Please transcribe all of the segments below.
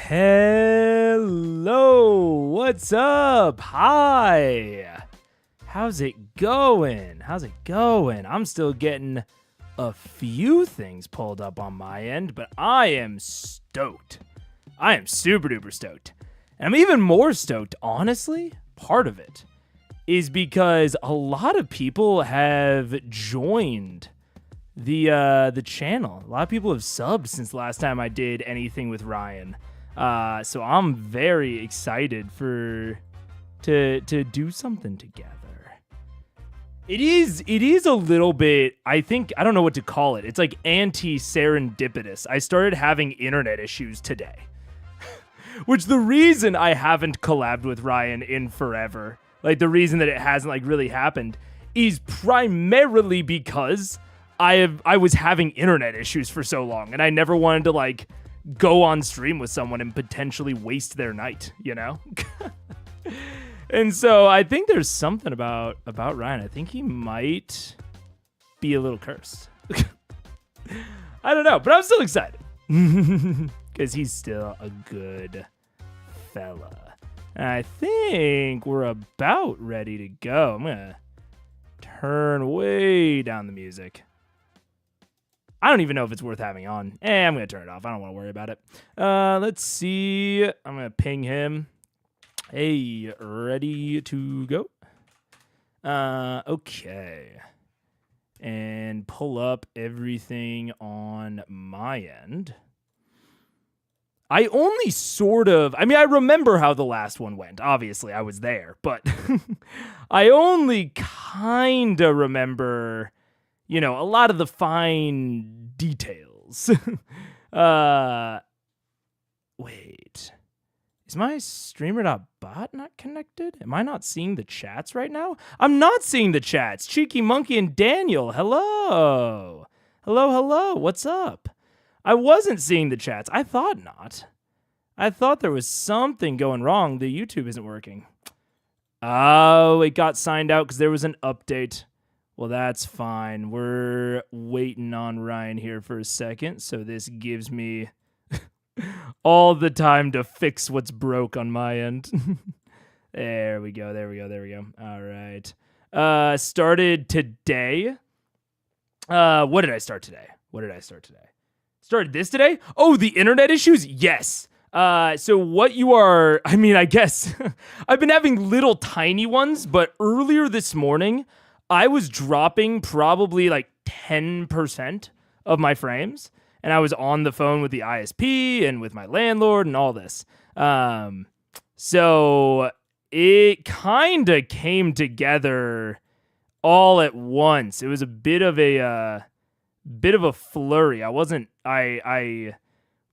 Hello, what's up? Hi. How's it going? I'm still getting a few things pulled up on my end, but I am stoked. I am super duper stoked. And I'm even more stoked, honestly. Part of it is because a lot of people have joined the channel. A lot of people have subbed since the last time I did anything with Ryan. So I'm very excited to do something together. It is a little bit, I don't know what to call it. It's like anti-serendipitous. I started having internet issues today. Which the reason I haven't collabed with Ryan in forever, like the reason that it hasn't like really happened, is primarily because I was having internet issues for so long, and I never wanted to like go on stream with someone and potentially waste their night, you know? And so I think there's something about Ryan. I think he might be a little cursed. I don't know, but I'm still excited. Because he's still a good fella. And I think we're about ready to go. I'm going to turn way down the music. I don't even know if it's worth having on. I'm going to turn it off. I don't want to worry about it. Let's see. I'm going to ping him. Hey, ready to go? Okay. And pull up everything on my end. I only I remember how the last one went. Obviously, I was there. But I only kind of remember, a lot of the fine details. Wait. Is my streamer.bot not connected? Am I not seeing the chats right now? I'm not seeing the chats. Cheeky Monkey and Daniel, hello. Hello. What's up? I wasn't seeing the chats. I thought not. I thought there was something going wrong. The YouTube isn't working. Oh, it got signed out because there was an update. Well, that's fine. We're waiting on Ryan here for a second, so this gives me all the time to fix what's broke on my end. There we go. All right. Started today. What did I start today? Started this today? Oh, the internet issues? Yes. So what you are, I guess, I've been having little tiny ones, but earlier this morning, I was dropping probably like 10% of my frames. And I was on the phone with the ISP and with my landlord and all this. So it kind of came together all at once. It was a bit of a flurry.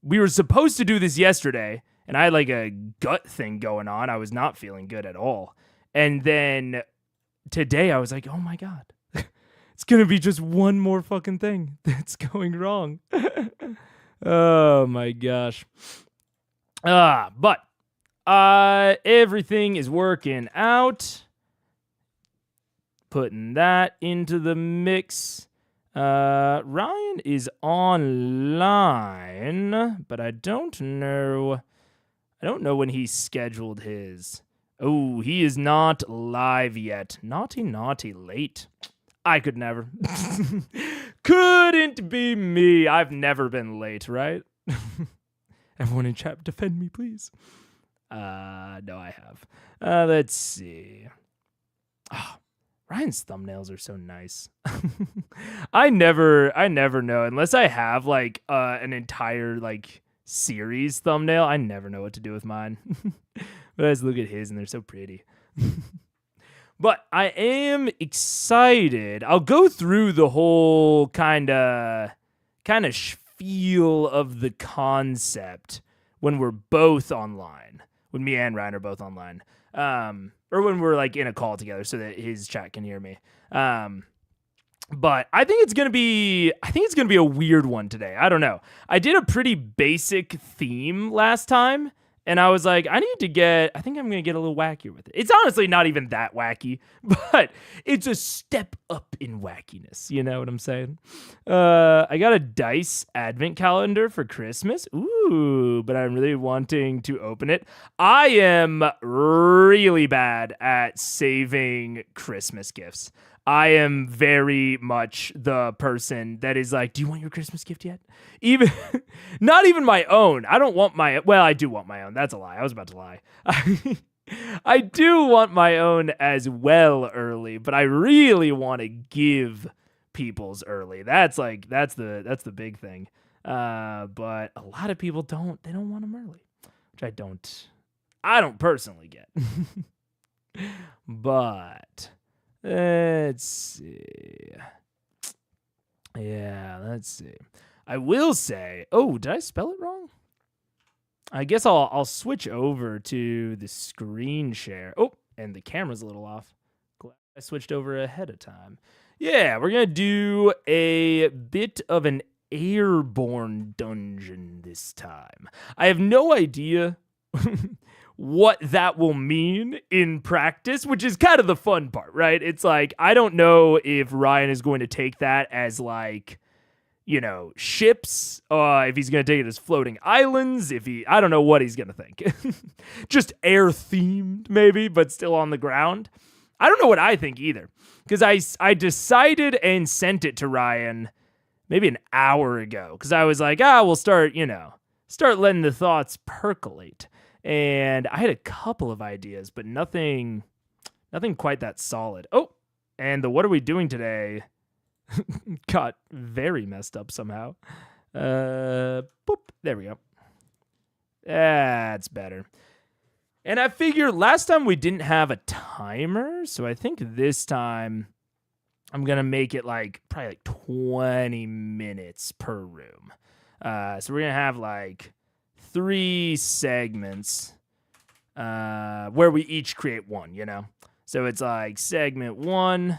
We were supposed to do this yesterday, and I had like a gut thing going on. I was not feeling good at all. And then today I was like, oh my God. It's going to be just one more fucking thing that's going wrong. Oh my gosh. But everything is working out. Putting that into the mix. Ryan is online, but I don't know when he scheduled his. Oh, he is not live yet. Naughty late. I could never. Couldn't be me. I've never been late, right? Everyone in chat, defend me, please. No, I have. Let's see. Oh, Ryan's thumbnails are so nice. I never know unless I have like an entire like series thumbnail. I never know what to do with mine. But I just look at his and they're so pretty. But I am excited. I'll go through the whole kind of feel of the concept when we're both online. When me and Ryan are both online. Or when we're like in a call together so that his chat can hear me. But I think it's going to be a weird one today. I don't know. I did a pretty basic theme last time And I was like, I think I'm going to get a little wackier with it. It's honestly not even that wacky, but it's a step up in wackiness. You know what I'm saying? I got a dice advent calendar for Christmas. Ooh, but I'm really wanting to open it. I am really bad at saving Christmas gifts. I am very much the person that is like, do you want your Christmas gift yet? Even, not even my own. I don't want I do want my own. That's a lie. I was about to lie. I do want my own as well early, but I really want to give people's early. That's the big thing. But a lot of people they don't want them early, which I don't personally get. But let's see. Yeah, let's see. I will say, did I spell it wrong? I guess I'll switch over to the screen share. Oh, and the camera's a little off. Glad I switched over ahead of time. Yeah, we're going to do a bit of an airborne dungeon this time. I have no idea what that will mean in practice, which is kind of the fun part, right? It's like, I don't know if Ryan is going to take that as like, ships, if he's going to take it as floating islands, I don't know what he's going to think. Just air themed maybe, but still on the ground. I don't know what I think either, because I decided and sent it to Ryan maybe an hour ago, because I was like, we'll start letting the thoughts percolate. And I had a couple of ideas, but nothing quite that solid. Oh, and the what are we doing today got very messed up somehow. Boop, there we go. That's better. And I figure last time we didn't have a timer, so I think this time I'm going to make it probably 20 minutes per room. So we're going to have 3 segments where we each create one, So it's segment 1,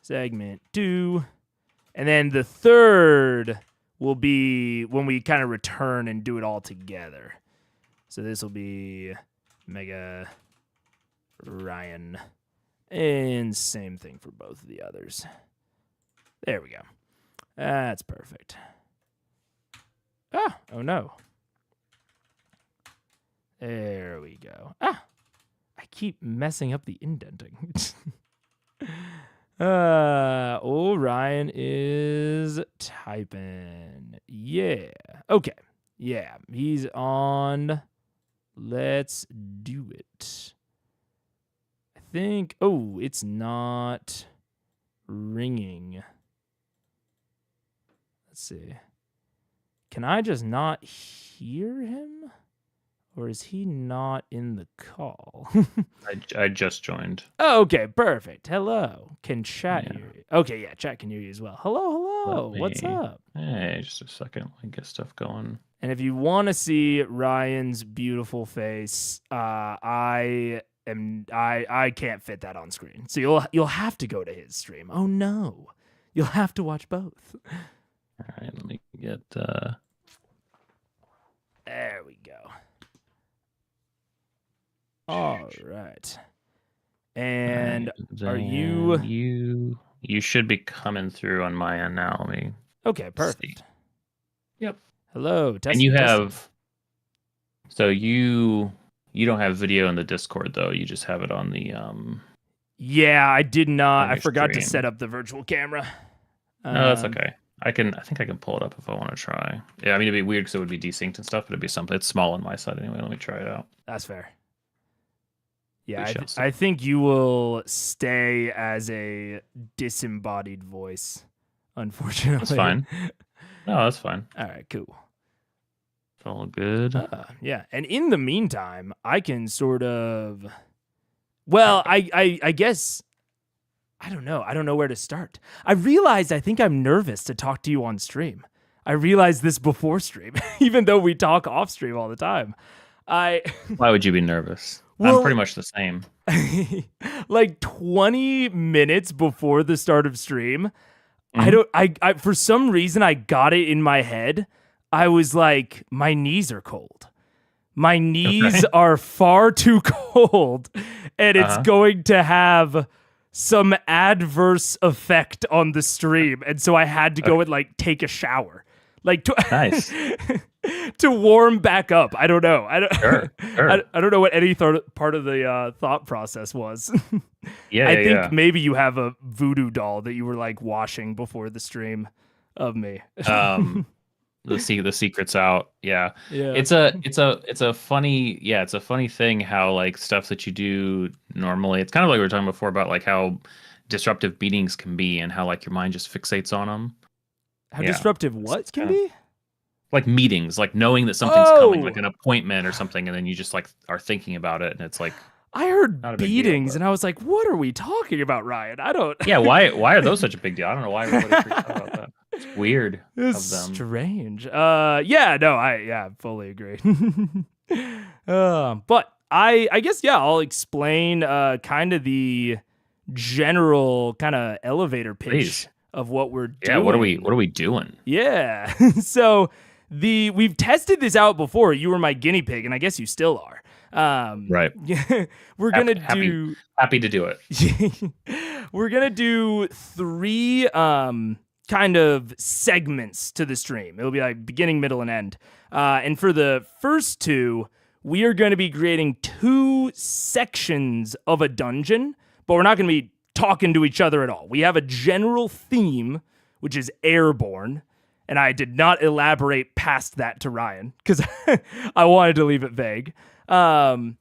segment 2, and then the third will be when we kind of return and do it all together. So this will be Mega Ryan, and same thing for both of the others. There we go. That's perfect. Oh no. There we go. I keep messing up the indenting. Ryan is typing. Yeah. Okay. Yeah, he's on. Let's do it. I think, it's not ringing. Let's see. Can I just not hear him? Or is he not in the call? I just joined. Oh, okay, perfect. Hello. Can chat hear you? Okay, yeah, chat can hear you as well. Hello. What's up? Hey, just a second. Let me get stuff going. And if you want to see Ryan's beautiful face, I can't fit that on screen. So you'll have to go to his stream. Oh no. You'll have to watch both. All right, let me get There we go. All right. And are you should be coming through on my end now. Let me Okay, perfect. see. Yep. Hello. And you have so you don't have video in the Discord though. You just have it on the Yeah, I did not. I forgot to stream. set up the virtual camera. No, that's okay. I think I can pull it up if I want to try. Yeah, I mean it'd be weird because it would be desynced and stuff, but it'd be something. It's small on my side anyway. Let me try it out. That's fair. Yeah, I think you will stay as a disembodied voice, unfortunately. That's fine. No, that's fine. All right, cool. It's all good. Yeah, and in the meantime, I can sort of... Well, I guess... I don't know. I don't know where to start. I realized I think I'm nervous to talk to you on stream. I realized this before stream, even though we talk off stream all the time. Why would you be nervous? Well, I'm pretty much the same. 20 minutes before the start of stream, I for some reason I got it in my head. I was like, my knees are cold. my knees are far too cold, and it's going to have some adverse effect on the stream, and so I had to go and like take a shower, like Nice. to warm back up. I don't know. Sure. I don't know what any part of the thought process was. Yeah, I think maybe you have a voodoo doll that you were like washing before the stream of me. The secret's out. Yeah. Yeah. It's a funny thing how like stuff that you do normally. It's kind of like we were talking before about like how disruptive meetings can be and how like your mind just fixates on them. How disruptive what can be? Like meetings, like knowing that something's coming, like an appointment or something, and then you just like are thinking about it, and it's like I heard beatings, and I was like, "What are we talking about, Ryan?" I don't. Yeah, why are those such a big deal? I don't know why everybody freaks out about that. It's weird. It's strange. I fully agree. But I guess I'll explain kind of the general kind of elevator pitch of what we're doing. Yeah, what are we doing? Yeah. So we've tested this out before. You were my guinea pig, and I guess you still are. Right. We're gonna do happy to do it. We're gonna do 3 kind of segments to the stream. It'll be like beginning, middle, and end. And for the first 2, we are going to be creating 2 sections of a dungeon, but we're not going to be talking to each other at all. We have a general theme, which is airborne, and I did not elaborate past that to Ryan because I wanted to leave it vague. And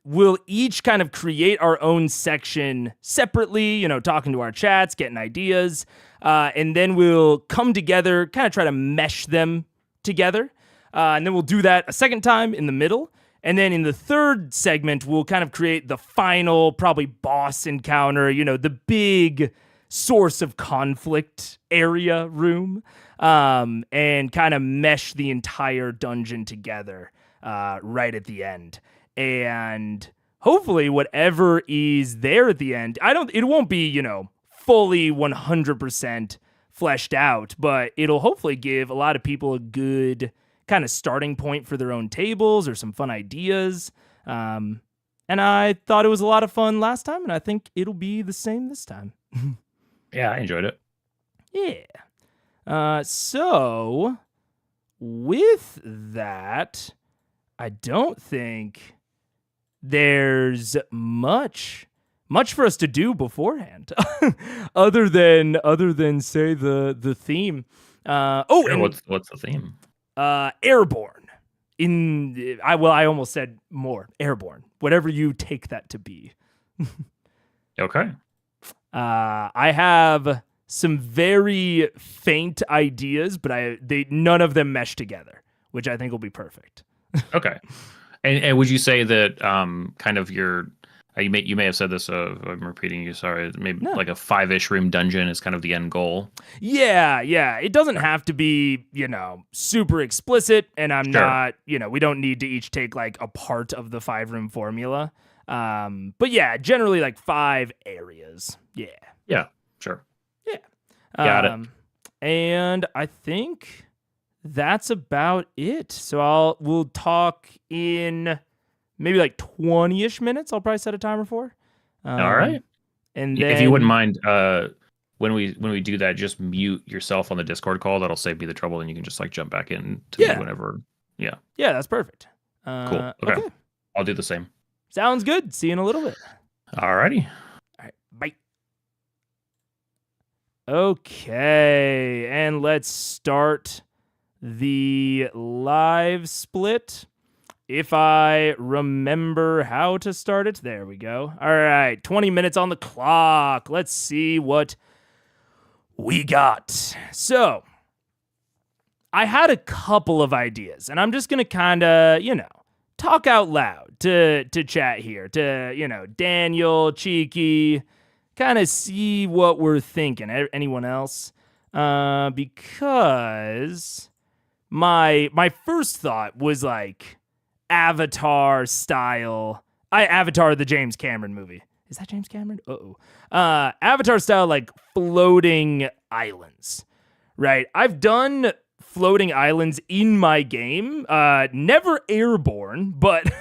we'll each kind of create our own section separately, talking to our chats, getting ideas, and then we'll come together, kind of try to mesh them together. And then we'll do that a second time in the middle. And then in the third segment, we'll kind of create the final, probably boss encounter, the big source of conflict area room, and kind of mesh the entire dungeon together right at the end. And hopefully whatever is there at the end, it won't be, fully 100% fleshed out, but it'll hopefully give a lot of people a good kind of starting point for their own tables or some fun ideas. And I thought it was a lot of fun last time, and I think it'll be the same this time. Yeah, I enjoyed it. Yeah. So with that, I don't think there's much for us to do beforehand other than say the theme. What's the theme? Airborne. I almost said more. Airborne. Whatever you take that to be. Okay. I have some very faint ideas, but none of them mesh together, which I think will be perfect. Okay. And would you say that kind of your you may have said this, I'm repeating you, sorry, maybe like a 5-ish room dungeon is kind of the end goal? Yeah. It doesn't have to be, super explicit, and I'm not, we don't need to each take like a part of the 5-room formula. But yeah, generally like 5 areas. Yeah. Yeah, sure. Yeah. Got it. And I think that's about it. So we'll talk in maybe like 20-ish minutes. I'll probably set a timer for. All right. And then, if you wouldn't mind, when we do that, just mute yourself on the Discord call. That'll save me the trouble, and you can just like jump back in to me whenever. Yeah. Yeah, that's perfect. Cool. Okay. I'll do the same. Sounds good. See you in a little bit. All righty. All right. Bye. Okay, and let's start the live split. If I remember how to start it. There we go. All right, 20 minutes on the clock. Let's see what we got. So, I had a couple of ideas, and I'm just going to kind of, talk out loud to chat here, to, Daniel, Cheeky, kind of see what we're thinking. Anyone else? Because my first thought was like, Avatar style. Avatar, the James Cameron movie. Is that James Cameron? Avatar style, like floating islands, right? I've done floating islands in my game. Never airborne, but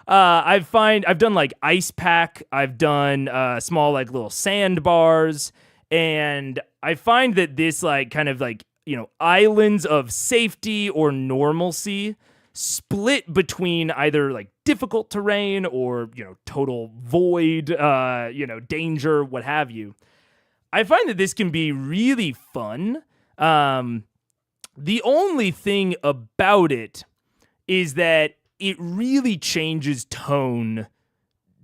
I've done like ice pack. I've done small like little sandbars, and I find that this like kind of like, islands of safety or normalcy split between either like difficult terrain or, total void, danger, what have you. I find that this can be really fun. The only thing about it is that it really changes tone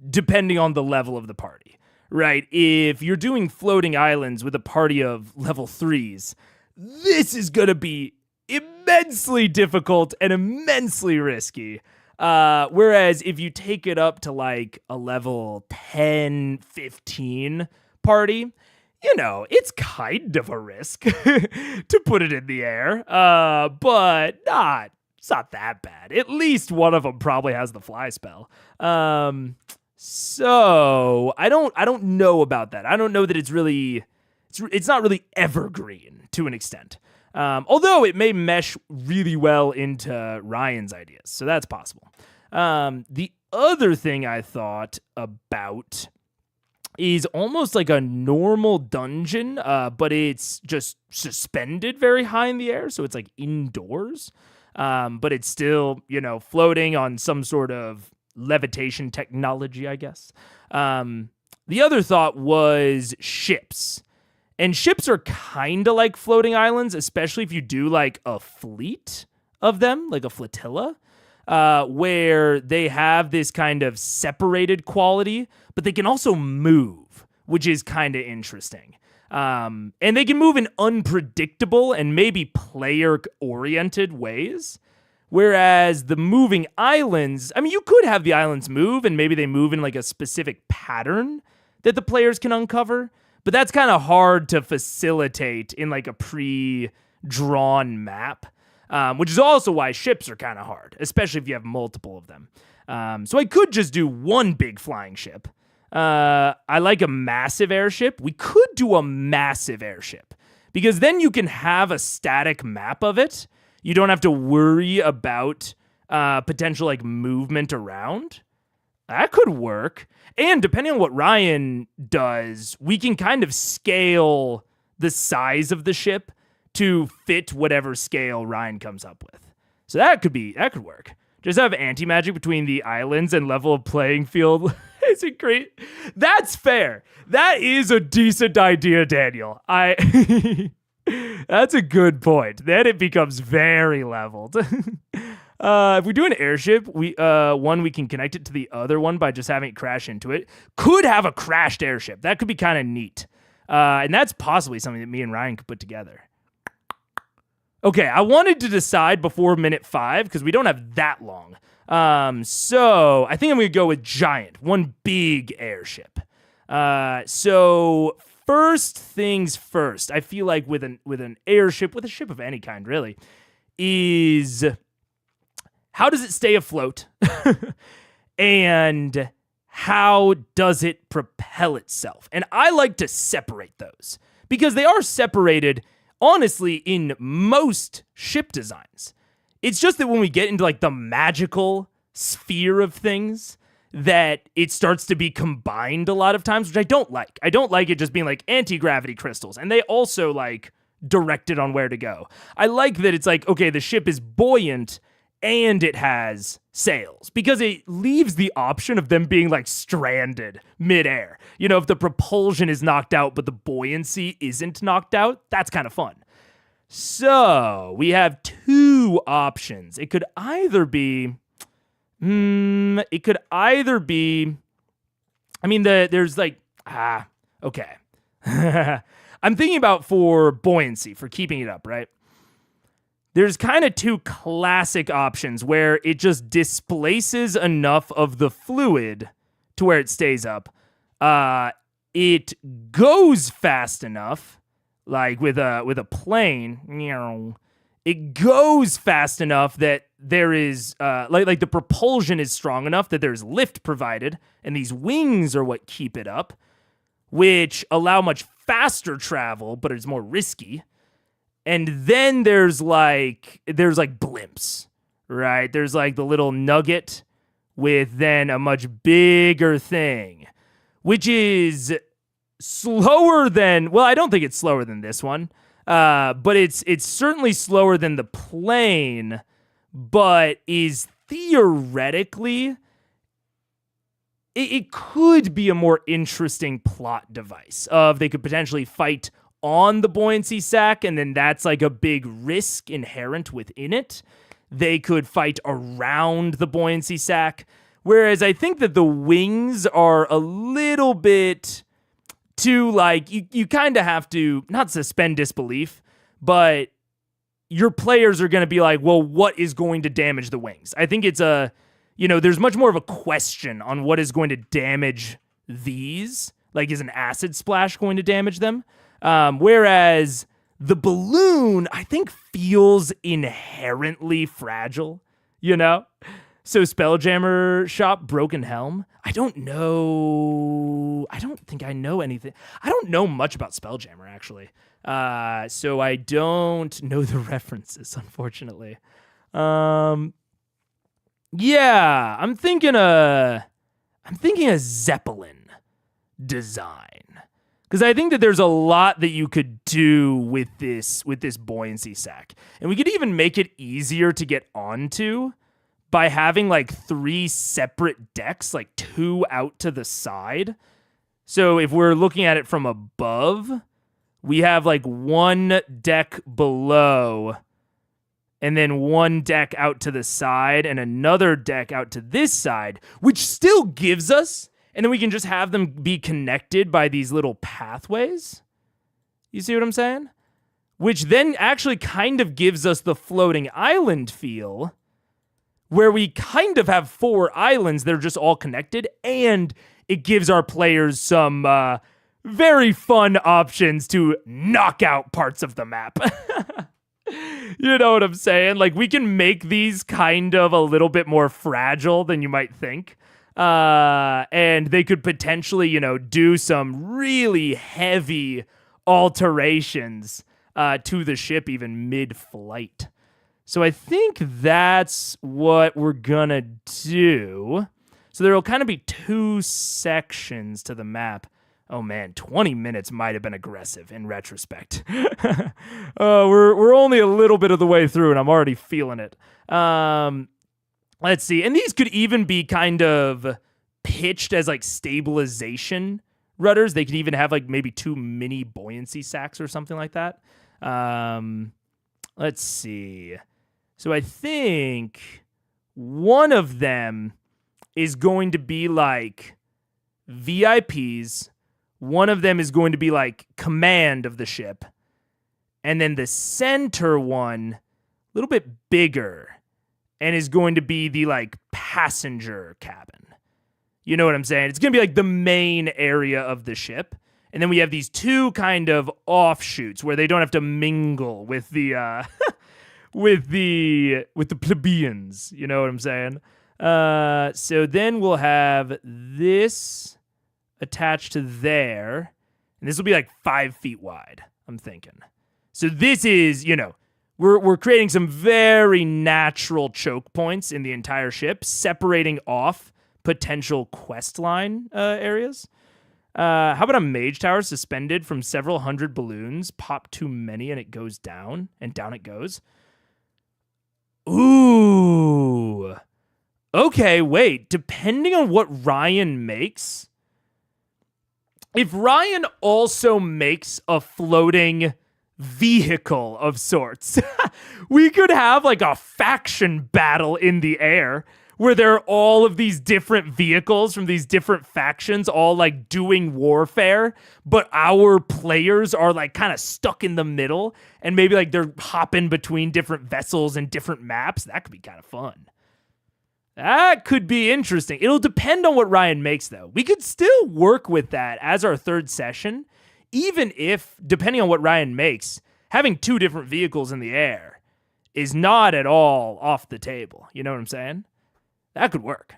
depending on the level of the party, right? If you're doing floating islands with a party of level 3s, this is going to be immensely difficult and immensely risky. Whereas if you take it up to like a level 10, 15 party, it's kind of a risk to put it in the air, but it's not that bad. At least one of them probably has the fly spell. So I don't know about that. I don't know that it's not really evergreen to an extent. Although it may mesh really well into Ryan's ideas, so that's possible. The other thing I thought about is almost like a normal dungeon, but it's just suspended very high in the air, so it's like indoors. But it's still, floating on some sort of levitation technology, I guess. The other thought was ships. And ships are kind of like floating islands, especially if you do like a fleet of them, like a flotilla, where they have this kind of separated quality, but they can also move, which is kind of interesting. And they can move in unpredictable and maybe player-oriented ways. Whereas the moving islands, you could have the islands move, and maybe they move in like a specific pattern that the players can uncover. But that's kind of hard to facilitate in like a pre-drawn map, which is also why ships are kind of hard, especially if you have multiple of them. So I could just do one big flying ship. I like a massive airship. We could do a massive airship because then you can have a static map of it. You don't have to worry about potential like movement around. That could work. And depending on what Ryan does, we can kind of scale the size of the ship to fit whatever scale Ryan comes up with. So that could work. Just have anti-magic between the islands and level of playing field. Is it great? That's fair. That is a decent idea, Daniel. That's a good point. Then it becomes very leveled. If we do an airship, we can connect it to the other one by just having it crash into it. Could have a crashed airship. That could be kind of neat. And that's possibly something that me and Ryan could put together. Okay, I wanted to decide before minute 5 because we don't have that long. So I think I'm going to go with giant, one big airship. So first things first, I feel like with an airship, with a ship of any kind really, is how does it stay afloat? And how does it propel itself? And I like to separate those because they are separated, honestly, in most ship designs. It's just that when we get into like the magical sphere of things, that it starts to be combined a lot of times, which I don't like. I don't like it just being like anti-gravity crystals, and they also like directed on where to go. I like that it's like, okay, the ship is buoyant and it has sails, because it leaves the option of them being like stranded midair. If the propulsion is knocked out but the buoyancy isn't knocked out, that's kind of fun. So we have two options. It could either be there's like, okay. I'm thinking about for buoyancy, for keeping it up, right? There's kind of two classic options where it just displaces enough of the fluid to where it stays up. It goes fast enough, like with a plane, it goes fast enough that there is like the propulsion is strong enough that there's lift provided, and these wings are what keep it up, which allow much faster travel, but it's more risky. And then there's blimps, right? There's like the little nugget with then a much bigger thing, which is slower than, well, I don't think it's slower than this one, but it's certainly slower than the plane, but is theoretically, it could be a more interesting plot device of they could potentially fight on the buoyancy sac, and then that's like a big risk inherent within it. They could fight around the buoyancy sac, whereas I think that the wings are a little bit too, like, you kind of have to, not suspend disbelief, but your players are going to be like, well, what is going to damage the wings? I think it's there's much more of a question on what is going to damage these. Like, is an acid splash going to damage them? Whereas the balloon, I think, feels inherently fragile, So Spelljammer Shop, Broken Helm. I don't think I know anything. I don't know much about Spelljammer, actually. So I don't know the references, unfortunately. Yeah, I'm thinking a Zeppelin design. Because I think that there's a lot that you could do with this buoyancy sac. And we could even make it easier to get onto by having like 3 separate decks, like 2 out to the side. So if we're looking at it from above, we have like 1 deck below, and then 1 deck out to the side, and another deck out to this side, which still gives us, and then we can just have them be connected by these little pathways. You see what I'm saying? Which then actually kind of gives us the floating island feel, where we kind of have 4 islands that are just all connected, and it gives our players some very fun options to knock out parts of the map. You know what I'm saying? Like, we can make these kind of a little bit more fragile than you might think. And they could potentially, do some really heavy alterations to the ship even mid-flight. So I think that's what we're gonna do. So there will kind of be 2 sections to the map. Oh man, 20 minutes might have been aggressive in retrospect. We're only a little bit of the way through, and I'm already feeling it. Let's see. And these could even be kind of pitched as like stabilization rudders. They could even have like maybe 2 mini buoyancy sacs or something like that. Let's see. So I think one of them is going to be like VIPs. One of them is going to be like command of the ship. And then the center one, a little bit bigger, and is going to be the like passenger cabin. You know what I'm saying? It's going to be like the main area of the ship. And then we have these 2 kind of offshoots where they don't have to mingle with the with the plebeians. You know what I'm saying? So then we'll have this attached to there, and this will be like 5 feet wide, I'm thinking. So this is, we're creating some very natural choke points in the entire ship, separating off potential quest line areas. How about a mage tower suspended from several hundred balloons, pop too many and it goes down, and down it goes? Ooh. Okay, wait. Depending on what Ryan makes, if Ryan also makes a floating vehicle of sorts, we could have like a faction battle in the air where there are all of these different vehicles from these different factions all like doing warfare, but our players are like kind of stuck in the middle and maybe like they're hopping between different vessels and different maps. That could be kind of fun. That could be interesting. It'll depend on what Ryan makes, though. We could still work with that as our 3rd session, even if, depending on what Ryan makes, having 2 different vehicles in the air is not at all off the table. You know what I'm saying? That could work.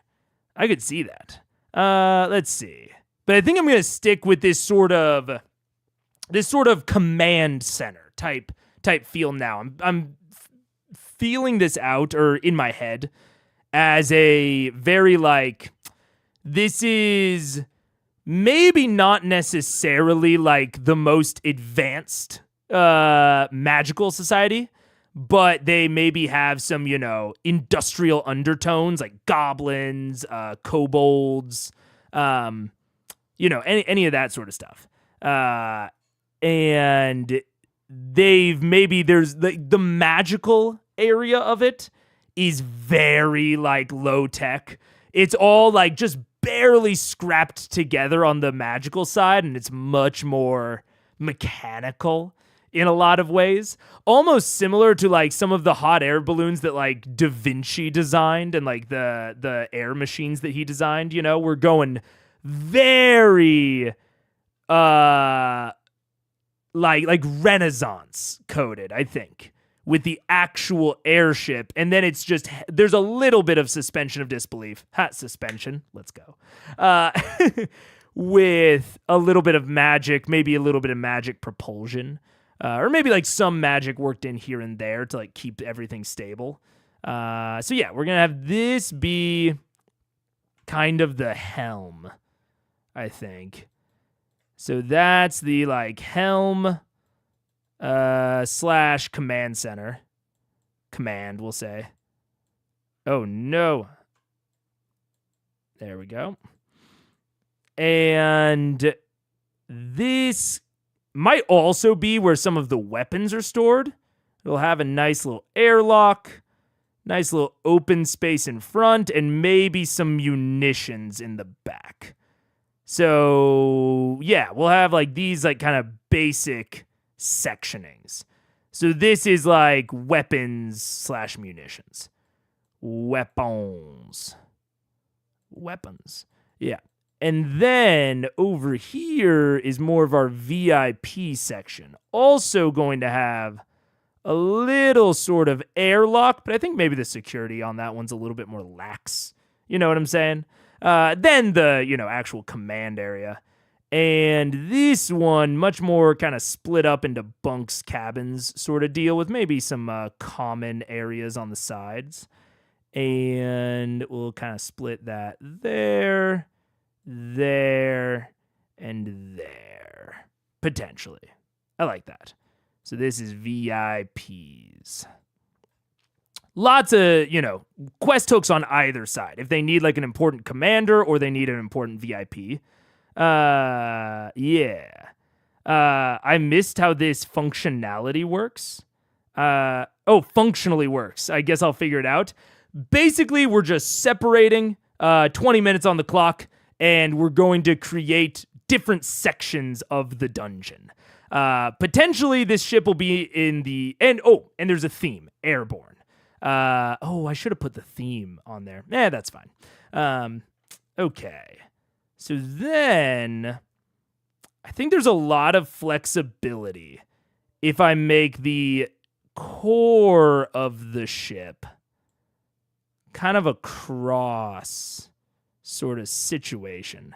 I could see that. Let's see. But I think I'm going to stick with this sort of command center type type feel now. I'm feeling this out, or in my head, as a very like, this is maybe not necessarily like the most advanced magical society, but they maybe have some, industrial undertones like goblins, kobolds, any of that sort of stuff. And there's the magical area of it is very like low tech. It's all like just barely scrapped together on the magical side, and it's much more mechanical in a lot of ways, almost similar to like some of the hot air balloons that like Da Vinci designed, and like the air machines that he designed. We're going very like Renaissance coded, I think, with the actual airship. And then it's just, there's a little bit of suspension of disbelief. Suspension. Let's go. With a little bit of magic, maybe a little bit of magic propulsion. Or maybe like some magic worked in here and there to like keep everything stable. So yeah, we're going to have this be kind of the helm, I think. So that's the like helm / command center. Command, we'll say. Oh no. There we go. And this might also be where some of the weapons are stored. It'll have a nice little airlock, nice little open space in front, and maybe some munitions in the back. So, yeah, we'll have like these like kind of basic sectionings. So this is like weapons / munitions. Weapons. Yeah. And then over here is more of our VIP section. Also going to have a little sort of airlock, but I think maybe the security on that one's a little bit more lax. You know what I'm saying? Then the, actual command area. And this one, much more kind of split up into bunks, cabins sort of deal, with maybe some common areas on the sides. And we'll kind of split that there, and there. Potentially. I like that. So this is VIPs. Lots of, quest hooks on either side. If they need like an important commander or they need an important VIP. Yeah. I missed how this functionality works. Functionally works. I guess I'll figure it out. Basically, we're just separating 20 minutes on the clock, and we're going to create different sections of the dungeon. Potentially, this ship will be in the... and there's a theme. Airborne. I should have put the theme on there. That's fine. Okay. So then, I think there's a lot of flexibility if I make the core of the ship kind of a cross sort of situation.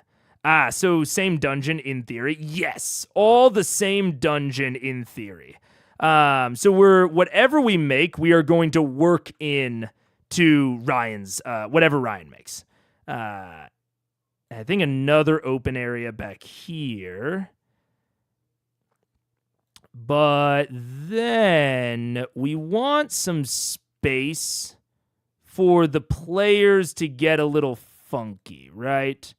So same dungeon in theory. Yes, all the same dungeon in theory. So whatever we make, we are going to work in to Ryan's, whatever Ryan makes. I think another open area back here. But then we want some space for the players to get a little funky, right?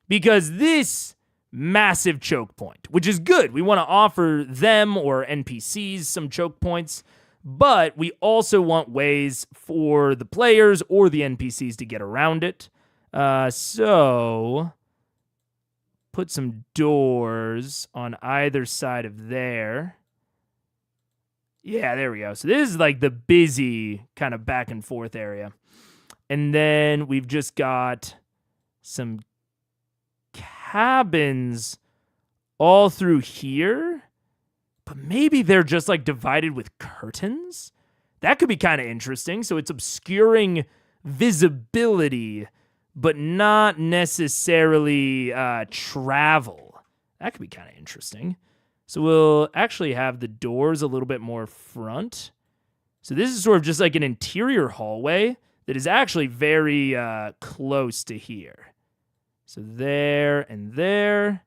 Because this massive choke point, which is good. We want to offer them or NPCs some choke points, but we also want ways for the players or the NPCs to get around it. So put some doors on either side of there. Yeah, there we go. So this is like the busy kind of back and forth area. And then we've just got some cabins all through here, but maybe they're just like divided with curtains. That could be kind of interesting. So it's obscuring visibility, but not necessarily travel. That could be kind of interesting. So we'll actually have the doors a little bit more front. So this is sort of just like an interior hallway that is actually very close to here. So there and there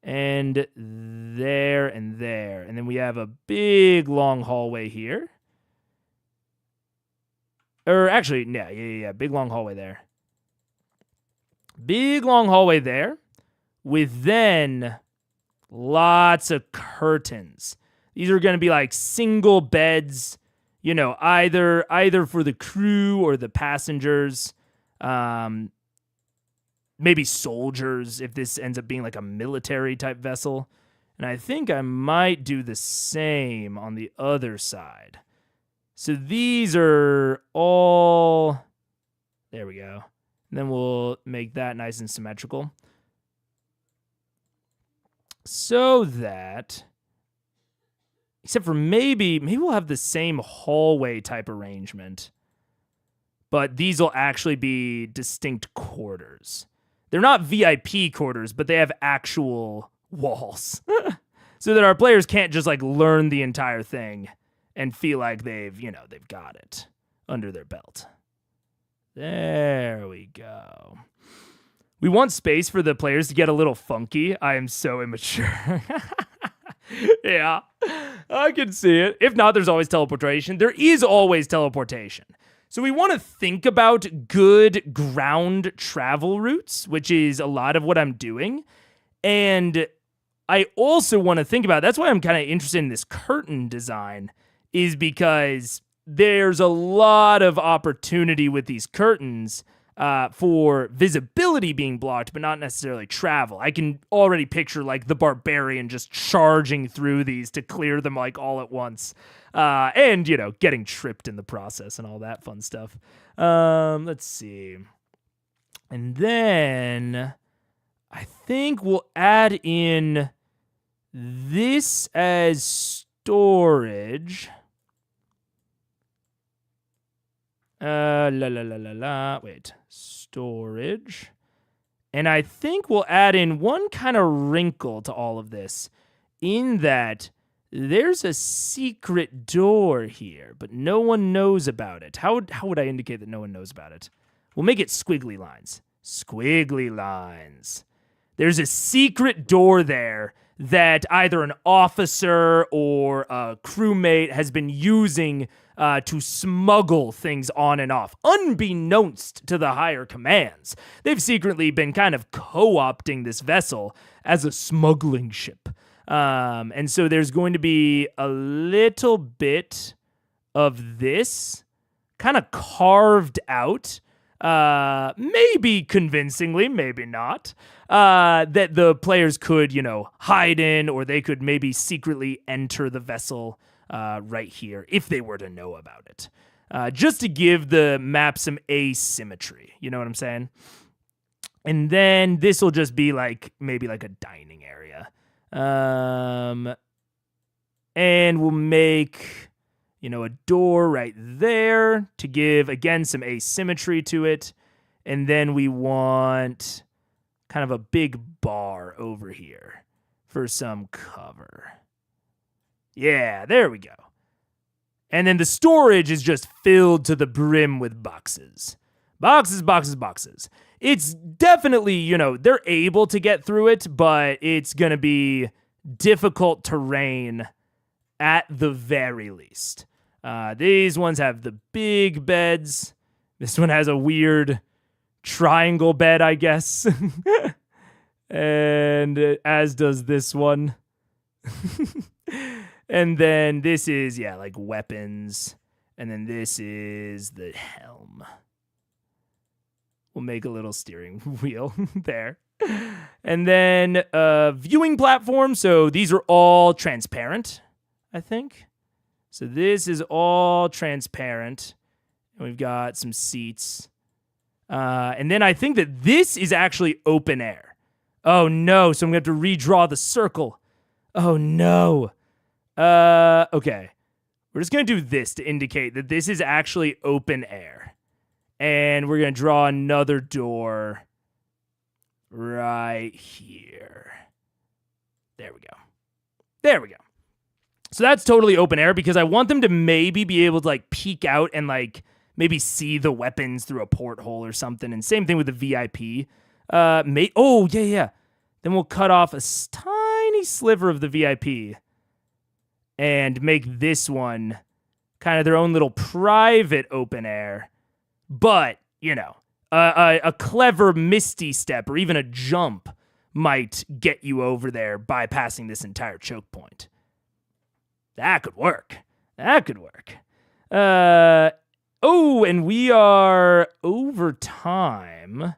and there and there. And then we have a big long hallway here. Or actually, yeah, big long hallway there. Big long hallway there with then lots of curtains. These are going to be like single beds, you know, either for the crew or the passengers. Maybe soldiers if this ends up being like a military type vessel. And I think I might do the same on the other side. So these are all, there we go. And then we'll make that nice and symmetrical. So that, except for maybe we'll have the same hallway type arrangement, but these will actually be distinct quarters. They're not VIP quarters, but they have actual walls. So that our players can't just like learn the entire thing and feel like they've got it under their belt. There we go. We want space for the players to get a little funky. I am so immature. Yeah, I can see it. If not, there's always teleportation. There is always teleportation. So we want to think about good ground travel routes, which is a lot of what I'm doing. And I also want to think about, that's why I'm kind of interested in this curtain design, is because there's a lot of opportunity with these curtains for visibility being blocked, but not necessarily travel. I can already picture like the barbarian just charging through these to clear them like all at once. And, you know, getting tripped in the process and all that fun stuff. Let's see. And then I think we'll add in this as storage. Wait, storage. And I think we'll add in one kind of wrinkle to all of this, in that there's a secret door here, but no one knows about it. How would I indicate that no one knows about it? We'll make it squiggly lines. Squiggly lines. There's a secret door there that either an officer or a crewmate has been using to smuggle things on and off, unbeknownst to the higher commands. They've secretly been kind of co-opting this vessel as a smuggling ship. And so there's going to be a little bit of this kind of carved out, maybe convincingly, maybe not, that the players could, you know, hide in, or they could maybe secretly enter the vessel right here if they were to know about it. Just to give the map some asymmetry, you know what I'm saying? And then this will just be like, maybe like a dining area. And we'll make, you know, a door right there to give, again, some asymmetry to it. And then we want kind of a big bar over here for some cover. Yeah, there we go. And then the storage is just filled to the brim with boxes. Boxes, boxes, boxes. It's definitely, you know, they're able to get through it, but it's going to be difficult terrain at the very least. These ones have the big beds. This one has a weird triangle bed, I guess. And as does this one. And then this is, yeah, like weapons. And then this is the helm. We'll make a little steering wheel there. And then viewing platform. So these are all transparent, I think. So this is all transparent. And we've got some seats. And then I think that this is actually open air. Oh, no. So I'm going to have to redraw the circle. Oh, no. Okay. We're just going to do this to indicate that this is actually open air. And we're going to draw another door right here. There we go. There we go. So that's totally open air because I want them to maybe be able to like peek out and like maybe see the weapons through a porthole or something. And same thing with the VIP. Oh, yeah. Then we'll cut off a tiny sliver of the VIP and make this one kind of their own little private open air. But, a clever misty step or even a jump might get you over there bypassing this entire choke point. That could work. And we are over time.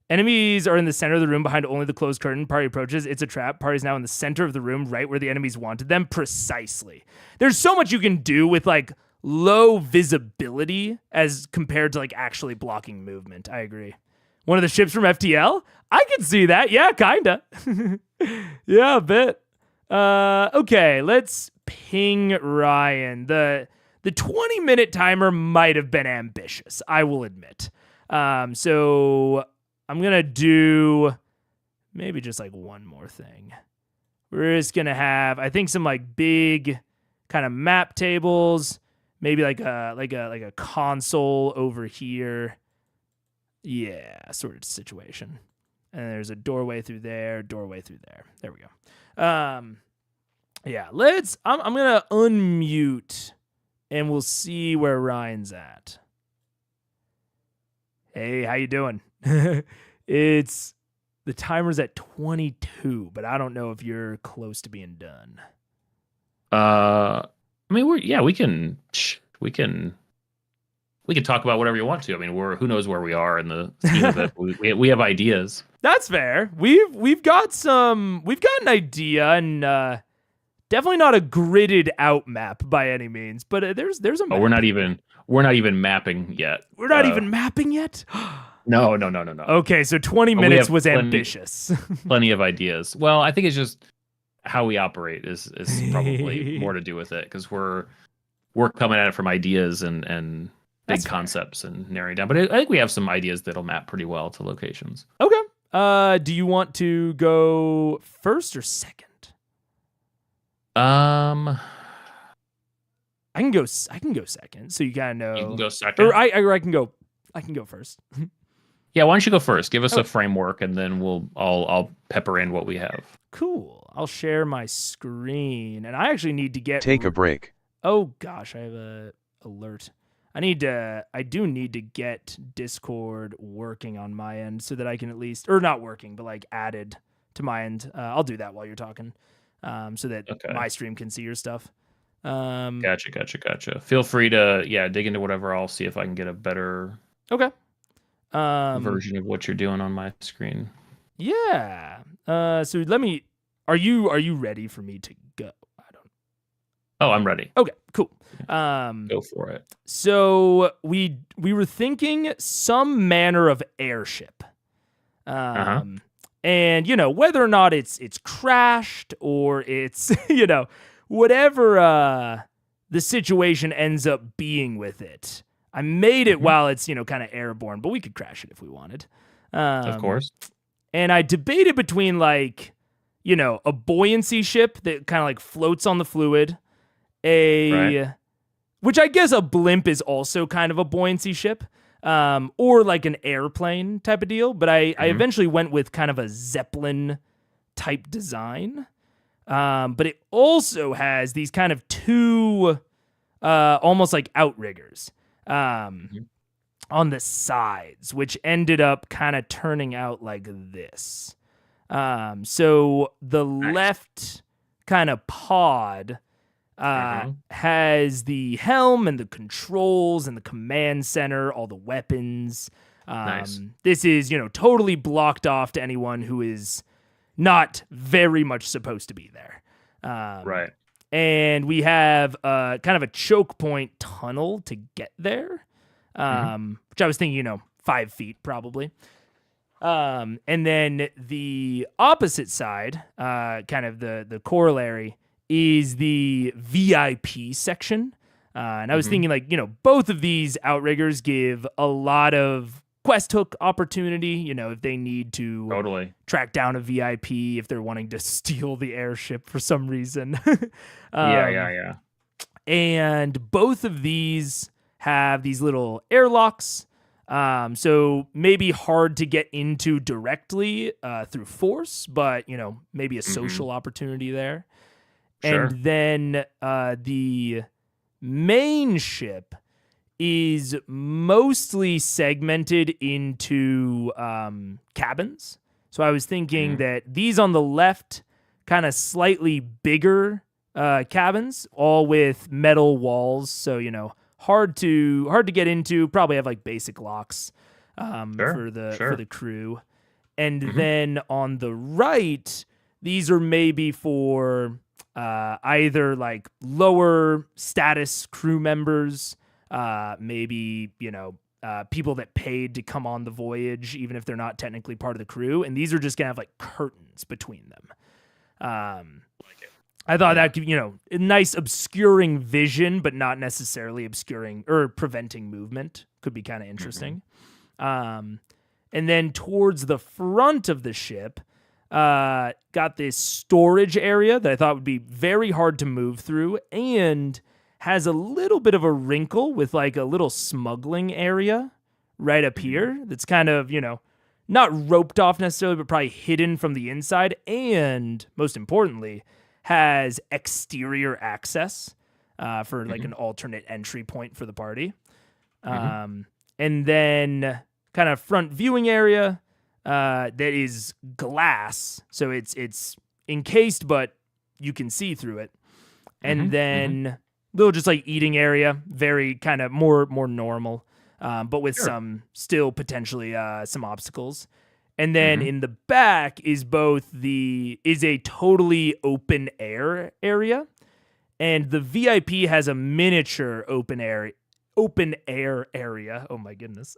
Enemies are in the center of the room behind only the closed curtain. Party approaches. It's a trap. Party's now in the center of the room, right where the enemies wanted them. Precisely. There's so much you can do with like low visibility as compared to like actually blocking movement. I agree. One of the ships from FTL? I can see that. Yeah, kinda. Yeah, a bit. Okay, let's ping Ryan. The 20-minute timer might have been ambitious, I will admit. So I'm going to do maybe just like one more thing. We're just going to have, I think, some like big kind of map tables, maybe like a console over here. Yeah, sort of situation. And there's a doorway through there. There we go. Yeah, I'm going to unmute and we'll see where Ryan's at. Hey, how you doing? The timer's at 22, but I don't know if you're close to being done. I mean, we can talk about whatever you want to. I mean, who knows where we are in the scheme of it. We have ideas. That's fair. We've got an idea, and definitely not a gridded out map by any means. But there's a map. Oh, we're not even mapping yet. We're not even mapping yet. No. Okay, so 20 minutes was ambitious. Plenty of ideas. Well, I think it's just how we operate is probably more to do with it because we're coming at it from ideas and big concepts and narrowing down. But I think we have some ideas that'll map pretty well to locations. Okay. Do you want to go first or second? I can go second, so you kind of know. You can go second, or I can go first. Yeah, why don't you go first? Give us a framework, and then I'll pepper in what we have. Cool. I'll share my screen, and I actually need to take a break. Oh gosh, I have a alert. I do need to get Discord working on my end so that I can at least, or not working, but like added to my end. I'll do that while you're talking, so that my stream can see your stuff. Gotcha. Feel free to dig into whatever. I'll see if I can get a better version of what you're doing on my screen. Yeah. So are you ready for me to go? Oh, I'm ready. Okay, cool. Go for it. So we were thinking some manner of airship. And whether or not it's crashed or it's whatever the situation ends up being with it. I made it while it's kind of airborne, but we could crash it if we wanted. Of course. And I debated between like a buoyancy ship that kind of like floats on the fluid, which I guess a blimp is also kind of a buoyancy ship, or like an airplane type of deal. But I eventually went with kind of a Zeppelin type design. But it also has these kind of two almost like outriggers on the sides, which ended up kind of turning out like this. So the left kind of pod has the helm and the controls and the command center, all the weapons. This is, totally blocked off to anyone who is not very much supposed to be there. Right. And we have kind of a choke point tunnel to get there, which I was thinking, 5 feet probably. And then the opposite side, kind of the corollary, is the VIP section. And I was thinking both of these outriggers give a lot of quest hook opportunity, you know, if they need to Totally. track down a VIP, if they're wanting to steal the airship for some reason. Yeah. And both of these have these little airlocks. So maybe hard to get into directly through force, but, you know, maybe a social opportunity there. Sure. And then the main ship is mostly segmented into cabins. So I was thinking that these on the left, kind of slightly bigger cabins, all with metal walls. So, you know, hard to get into. Probably have like basic locks for the crew. And then on the right, these are maybe for either like lower status crew members, maybe, you know, people that paid to come on the voyage, even if they're not technically part of the crew. And these are just gonna have like curtains between them. I thought that could, you know, a nice obscuring vision, but not necessarily obscuring or preventing movement. Could be kind of interesting. And then towards the front of the ship, got this storage area that I thought would be very hard to move through, and has a little bit of a wrinkle with like a little smuggling area right up here that's kind of, you know, not roped off necessarily, but probably hidden from the inside, and most importantly, has exterior access for like an alternate entry point for the party. And then kind of front viewing area that is glass, so it's encased, but you can see through it. And then little just like eating area, very kind of more normal, but with some still potentially some obstacles. And then in the back is a totally open air area, and the VIP has a miniature open air area. Oh my goodness.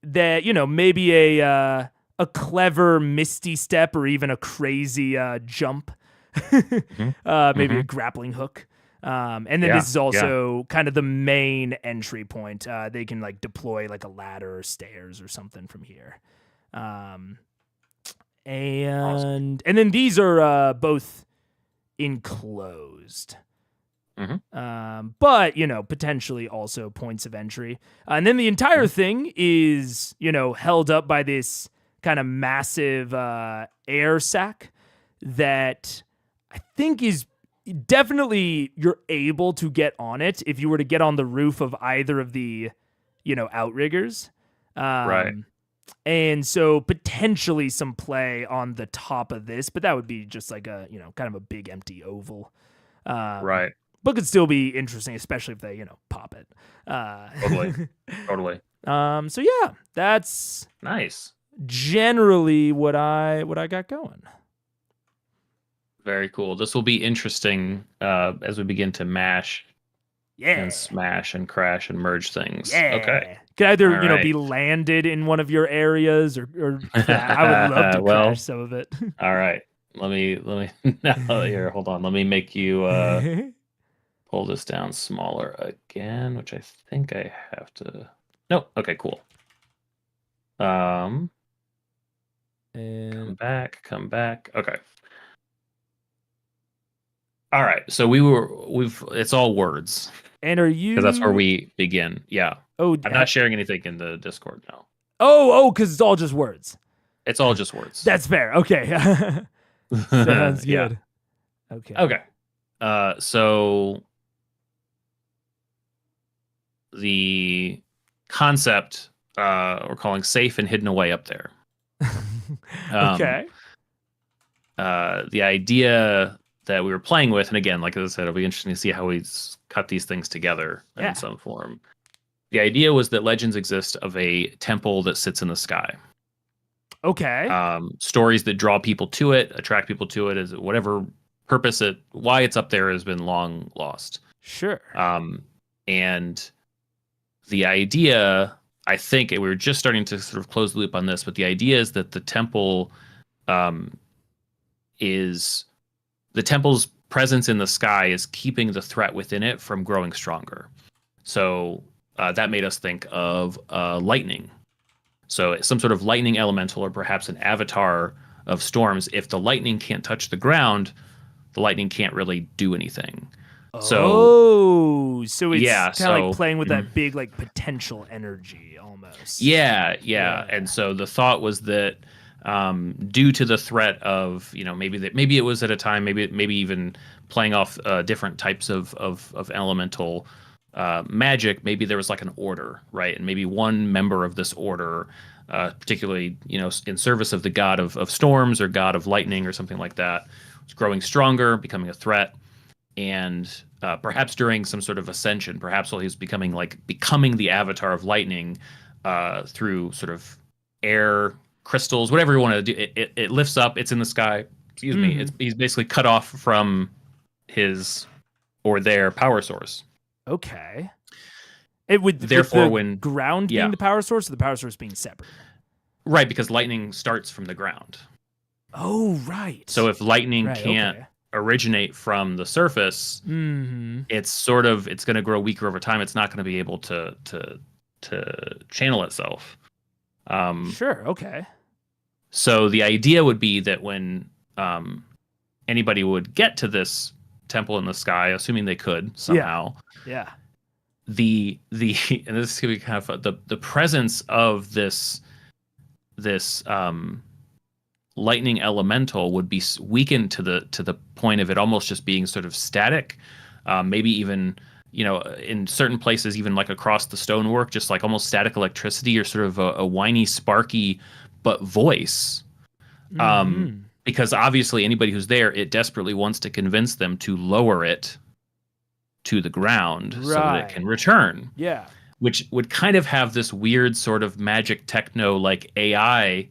That, you know, maybe a clever misty step or even a crazy jump, maybe a grappling hook. And then this is also kind of the main entry point. They can like deploy like a ladder or stairs or something from here. And then these are both enclosed. But, you know, potentially also points of entry. And then the entire thing is, you know, held up by this kind of massive air sac that I think is definitely you're able to get on it if you were to get on the roof of either of the, you know, outriggers. Right. And so potentially some play on the top of this, but that would be just like a, you know, kind of a big empty oval. Right. But could still be interesting, especially if they, you know, pop it. Totally. So yeah, that's Nice. generally what I got going. Very cool. This will be interesting as we begin to mash and smash and crash and merge things. Yeah. Okay. Could either, All you know, right. be landed in one of your areas or I would love to crash some of it. All right. Let me no, here, hold on. Let me make you pull this down smaller again, which I think I have to. Nope. Okay, cool. And Come back. Okay. All right. So we've it's all words. And are you? Because that's where we begin. Yeah. Oh, I'm not sharing anything in the Discord now. Oh, because it's all just words. It's all just words. That's fair. Okay. Sounds good. Okay. So the concept we're calling safe and hidden away up there. Okay. The idea that we were playing with, and again, like I said, it'll be interesting to see how we cut these things together in some form. The idea was that legends exist of a temple that sits in the sky. Okay. Stories that draw people to it, attract people to it, is whatever purpose why it's up there has been long lost. Sure. And the idea, I think, we were just starting to sort of close the loop on this, but the idea is that the temple the temple's presence in the sky is keeping the threat within it from growing stronger. So that made us think of lightning. So some sort of lightning elemental, or perhaps an avatar of storms. If the lightning can't touch the ground, the lightning can't really do anything. So it's Yeah, kind of like so playing with that big like potential energy almost. yeah. And so the thought was that due to the threat of, maybe it was at a time, maybe even playing off different types of elemental magic, maybe there was like an order, right? And maybe one member of this order, particularly, in service of the god of storms or god of lightning or something like that, was growing stronger, becoming a threat. And perhaps during some sort of ascension, perhaps while he was becoming the avatar of lightning, through sort of air, crystals, whatever you want to do, it lifts up. It's in the sky. Excuse me. He's basically cut off from his or their power source. Okay. It would therefore with the when ground being the power source, or the power source being separate. Right, because lightning starts from the ground. Oh, right. So if lightning can't originate from the surface, it's going to grow weaker over time. It's not going to be able to channel itself. Sure. Okay. So the idea would be that when anybody would get to this temple in the sky, assuming they could somehow, the and this is gonna be kind of the presence of this lightning elemental would be weakened to the point of it almost just being sort of static, maybe even in certain places, even like across the stonework, just like almost static electricity, or sort of a whiny, sparky but voice. Because obviously anybody who's there, it desperately wants to convince them to lower it to the ground so that it can return. Yeah. Which would kind of have this weird sort of magic techno like AI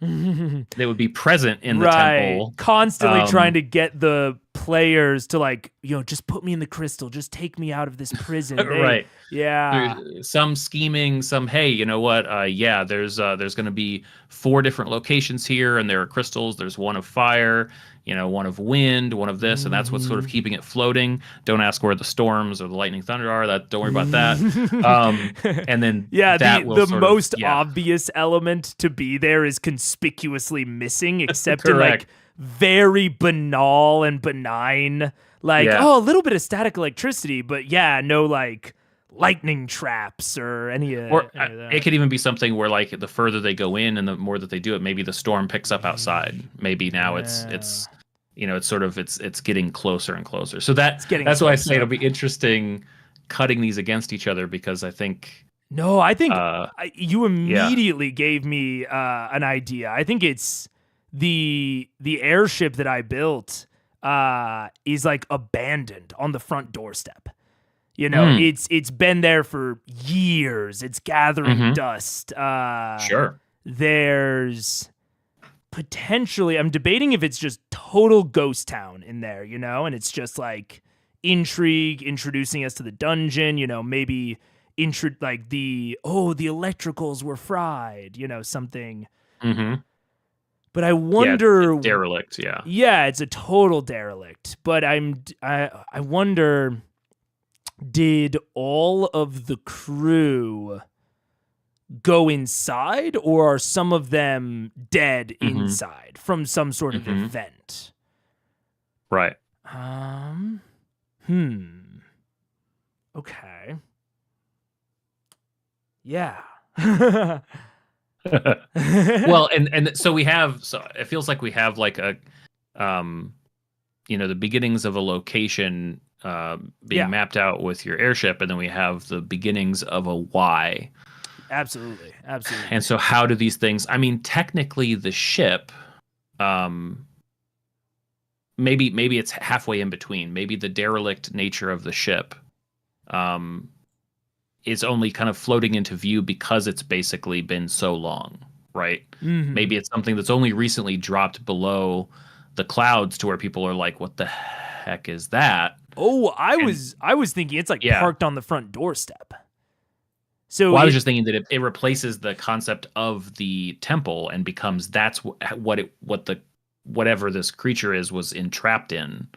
that would be present in the temple, constantly trying to get the players to just put me in the crystal, just take me out of this prison. Right. Yeah. Some scheming, some, hey, you know what? There's going to be 4 different locations here, and there are crystals. There's one of fire, one of wind, one of this, and that's what's sort of keeping it floating. Don't ask where the storms or the lightning thunder are. Don't worry about that. And then the most obvious element to be there is conspicuously missing, except in like very banal and benign, a little bit of static electricity, but no like lightning traps or any of that. It could even be something where like the further they go in and the more that they do it, maybe the storm picks up outside. Maybe now it's getting closer and closer. So that's why I say it'll be interesting cutting these against each other, because I think you immediately gave me an idea. I think it's the airship that I built is like abandoned on the front doorstep. It's been there for years. It's gathering dust. Sure. There's potentially, I'm debating if it's just total ghost town in there, and it's just like intrigue, introducing us to the dungeon, maybe the electricals were fried, something. But I wonder, it's derelict. Yeah, it's a total derelict. But I wonder, did all of the crew go inside, or are some of them dead inside from some sort of event? Right. Okay. Yeah. Well, and so it feels like we have like a the beginnings of a location being mapped out with your airship, and then we have the beginnings of a why. Absolutely. And so how do these things, technically the ship, maybe it's halfway in between. Maybe the derelict nature of the ship is only kind of floating into view because it's basically been so long, right? Maybe it's something that's only recently dropped below the clouds to where people are like, what the heck is that? Oh, I was thinking it's like parked on the front doorstep. So I was just thinking that it replaces the concept of the temple and becomes whatever this creature was entrapped in.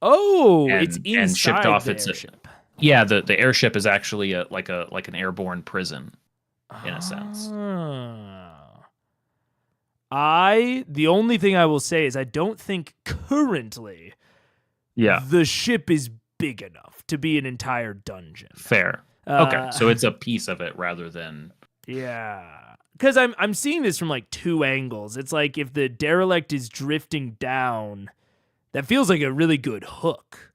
Oh, it's inside and shipped off the its airship. Yeah, the airship is actually like an airborne prison in a sense. The only thing I will say is I don't think currently Yeah, the ship is big enough to be an entire dungeon. fair. Okay, so it's a piece of it rather than Yeah. Because I'm seeing this from like two angles. It's like if the derelict is drifting down, that feels like a really good hook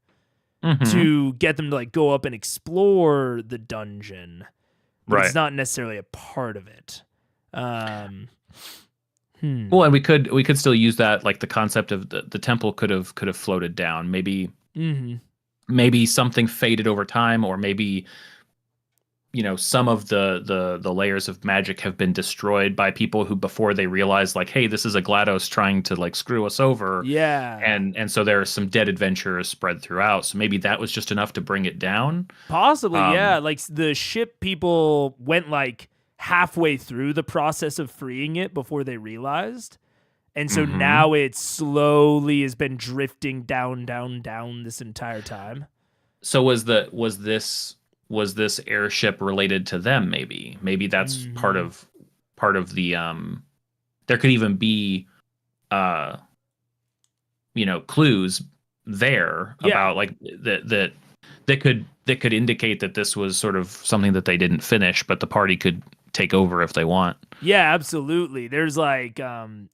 to get them to like go up and explore the dungeon. But right. it's not necessarily a part of it. Well, and we could still use that, like the concept of the temple could have floated down. Maybe maybe something faded over time, or maybe some of the layers of magic have been destroyed by people who, before they realized, like, hey, this is a GLaDOS trying to like screw us over. Yeah. And so there are some dead adventurers spread throughout. So maybe that was just enough to bring it down. Possibly, yeah. Like the ship people went like halfway through the process of freeing it before they realized. And so now it slowly has been drifting down this entire time. So was this airship related to them? Maybe that's part of the there could even be clues there about like that could indicate that this was sort of something that they didn't finish, but the party could take over if they want. Yeah, absolutely. There's like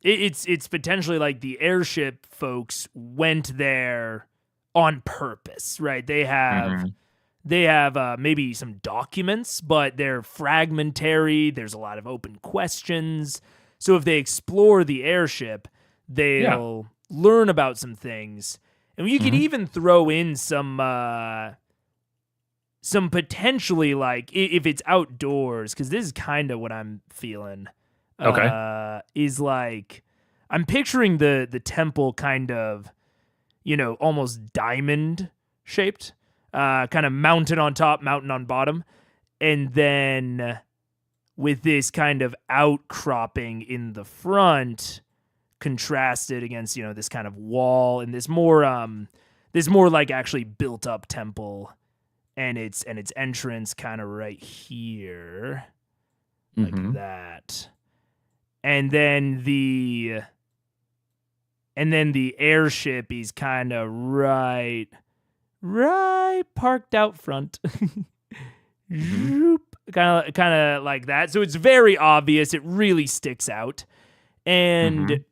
it's potentially like the airship folks went there on purpose, right? They have maybe some documents, but they're fragmentary. There's a lot of open questions. So if they explore the airship, they'll learn about some things. And you could even throw in some potentially, like, if it's outdoors, because this is kind of what I'm feeling. Okay. Is like, I'm picturing the temple kind of, almost diamond shaped. Kind of mountain on top, mountain on bottom, and then with this kind of outcropping in the front, contrasted against this kind of wall and this more like actually built up temple, and its entrance kind of right here, like that, and then the airship is kind of right parked out front. Kind of like that. So it's very obvious. It really sticks out. And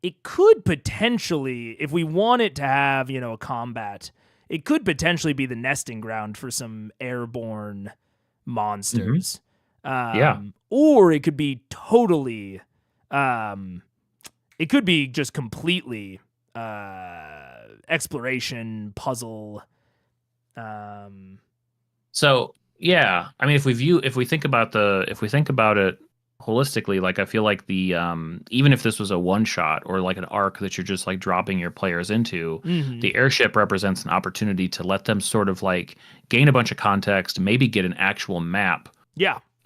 it could potentially, if we want it to have, a combat, it could potentially be the nesting ground for some airborne monsters. Or it could be totally, it could be just completely exploration puzzle. So yeah, I mean, if we think about it holistically, like I feel like the even if this was a one shot or like an arc that you're just like dropping your players into, the airship represents an opportunity to let them sort of like gain a bunch of context, maybe get an actual map.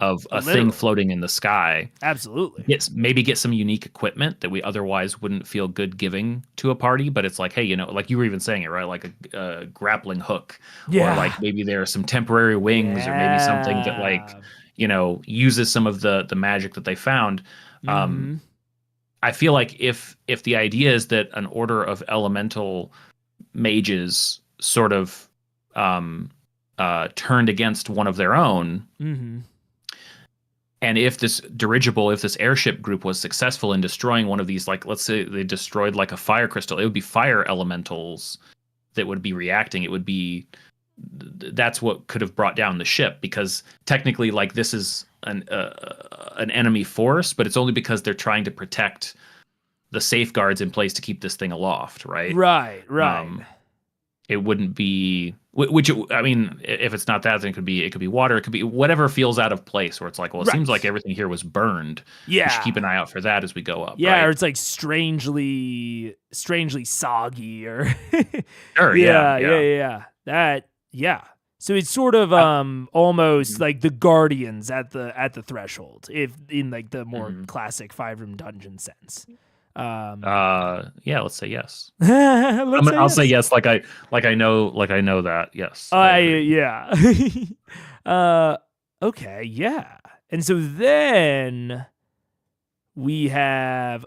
Of a thing floating in the sky. Absolutely. Yes, maybe get some unique equipment that we otherwise wouldn't feel good giving to a party, but it's like, hey, like you were even saying it, right? Like a grappling hook. Or like maybe there are some temporary wings or maybe something that like, uses some of the magic that they found. I feel like if the idea is that an order of elemental mages sort of turned against one of their own, and if this airship group was successful in destroying one of these, like, let's say they destroyed like a fire crystal, it would be fire elementals that would be reacting. It would be, that's what could have brought down the ship, because technically, like, this is an enemy force, but it's only because they're trying to protect the safeguards in place to keep this thing aloft, right? Right. It wouldn't be, which I mean, if it's not that, then it could be water. It could be whatever feels out of place, where it's like, well, it seems like everything here was burned. Yeah, we should keep an eye out for that as we go up. Yeah, right? Or it's like strangely soggy, or sure, yeah. So it's sort of almost like the Guardians at the threshold, if in like the more classic 5-room dungeon sense. Yeah, let's say yes. Let's say I'll say yes. yes, like I know that. Yes, I agree. Yeah. Okay, yeah. And so then we have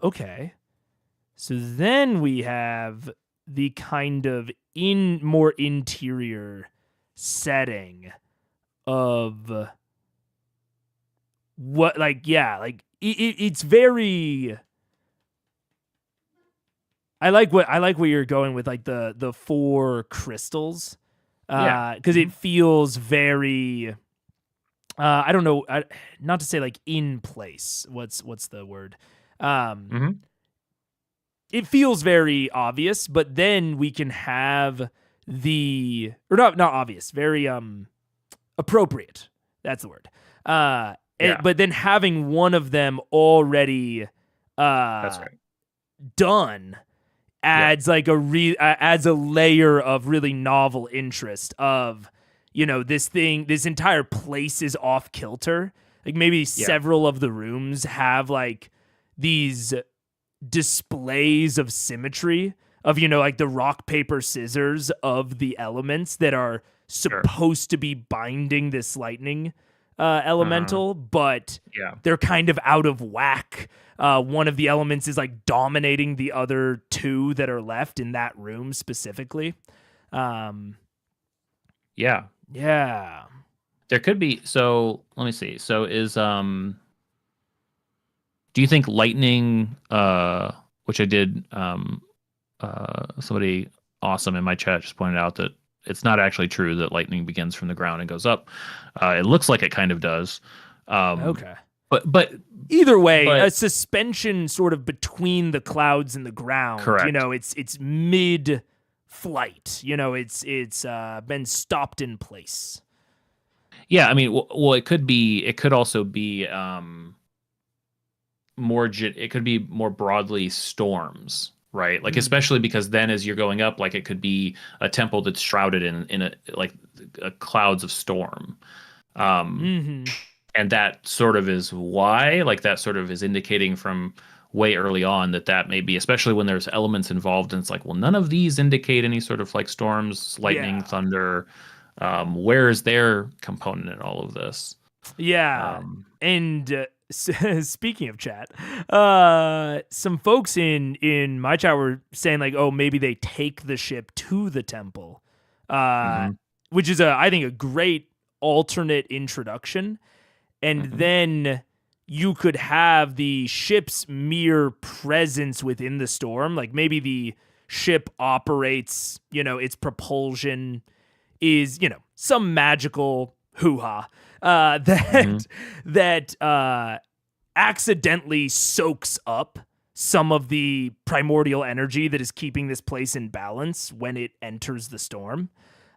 So then we have the kind of more interior setting of what, like, yeah, like it's very. I like what you're going with, like the four crystals, Yeah. because it feels very. I don't know, not to say like in place. What's the word? Hmm. It feels very obvious, but then we can have not obvious, very appropriate. That's the word. Yeah, But then having one of them already that's uh right. done Yep. adds like adds a layer of really novel interest of, this entire place is off kilter. Like maybe Yeah. several of the rooms have like these displays of symmetry of, like the rock paper scissors of the elements that are Sure. supposed to be binding this lightning Uh-huh. elemental, but Yeah. they're kind of out of whack. One of the elements is like dominating the other two that are left in that room specifically. Um, Yeah. yeah. There could be. So let me see. So do you think lightning, which I did, somebody awesome in my chat just pointed out that it's not actually true that lightning begins from the ground and goes up. It looks like it kind of does. Um, Okay. but but Either way, a but suspension sort of between the clouds and the ground. correct. It's mid flight. It's been stopped in place. Yeah, I mean, well, it could be. It could also be it could be more broadly storms, right? Like especially because then as you're going up, like it could be a temple that's shrouded in a like clouds of storm. Um, Mm-hmm. and that sort of is why, like that sort of is indicating from way early on that may be, especially when there's elements involved, and it's like, well, none of these indicate any sort of like storms, lightning, Yeah. thunder. Where is their component in all of this? Yeah. Um, And speaking of chat, some folks in my chat were saying like, oh, maybe they take the ship to the temple, uh, mhm, which is I think a great alternate introduction. And mhm. then you could have the ship's mere presence within the storm. Like maybe the ship operates, its propulsion is, some magical hoo-ha Mm-hmm. that accidentally soaks up some of the primordial energy that is keeping this place in balance when it enters the storm.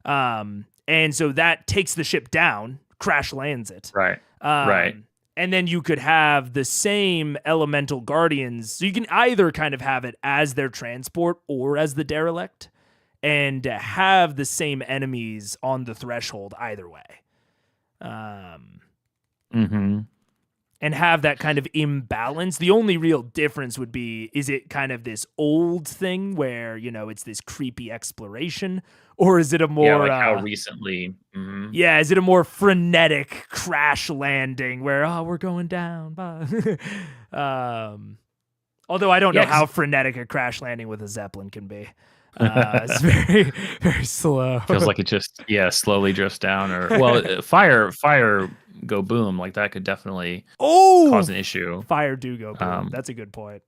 And so that takes the ship down, crash lands it. Right. Right. And then you could have the same elemental guardians. So you can either kind of have it as their transport or as the derelict, and have the same enemies on the threshold either way. Mm-hmm. And have that kind of imbalance. The only real difference would be, is it kind of this old thing where, it's this creepy exploration, or is it a more, Yeah, like how recently. Mhm. yeah, is it a more frenetic crash landing where, oh, we're going down? Although I don't know Yeah, how frenetic a crash landing with a Zeppelin can be. It's very, very slow. feels like it just slowly drifts down. Or fire go boom, like that could definitely Oh, cause an issue. fire do go boom. Um, That's a good point.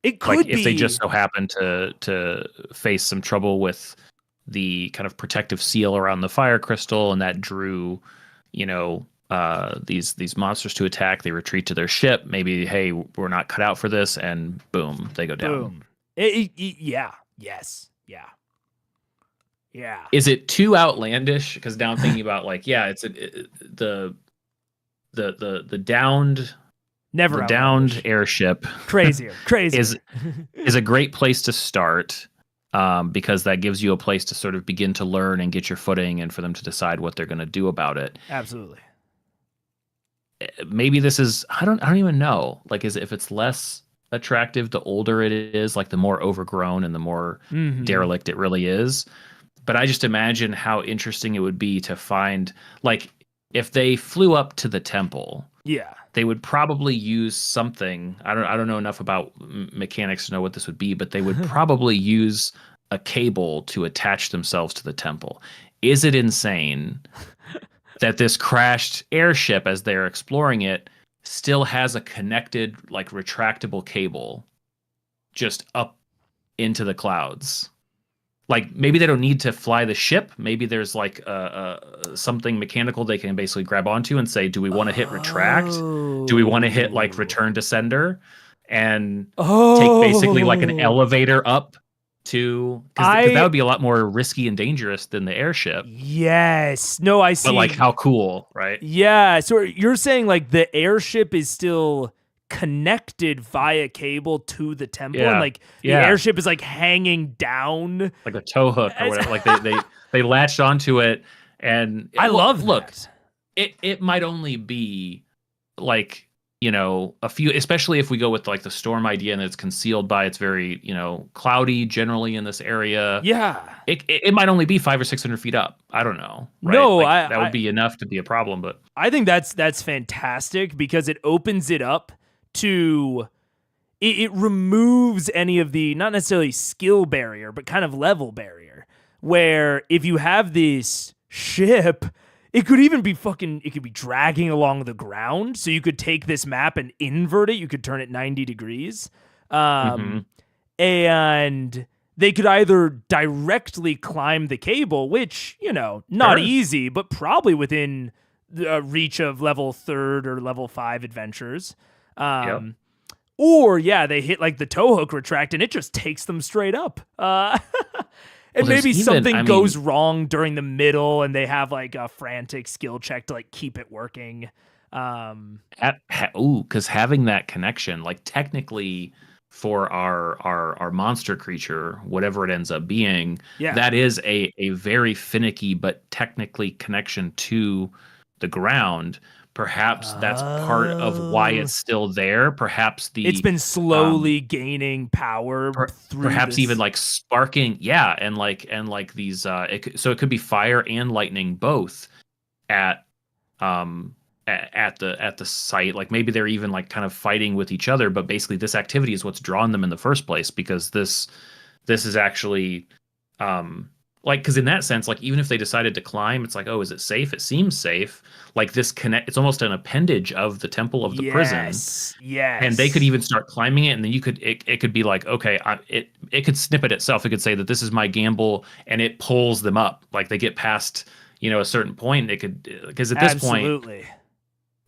It like could if they just be. so happen to face some trouble with the kind of protective seal around the fire crystal, and that drew, these monsters to attack. They retreat to their ship. Maybe, hey, we're not cut out for this, and boom, they go down. Boom. Yeah. Yes. Yeah. Yeah. Is it too outlandish? Because now I'm thinking about like, yeah, the downed Never the outlandish. downed airship Crazier. is a great place to start, because that gives you a place to sort of begin to learn and get your footing, and for them to decide what they're going to do about it. Absolutely. Maybe this is, I don't even know. Like, if it's less attractive the older it is, like the more overgrown and the more Hmm. derelict it really is. But I just imagine how interesting it would be to find, like, if they flew up to the temple, Yeah. they would probably use something. I don't know enough about mechanics to know what this would be, but they would probably use a cable to attach themselves to the temple. Is it insane that this crashed airship, as they're exploring it, still has a connected, like, retractable cable just up into the clouds? Like, maybe they don't need to fly the ship. Maybe there's like something mechanical they can basically grab onto and say, do we want to hit retract? Do we want to hit like Oh. return to sender and take basically like an Oh. elevator up to, because that I would be a lot more risky and dangerous than the airship. Yes. No, I But like, see. how cool, right? Yeah, so you're saying like the airship is still connected via cable to the temple, and Yeah, like the yeah, airship is like hanging down. like a tow hook or As- whatever. Like they latched onto it, and I well, love look, that. it might only be like, a few, especially if we go with like the storm idea and it's concealed by, it's very, cloudy generally in this area. Yeah. It might only be 500 or 600 feet up. I don't know, right? No, Like, I that would I, be enough to be a problem. But I think that's fantastic because it opens it up to it removes any of the not necessarily skill barrier, but kind of level barrier. Where if you have this ship, it could even be it could be dragging along the ground. So you could take this map and invert it. You could turn it 90 degrees. mhm, And they could either directly climb the cable, which, not sure, easy, but probably within the reach of level third or level five adventures. yep. Um, or yeah, they hit like the tow hook retract and it just takes them straight up. And Well, there's maybe even, something I goes mean, wrong during the middle and they have like a frantic skill check to like keep it working. Um, because having that connection, like, technically, for our monster creature, whatever it ends up being, yeah. that is a very finicky but technically connection to the ground. Perhaps that's part of why Oh. it's still there. Perhaps It's the been um slowly gaining power through perhaps even this. like sparking, yeah, and like these so it could be fire and lightning both at um at the site. Like, maybe they're even like kind of fighting with each other, but basically this activity is what's drawn them in the first place, because this is actually like, because in that sense, like, even if they decided to climb, it's like, oh, is it safe? It seems safe. Like, it's almost an appendage of the temple of the prison, Yes. and they could Yes. even start climbing it, and then it could be like, okay, it could snip it itself. It could say that this is my gamble, and it pulls them up. Like, they get past a certain point, it could, because at this point, Absolutely.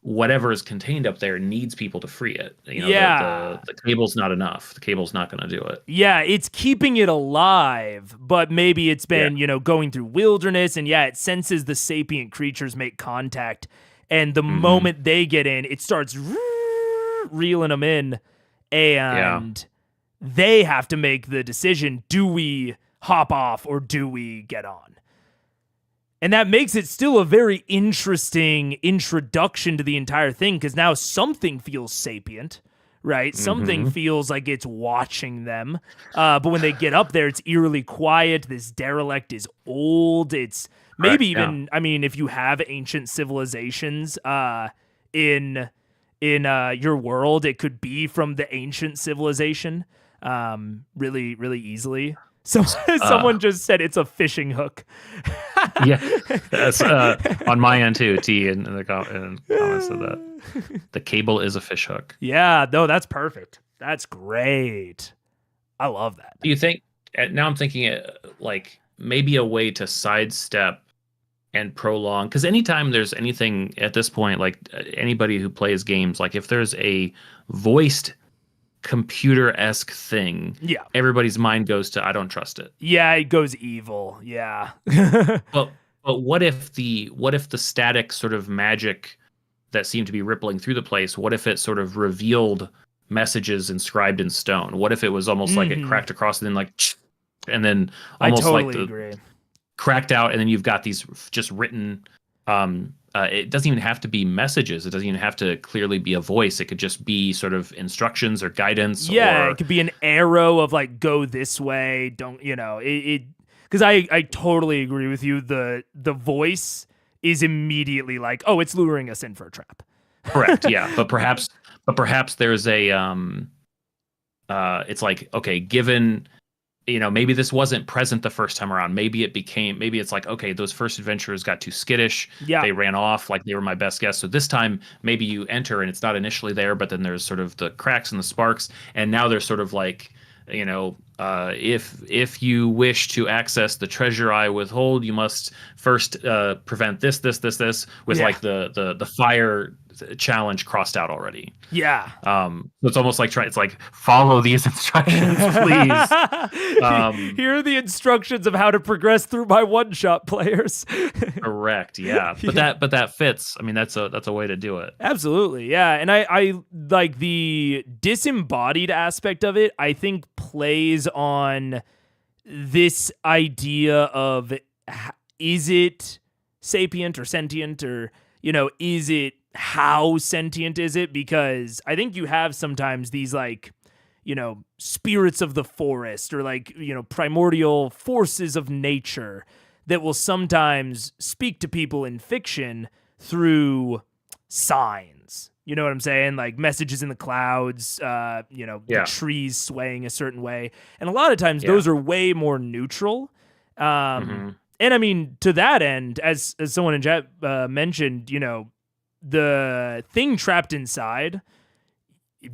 whatever is contained up there needs people to free it. Yeah. The cable's not enough. The cable's not going to do it. Yeah, it's keeping it alive, but maybe it's Yeah. been, going through wilderness and yeah, it senses the sapient creatures make contact and the Hmm. moment they get in, it starts reeling them in Yeah. and they have to make the decision, do we hop off or do we get on? And that makes it still a very interesting introduction to the entire thing because now something feels sapient, right? Something Hmm. feels like it's watching them. But when they get up there, it's eerily quiet. This derelict is old. It's maybe Correct. Yeah. even, I mean, if you have ancient civilizations in your world, it could be from the ancient civilization really, really easily. So Uh, someone just said it's a fishing hook. yeah. That's on my end too. T in the comments said that the cable is a fish hook. Yeah, no, that's perfect. That's great. I love that. Do you think? Now I'm thinking like maybe a way to sidestep and prolong, because anytime there's anything at this point, like anybody who plays games, like if there's a voiced computer-esque thing, Yeah. everybody's mind goes to, I don't trust it. Yeah, it goes evil. Yeah. But what if the static sort of magic that seemed to be rippling through the place, what if it sort of revealed messages inscribed in stone? What if it was almost like it Mhm. cracked across and then like and then I almost like totally the agree. cracked out, and then you've got these just written it doesn't even have to be messages. It doesn't even have to clearly be a voice. It could just be sort of instructions or guidance. Yeah, Or it could be an arrow of like go this way. Don't it because I totally agree with you. The voice is immediately like, oh, it's luring us in for a trap. correct, yeah. But perhaps there's a it's like, okay, given, maybe this wasn't present the first time around. Maybe it's like, okay, those first adventurers got too skittish. Yeah. They ran off like they were my best guess. So this time maybe you enter and it's not initially there, but then there's sort of the cracks and the sparks. And now there's sort of like, if you wish to access the treasure I withhold, you must first prevent this with like the fire challenge crossed out already. Yeah. So it's almost like it's like, follow these instructions, please. Here are the instructions of how to progress through my one-shot players. Correct. Yeah. But that fits. I mean, that's a way to do it. Absolutely. Yeah. And I like the disembodied aspect of it, I think plays on this idea of, is it sapient or sentient, or, is it, how sentient is it? Because I think you have sometimes these like, spirits of the forest, or like, primordial forces of nature that will sometimes speak to people in fiction through signs. You know what I'm saying? Like messages in the clouds, the trees swaying a certain way. And a lot of times those are way more neutral. And I mean, to that end, as someone in chat mentioned, the thing trapped inside,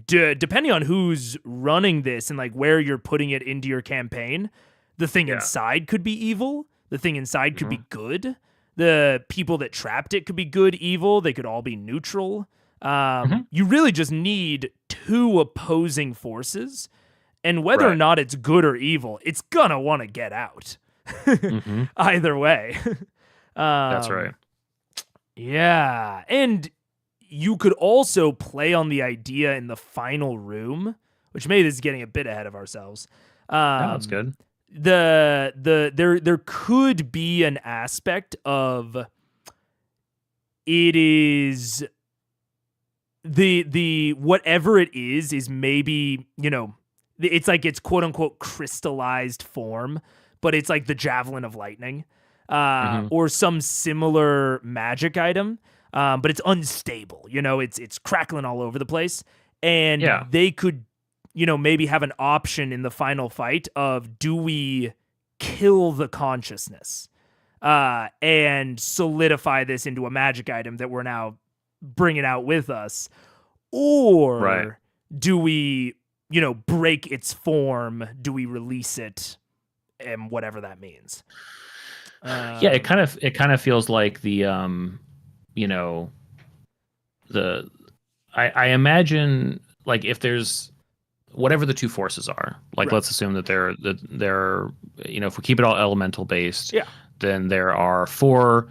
depending on who's running this and like where you're putting it into your campaign, the thing inside could be evil. The thing inside could be good. The people that trapped it could be good, evil. They could all be neutral. You really just need two opposing forces, and whether or not it's good or evil, it's gonna want to get out. Either way. That's right. Yeah, and you could also play on the idea in the final room, which maybe this is getting a bit ahead of ourselves. That's good. There could be an aspect of it is the whatever it is maybe, it's like it's quote unquote crystallized form, but it's like the javelin of lightning. Or some similar magic item, but it's unstable. It's crackling all over the place, and they could, maybe have an option in the final fight of, do we kill the consciousness and solidify this into a magic item that we're now bringing out with us, or do we, break its form? Do we release it, and whatever that means? It kind of feels like the I imagine, like, if there's whatever the two forces are, like let's assume that they're if we keep it all elemental based, then there are four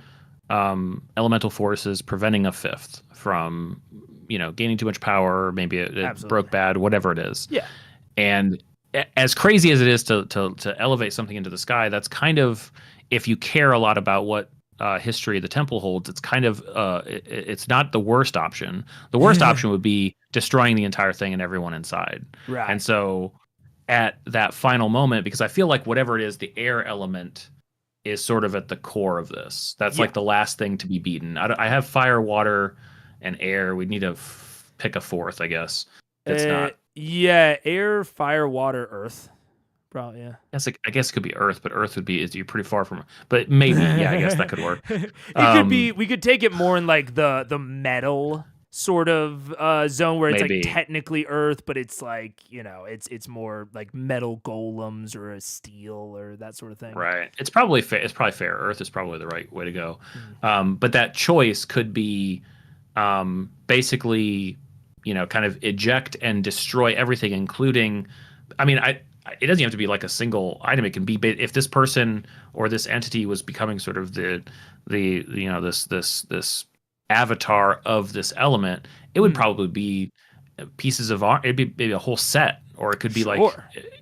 elemental forces preventing a fifth from gaining too much power, maybe it broke bad, whatever it is. And as crazy as it is to elevate something into the sky, that's kind of, if you care a lot about what history the temple holds, it's kind of it's not the worst option. The worst option would be destroying the entire thing and everyone inside. Right. And so at that final moment, because I feel like whatever it is, the air element is sort of at the core of this. That's like the last thing to be beaten. I have fire, water, and air. We need to pick a fourth, I guess. It's not. Yeah, air, fire, water, earth. Probably, yeah. I guess it could be Earth, but Earth would be, you're pretty far from. But maybe, I guess that could work. It could be. We could take it more in like the metal sort of zone, where it's like technically Earth, but it's like, it's more like metal golems or a steel or that sort of thing. Right. It's probably fair. It's probably fair. Earth is probably the right way to go. But that choice could be basically, kind of eject and destroy everything, including. I mean, it doesn't have to be like a single item. It can be, if this person or this entity was becoming sort of the this avatar of this element, it would probably be pieces of art. It'd be maybe a whole set, or it could be like,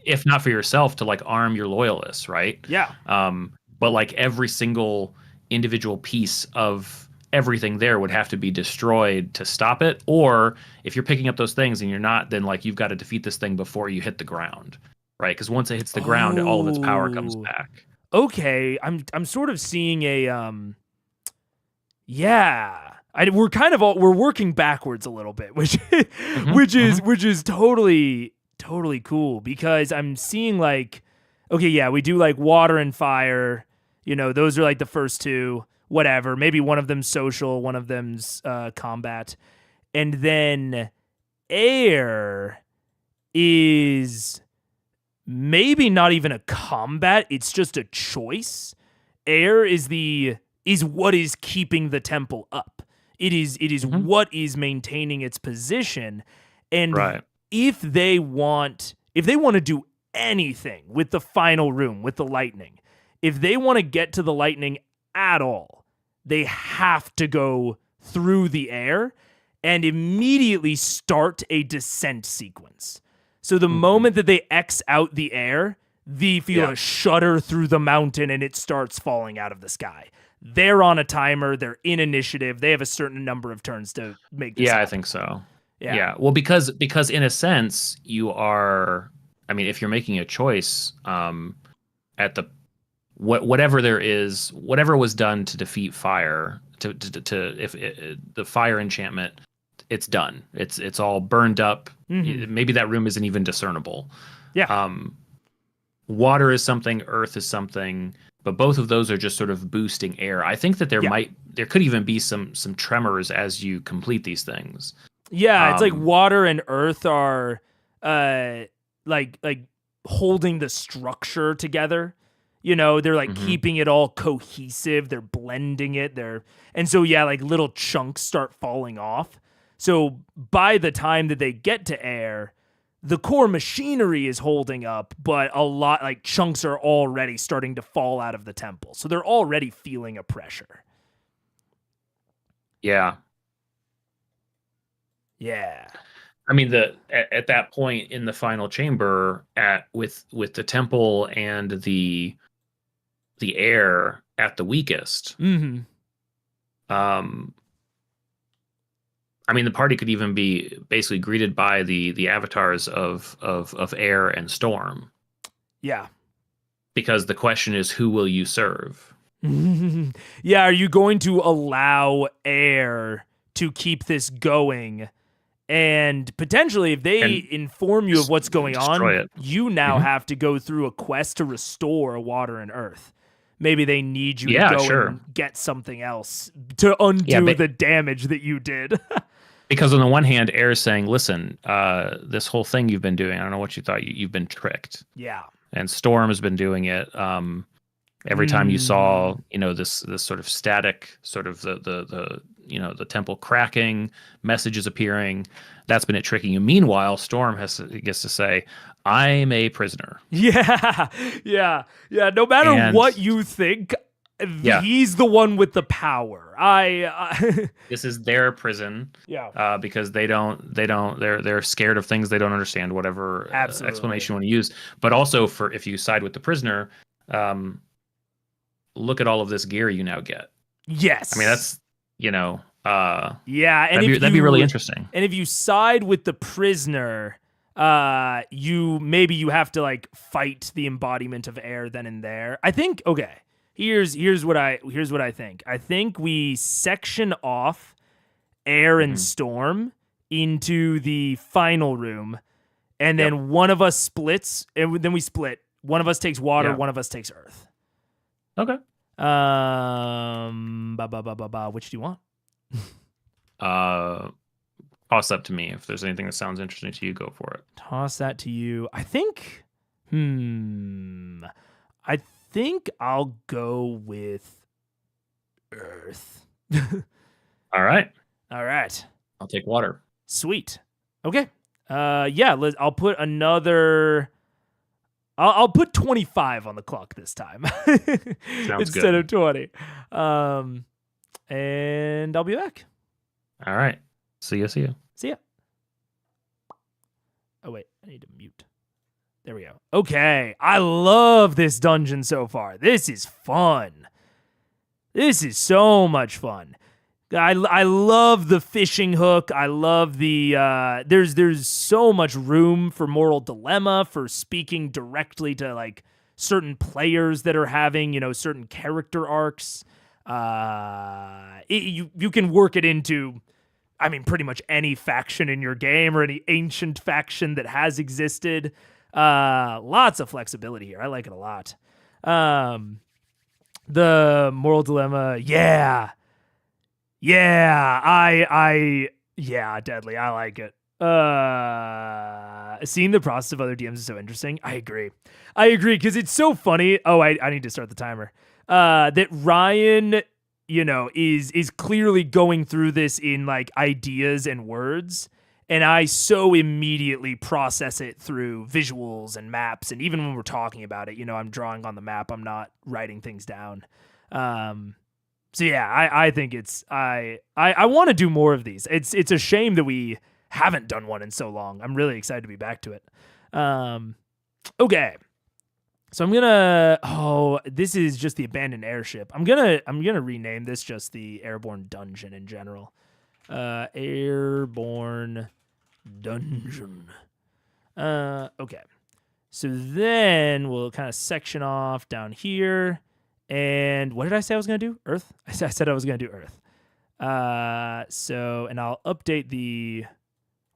if not for yourself, to like arm your loyalists, right? Yeah. But like every single individual piece of everything there would have to be destroyed to stop it. Or if you're picking up those things and you're not, then like you've got to defeat this thing before you hit the ground, right? Because once it hits the ground, all of its power comes back. Okay, I'm sort of seeing a yeah. We're working backwards a little bit, which which is totally cool, because I'm seeing like, okay, yeah, we do like water and fire, those are like the first two, whatever. Maybe one of them's social, one of them's combat, and then air is maybe not even a combat, it's just a choice. Air is what is keeping the temple up. It is what is maintaining its position. And if they want to do anything with the final room, with the lightning, if they want to get to the lightning at all, they have to go through the air and immediately start a descent sequence. So the moment that they X out the air, they feel a shudder through the mountain and it starts falling out of the sky. They're on a timer. They're in initiative. They have a certain number of turns to make this happen. I think so. Yeah. Well, because in a sense, you are, I mean, if you're making a choice at the whatever there is, whatever was done to defeat fire, the fire enchantment, it's done. It's all burned up. Maybe that room isn't even discernible. Yeah. Water is something, earth is something, but both of those are just sort of boosting air. I think that there could even be some tremors as you complete these things. Yeah, it's like water and earth are like holding the structure together. They're like keeping it all cohesive. They're blending it. And so like little chunks start falling off. So by the time that they get to air, the core machinery is holding up, but a lot, like chunks are already starting to fall out of the temple. So they're already feeling a pressure. Yeah. Yeah. I mean, at that point in the final chamber, with the temple and the air at the weakest, I mean, the party could even be basically greeted by the avatars of air and storm. Yeah. Because the question is, who will you serve? Yeah, are you going to allow air to keep this going? And potentially, if they inform you of what's going on, you now have to go through a quest to restore water and earth. Maybe they need you to go and get something else to undo the damage that you did. Because on the one hand, air is saying, listen, this whole thing you've been doing, I don't know what you thought, you've been tricked. Yeah. And Storm has been doing it. Every time you saw, this sort of static, sort of the temple cracking, messages appearing, that's been it tricking you. Meanwhile, Storm gets to say, I'm a prisoner. Yeah. No matter what you think, he's the one with the power. This is their prison. Yeah. Because they're scared of things they don't understand, whatever explanation you want to use. But also if you side with the prisoner, look at all of this gear you now get. Yes. I mean, that's, yeah, and that'd be really interesting. And if you side with the prisoner, you have to like fight the embodiment of air then and there. I think here's what I think. I think we section off air and storm into the final room, and then one of us splits, and then we split. One of us takes water, one of us takes earth. Okay. Which do you want? Toss up to me. If there's anything that sounds interesting to you, go for it. Toss that to you. I think I'll go with earth. All right. I'll take water. Sweet. Okay. I'll put another. I'll put 25 on the clock this time instead of 20. And I'll be back. All right. See ya. See ya. Oh, wait. I need to mute. There we go. Okay. I love this dungeon so far. This is fun. This is so much fun. I love the fishing hook. I love the there's so much room for moral dilemma, for speaking directly to like certain players that are having, certain character arcs. You can work it into, I mean, pretty much any faction in your game or any ancient faction that has existed. Lots of flexibility here. I like it a lot. The moral dilemma, yeah, deadly. I like it. Seeing the process of other DMs is so interesting. I agree because it's so funny. Oh, I need to start the timer. That Ryan, is clearly going through this in like ideas and words, and I so immediately process it through visuals and maps, and even when we're talking about it, I'm drawing on the map. I'm not writing things down. So yeah, I think I want to do more of these. It's a shame that we haven't done one in so long. I'm really excited to be back to it. Okay. So I'm gonna this is just the abandoned airship. I'm gonna rename this just the airborne dungeon in general. Airborne dungeon. Okay. So then we'll kind of section off down here. And what did I say I was going to do? Earth? I said I was going to do Earth. And I'll update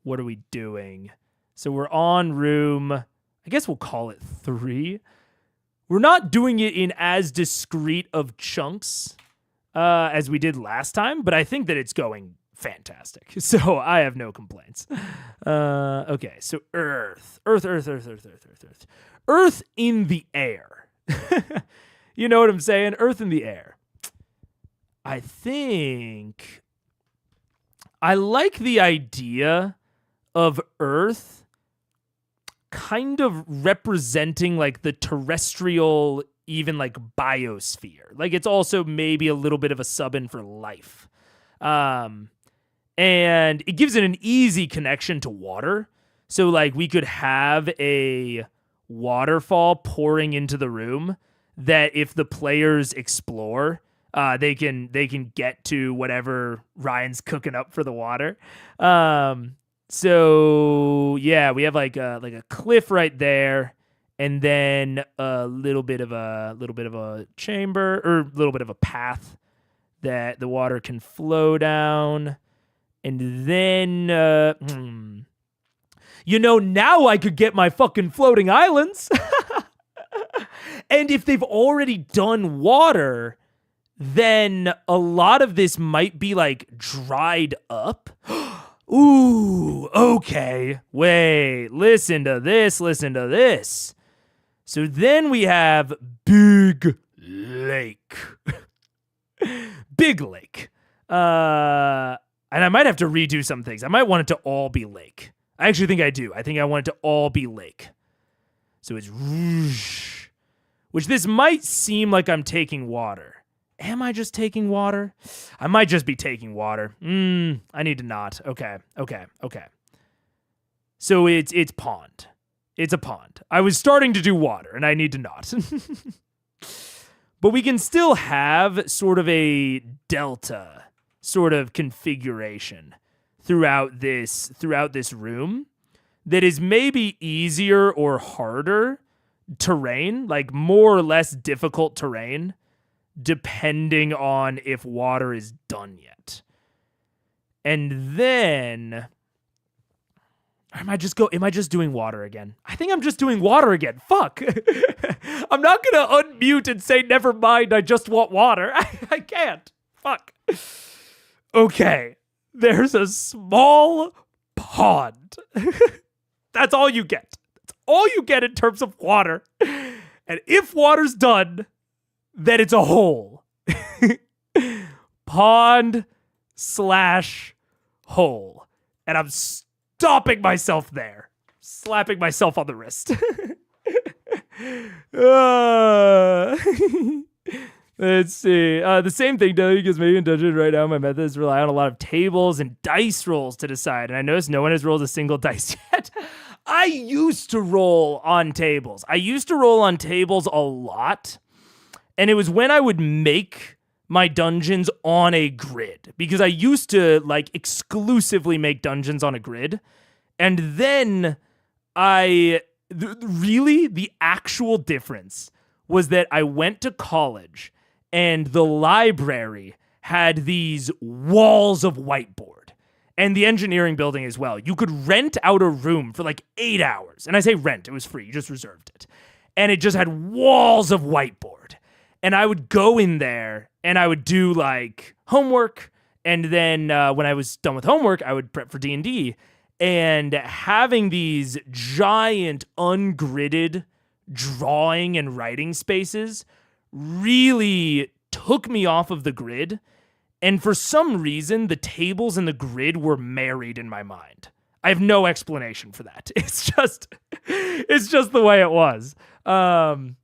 what are we doing? So we're on room, I guess we'll call it 3. We're not doing it in as discrete of chunks as we did last time, but I think that it's going fantastic. So I have no complaints. Okay, so Earth in the air. You know what I'm saying? Earth in the air. I think I like the idea of Earth kind of representing like the terrestrial, even like biosphere. Like it's also maybe a little bit of a sub-in for life. And it gives it an easy connection to water. So like we could have a waterfall pouring into the room that if the players explore, they can get to whatever Ryan's cooking up for the water. So yeah, we have like a cliff right there, and then a little bit of a chamber or a little bit of a path that the water can flow down, and then now I could get my fucking floating islands. And if they've already done water, then a lot of this might be like dried up. Ooh, okay. Wait, listen to this. So then we have Big Lake. Big Lake. And I might have to redo some things. I might want it to all be lake. I actually think I do. I think I want it to all be lake. So it's whoosh. Which this might seem like I'm taking water. Am I just taking water? I might just be taking water. I need to not. Okay. So it's pond. It's a pond. I was starting to do water, and I need to not. But we can still have sort of a delta sort of configuration throughout this room that is maybe easier or harder terrain, like more or less difficult terrain, depending on if water is done yet. And then am I just doing water again? I think I'm just doing water again. Fuck. I'm not gonna unmute and say never mind, I just want water. I can't. Fuck. Okay. There's a small pond. That's all you get. All you get in terms of water. And if water's done, then it's a hole. Pond/hole. And I'm stopping myself there. Slapping myself on the wrist. Let's see. The same thing, though, because maybe in Dungeon right now, my methods rely on a lot of tables and dice rolls to decide. And I noticed no one has rolled a single dice yet. I used to roll on tables. A lot. And it was when I would make my dungeons on a grid because I used to like exclusively make dungeons on a grid. And then really the actual difference was that I went to college and the library had these walls of whiteboard and the engineering building as well. You could rent out a room for like 8 hours. And I say rent, it was free. You just reserved it. And it just had walls of whiteboard. And I would go in there and I would do like homework. And then when I was done with homework, I would prep for D&D. And having these giant ungridded drawing and writing spaces really took me off of the grid. And for some reason, the tables and the grid were married in my mind. I have no explanation for that. It's just the way it was. And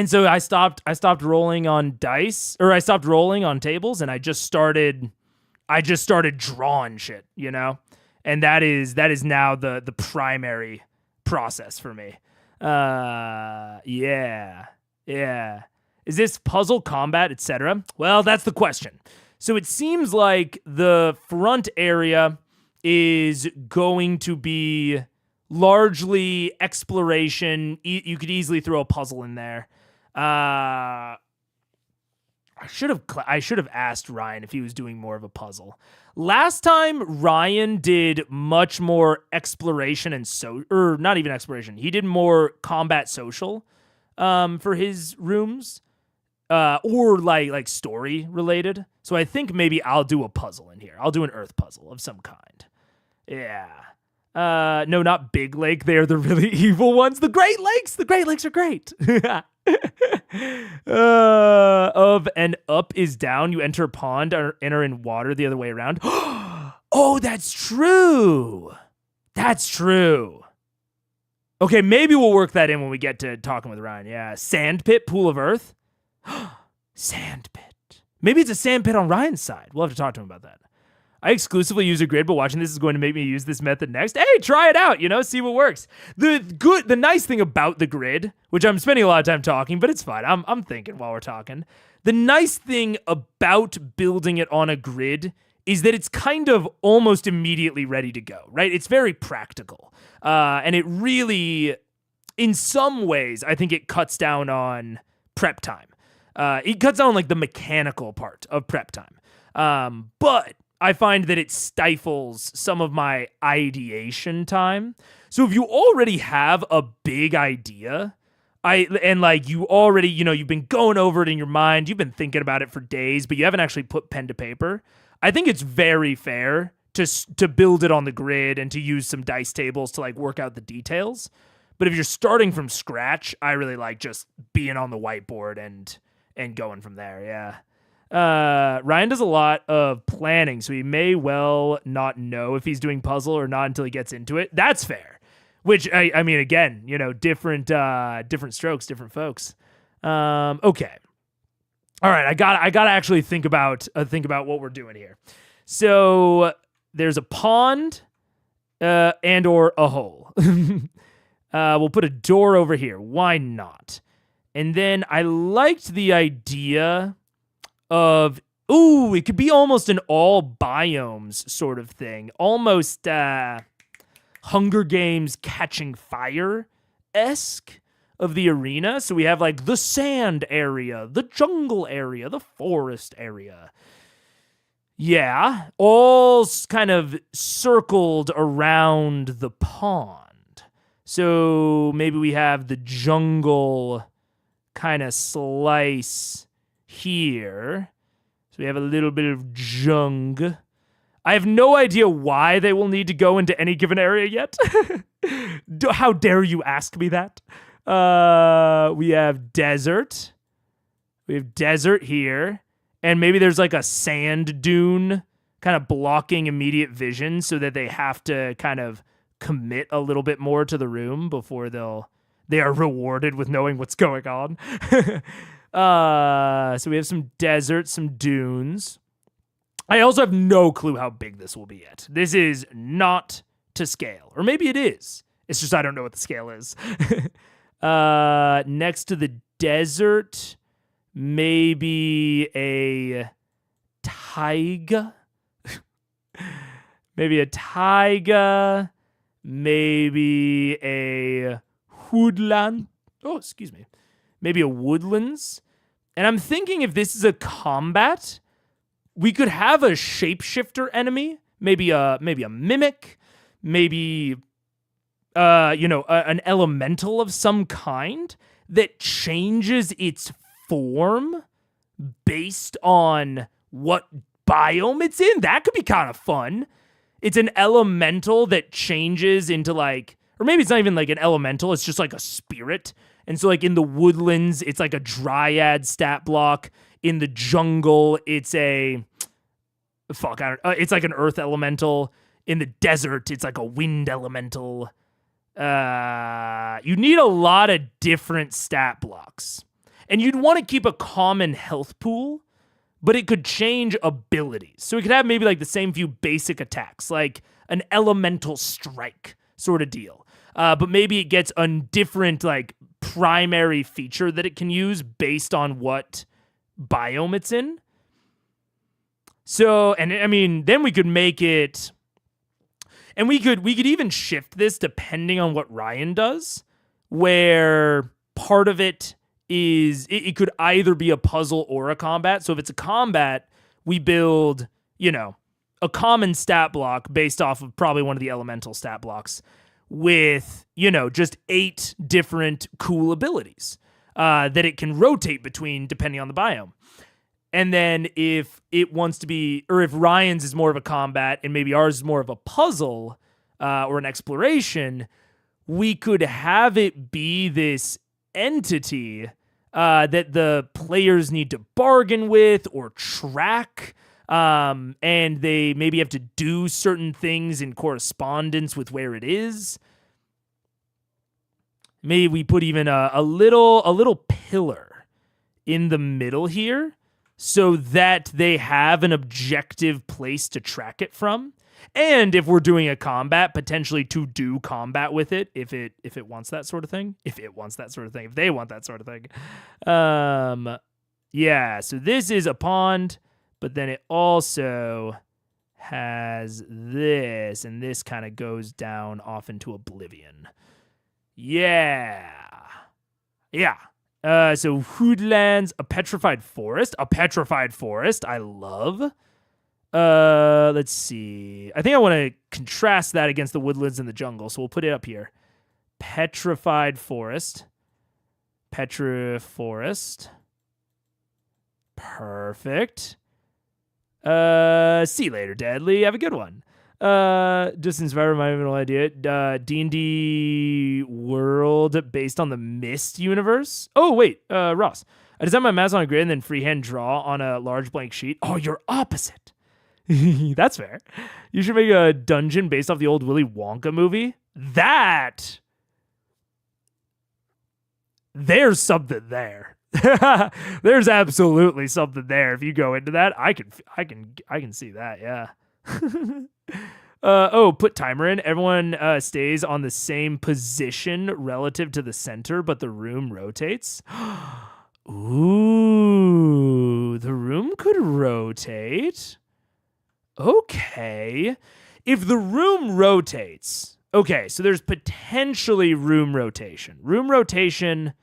so I stopped rolling on dice, or I stopped rolling on tables, and I just started drawing shit, you know? And that is now the primary process for me. Yeah. Is this puzzle, combat, etc.? Well, that's the question. So it seems like the front area is going to be largely exploration. You could easily throw a puzzle in there. I should have asked Ryan if he was doing more of a puzzle. Last time Ryan did much more exploration and or not even exploration. He did more combat social for his rooms. Or like story related. So I think maybe I'll do a puzzle in here. I'll do an earth puzzle of some kind. Yeah. No, not Big Lake. They're the really evil ones. The Great Lakes. The Great Lakes are great. Of and up is down. You enter a pond or enter in water the other way around. Oh, that's true. That's true. Okay, maybe we'll work that in when we get to talking with Ryan. Yeah. Sand pit, pool of earth. Sand pit. Maybe it's a sand pit on Ryan's side. We'll have to talk to him about that. I exclusively use a grid, but watching this is going to make me use this method next. Hey, try it out, see what works. The nice thing about the grid, which I'm spending a lot of time talking, but it's fine. I'm thinking while we're talking. The nice thing about building it on a grid is that it's kind of almost immediately ready to go, right? It's very practical. And it really, in some ways, I think it cuts down on prep time. It cuts down on like the mechanical part of prep time. But I find that it stifles some of my ideation time. So if you already have a big idea, you already, you've been going over it in your mind, you've been thinking about it for days, but you haven't actually put pen to paper, I think it's very fair to build it on the grid and to use some dice tables to like work out the details. But if you're starting from scratch, I really like just being on the whiteboard and going from there. Yeah. Ryan does a lot of planning, so he may well not know if he's doing puzzle or not until he gets into it. That's fair. Which I mean, again, different strokes, different folks. Okay. All right, I gotta actually think about what we're doing here. So there's a pond, and or a hole. We'll put a door over here. Why not? And then I liked the idea of, it could be almost an all biomes sort of thing. Almost Hunger Games Catching Fire-esque of the arena. So we have like the sand area, the jungle area, the forest area. Yeah, all kind of circled around the pond. So maybe we have the jungle kind of slice here. So we have a little bit of jung. I have no idea why they will need to go into any given area yet. How dare you ask me that? We have desert. We have desert here. And maybe there's like a sand dune kind of blocking immediate vision so that they have to kind of commit a little bit more to the room before they are rewarded with knowing what's going on. So we have some desert, some dunes. I also have no clue how big this will be yet. This is not to scale. Or maybe it is. It's just I don't know what the scale is. Next to the desert, maybe a taiga, maybe a woodland. Oh, excuse me. Maybe a woodlands. And I'm thinking if this is a combat, we could have a shapeshifter enemy, maybe a mimic, maybe an elemental of some kind that changes its form based on what biome it's in. That could be kind of fun. It's an elemental that changes into or maybe it's not even like an elemental, it's just like a spirit. And so like in the woodlands, it's like a dryad stat block. In the jungle, it's it's like an earth elemental. In the desert, it's like a wind elemental. You need a lot of different stat blocks. And you'd want to keep a common health pool, but it could change abilities. So it could have maybe like the same few basic attacks, like an elemental strike sort of deal. But maybe it gets a different like primary feature that it can use based on what biome it's in. So, and I mean, then we could make it, and we could even shift this depending on what Ryan does, where part of it is, it could either be a puzzle or a combat. So if it's a combat, we build, a common stat block based off of probably one of the elemental stat blocks with, just 8 different cool abilities that it can rotate between depending on the biome. And then if it wants to be, or if Ryan's is more of a combat and maybe ours is more of a puzzle or an exploration, we could have it be this entity that the players need to bargain with or track. And they maybe have to do certain things in correspondence with where it is. Maybe we put even a little pillar in the middle here so that they have an objective place to track it from. And if we're doing a combat, potentially to do combat with it, if it wants that sort of thing. If they want that sort of thing. Yeah, so this is a pond. But then it also has this, and this kind of goes down off into oblivion. Yeah. So woodlands, a petrified forest. I love. Let's see. I think I want to contrast that against the woodlands and the jungle, so we'll put it up here. Petrified forest. Petriforest. Perfect. See you later, Deadly. Have a good one. Just inspired my original idea. D&D world based on the Mist universe. Oh, wait, Ross. I designed my maps on a grid and then freehand draw on a large blank sheet. Oh, you're opposite. That's fair. You should make a dungeon based off the old Willy Wonka movie. There's something there. There's absolutely something there. If you go into that, I can see that. Yeah. Put timer in. Everyone stays on the same position relative to the center, but the room rotates. Ooh, the room could rotate. Okay. If the room rotates, okay, so there's potentially room rotation. Room rotation,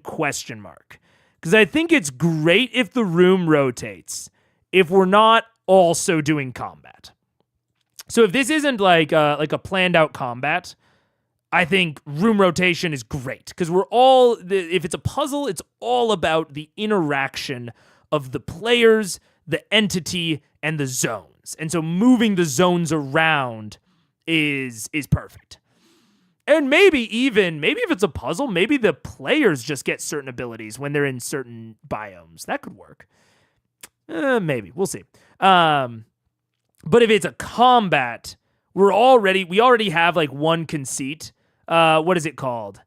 question mark. Because I think it's great if the room rotates, if we're not also doing combat. So if this isn't like a planned out combat, I think room rotation is great. Because if it's a puzzle, it's all about the interaction of the players, the entity, and the zones. And so moving the zones around is perfect. And maybe if it's a puzzle, maybe the players just get certain abilities when they're in certain biomes. That could work. Maybe. We'll see. But if it's a combat, we already have like one conceit. What is it called?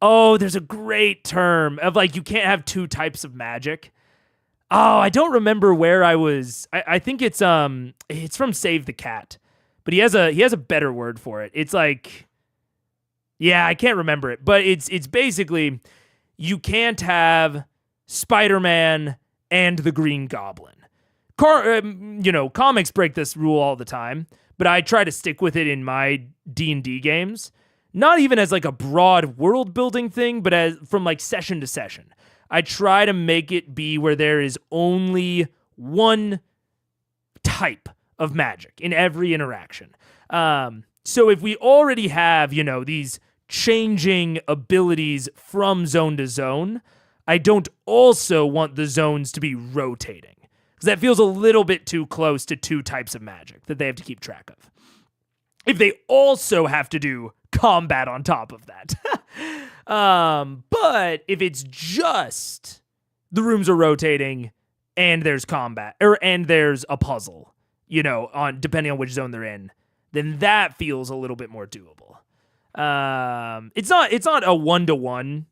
Oh, there's a great term of like you can't have 2 types of magic. Oh, I don't remember where I was. I think it's from Save the Cat. But he has a better word for it. It's like, yeah, I can't remember it, but it's basically you can't have Spider-Man and the Green Goblin. Comics break this rule all the time, but I try to stick with it in my D&D games. Not even as like a broad world building thing, but as from like session to session. I try to make it be where there is only one type of magic in every interaction. So if we already have, these changing abilities from zone to zone, I don't also want the zones to be rotating, because that feels a little bit too close to two types of magic that they have to keep track of. If they also have to do combat on top of that. But if it's just the rooms are rotating and there's combat, and there's a puzzle, depending on which zone they're in, then that feels a little bit more doable. It's not a 1-to-1,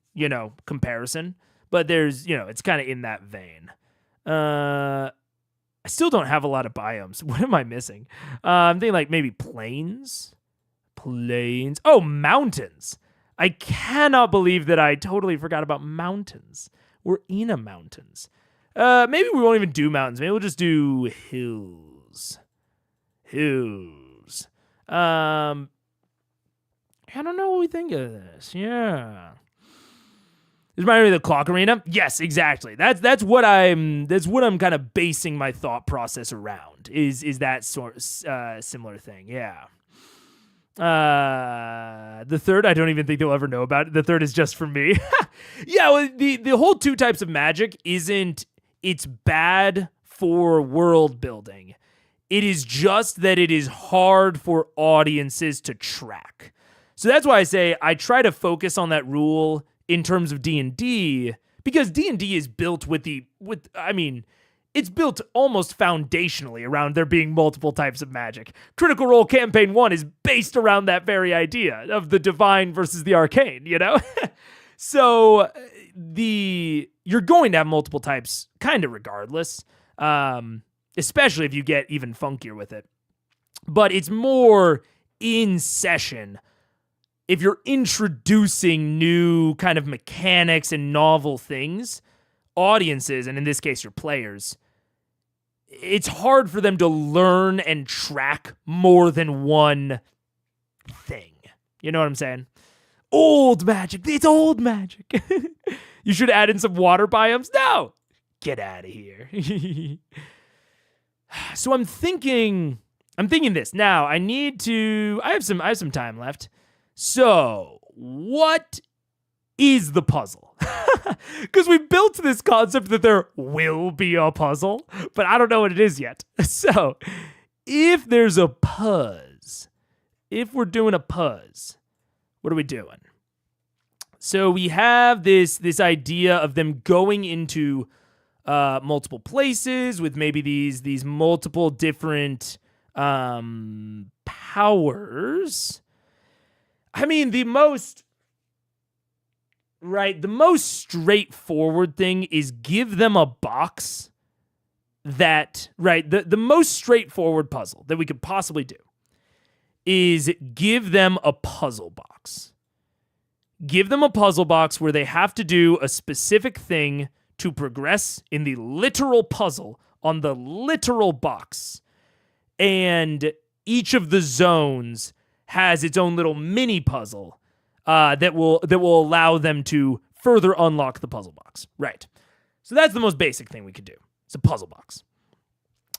comparison, but there's, it's kind of in that vein. I still don't have a lot of biomes. What am I missing? I'm thinking like maybe plains. Oh, mountains. I cannot believe that I totally forgot about mountains. We're in a mountains. Maybe we won't even do mountains. Maybe we'll just do hills. I don't know what we think of this. Yeah. This reminds me of the clock arena. Yes, exactly. That's what I'm kind of basing my thought process around. Is that similar thing? Yeah. The third, I don't even think they'll ever know about it. The third is just for me. Yeah, well, the whole two types of magic it's bad for world building. It is just that it is hard for audiences to track. So that's why I say I try to focus on that rule in terms of D&D, because D&D is built it's built almost foundationally around there being multiple types of magic. Critical Role Campaign 1 is based around that very idea of the divine versus the arcane, So you're going to have multiple types kind of regardless, especially if you get even funkier with it. But it's more in session. If you're introducing new kind of mechanics and novel things, audiences, and in this case your players, it's hard for them to learn and track more than one thing. You know what I'm saying? Old magic. It's old magic. You should add in some water biomes. No, get out of here. So I'm thinking this. Now I have some time left. So what is the puzzle? Because we built this concept that there will be a puzzle, but I don't know what it is yet. So if there's a puzz, if we're doing a puzz, what are we doing? So we have this idea of them going into multiple places with maybe these multiple different powers. I mean, the most straightforward thing is give them a box the most straightforward puzzle that we could possibly do is give them a puzzle box. Give them a puzzle box where they have to do a specific thing to progress in the literal puzzle on the literal box. And each of the zones has its own little mini puzzle that will allow them to further unlock the puzzle box. Right. So that's the most basic thing we could do. It's a puzzle box.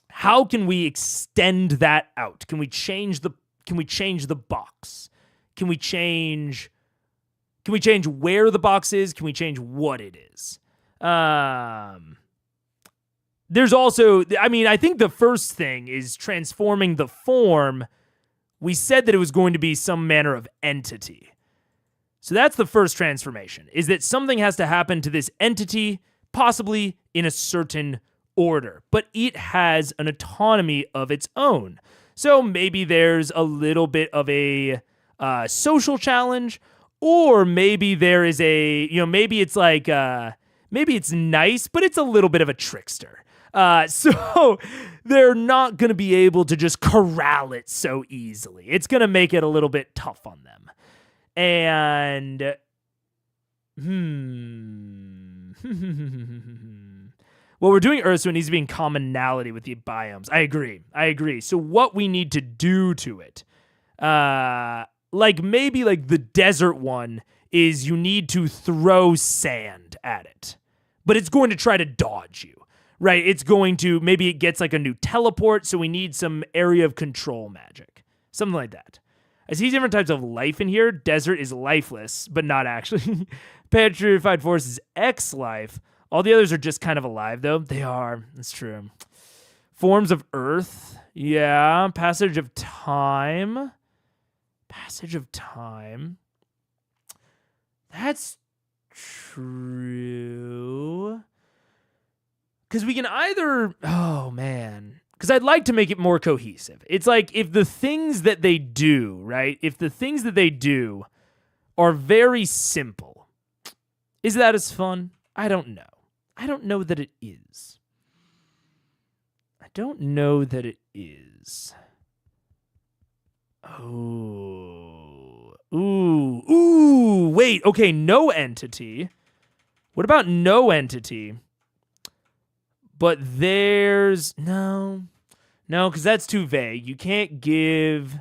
How can we extend that out? Can we change the box? Can we change where the box is? Can we change what it is? There's also, I think the first thing is transforming the form. We said that it was going to be some manner of entity. So that's the first transformation, is that something has to happen to this entity, possibly in a certain order, but it has an autonomy of its own. So maybe there's a little bit of a social challenge, or maybe there is maybe it's like, maybe it's nice, but it's a little bit of a trickster. So they're not going to be able to just corral it so easily. It's going to make it a little bit tough on them. And Well, we're doing Earth, so it needs to be in commonality with the biomes. I agree. So what we need to do to it, maybe the desert one is you need to throw sand at it, but it's going to try to dodge you, right? It's going to, maybe it gets a new teleport, so we need some area of control magic, something like that. I see different types of life in here. Desert is lifeless, but not actually. Petrified forest is X-life. All the others are just kind of alive, though. They are. That's true. Forms of earth. Yeah. Passage of time. That's true. Because we can either... Oh, man. Because I'd like to make it more cohesive. It's if the things that they do, right? If the things that they do are very simple, is that as fun? I don't know. I don't know that it is. Oh. Ooh. Wait. Okay, no entity. What about no entity? But there's... No, because that's too vague. You can't give...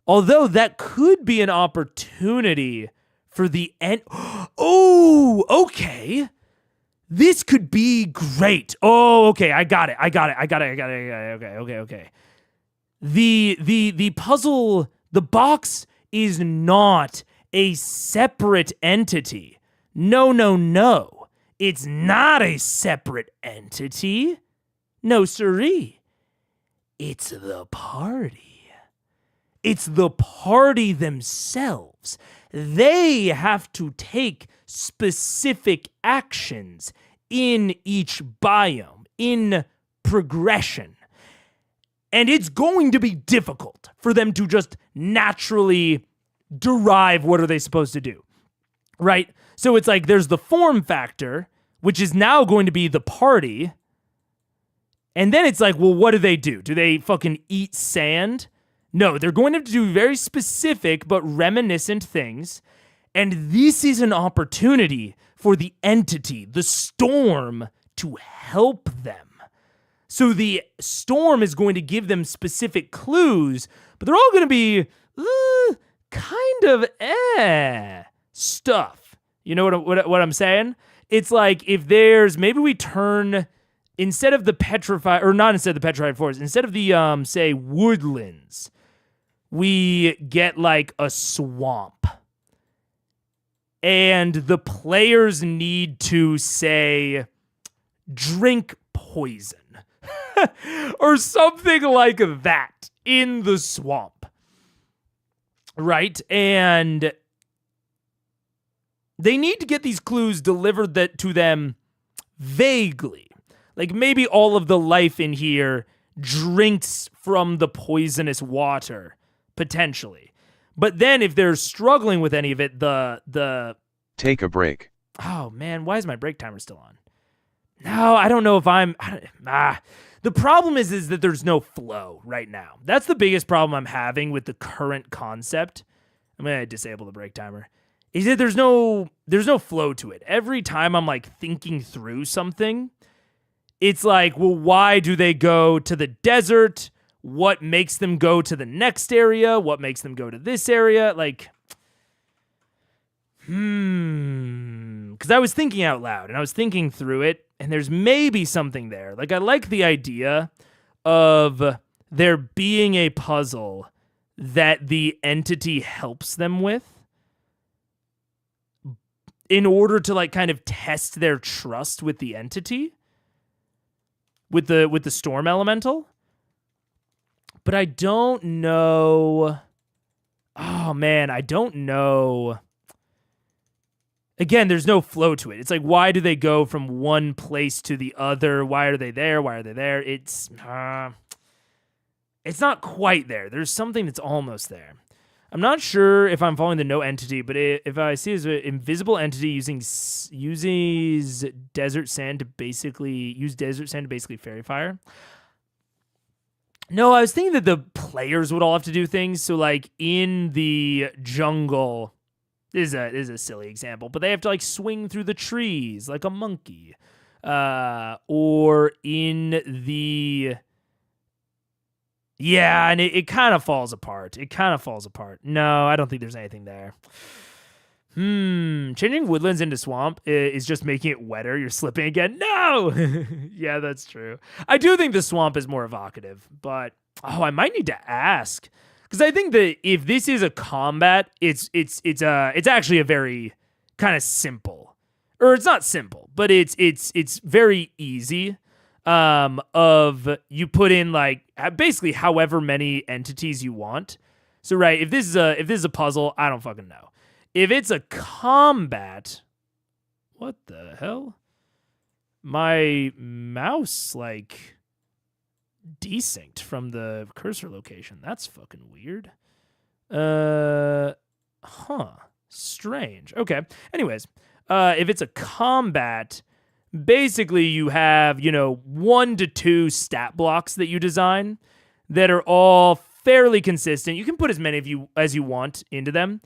Although that could be an opportunity for the end... Oh, okay. This could be great. Oh, okay, I got it. Okay. The puzzle, the box is not a separate entity. No. It's not a separate entity. No, siree. It's the party. It's the party themselves. They have to take specific actions in each biome, in progression. And it's going to be difficult for them to just naturally derive what are they supposed to do, right? So it's there's the form factor, which is now going to be the party. And then it's well, what do they do? Do they fucking eat sand? No, they're going to have to do very specific but reminiscent things. And this is an opportunity for the entity, the storm, to help them. So the storm is going to give them specific clues, but they're all going to be kind of stuff. You know what I'm saying? It's if there's, maybe we turn, instead of the petrified forest, instead of the, say, woodlands, we get a swamp. And the players need to, say, drink poison. Or something like that in the swamp. Right? And they need to get these clues delivered to them vaguely. Maybe all of the life in here drinks from the poisonous water, potentially. But then if they're struggling with any of it, the take a break. Oh man, why is my break timer still on? No, I don't know if the problem is that there's no flow right now. That's the biggest problem I'm having with the current concept. I'm going to disable the break timer. Is that there's no flow to it. Every time I'm thinking through something, it's well, why do they go to the desert? What makes them go to the next area? What makes them go to this area? Because I was thinking out loud and I was thinking through it, and there's maybe something there. I like the idea of there being a puzzle that the entity helps them with in order to kind of test their trust with the entity, with the storm elemental. But I don't know. Oh man, I don't know. Again, there's no flow to it. It's why do they go from one place to the other? Why are they there? Why are they there? It's not quite there. There's something that's almost there. I'm not sure if I'm following the no entity, but if I see as an invisible entity uses desert sand to basically fairy fire. No, I was thinking that the players would all have to do things. So in the jungle, This is a silly example, but they have to like swing through the trees like a monkey. Or in the... Yeah, and it kind of falls apart. No, I don't think there's anything there. Changing woodlands into swamp is just making it wetter. You're slipping again. No! Yeah, that's true. I do think the swamp is more evocative, but I might need to ask. Because I think that if this is a combat, it's actually a very kind of simple. Or it's not simple, but it's very easy. Of you put in like basically however many entities you want. So right, if this is a puzzle, I don't fucking know. If it's a combat, what the hell? My mouse like desynced from the cursor location. That's fucking weird. Strange. Okay. Anyways, if it's a combat, basically you have, 1 to 2 stat blocks that you design that are all fairly consistent. You can put as many of you as you want into them.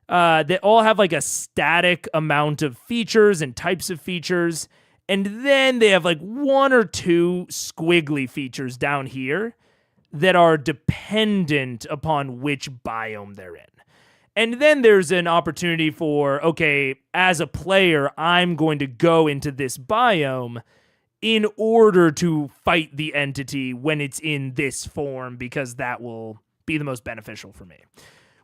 They all have like a static amount of features and types of features. And then they have like 1 or 2 squiggly features down here that are dependent upon which biome they're in. And then there's an opportunity for, okay, as a player, I'm going to go into this biome in order to fight the entity when it's in this form, because that will be the most beneficial for me.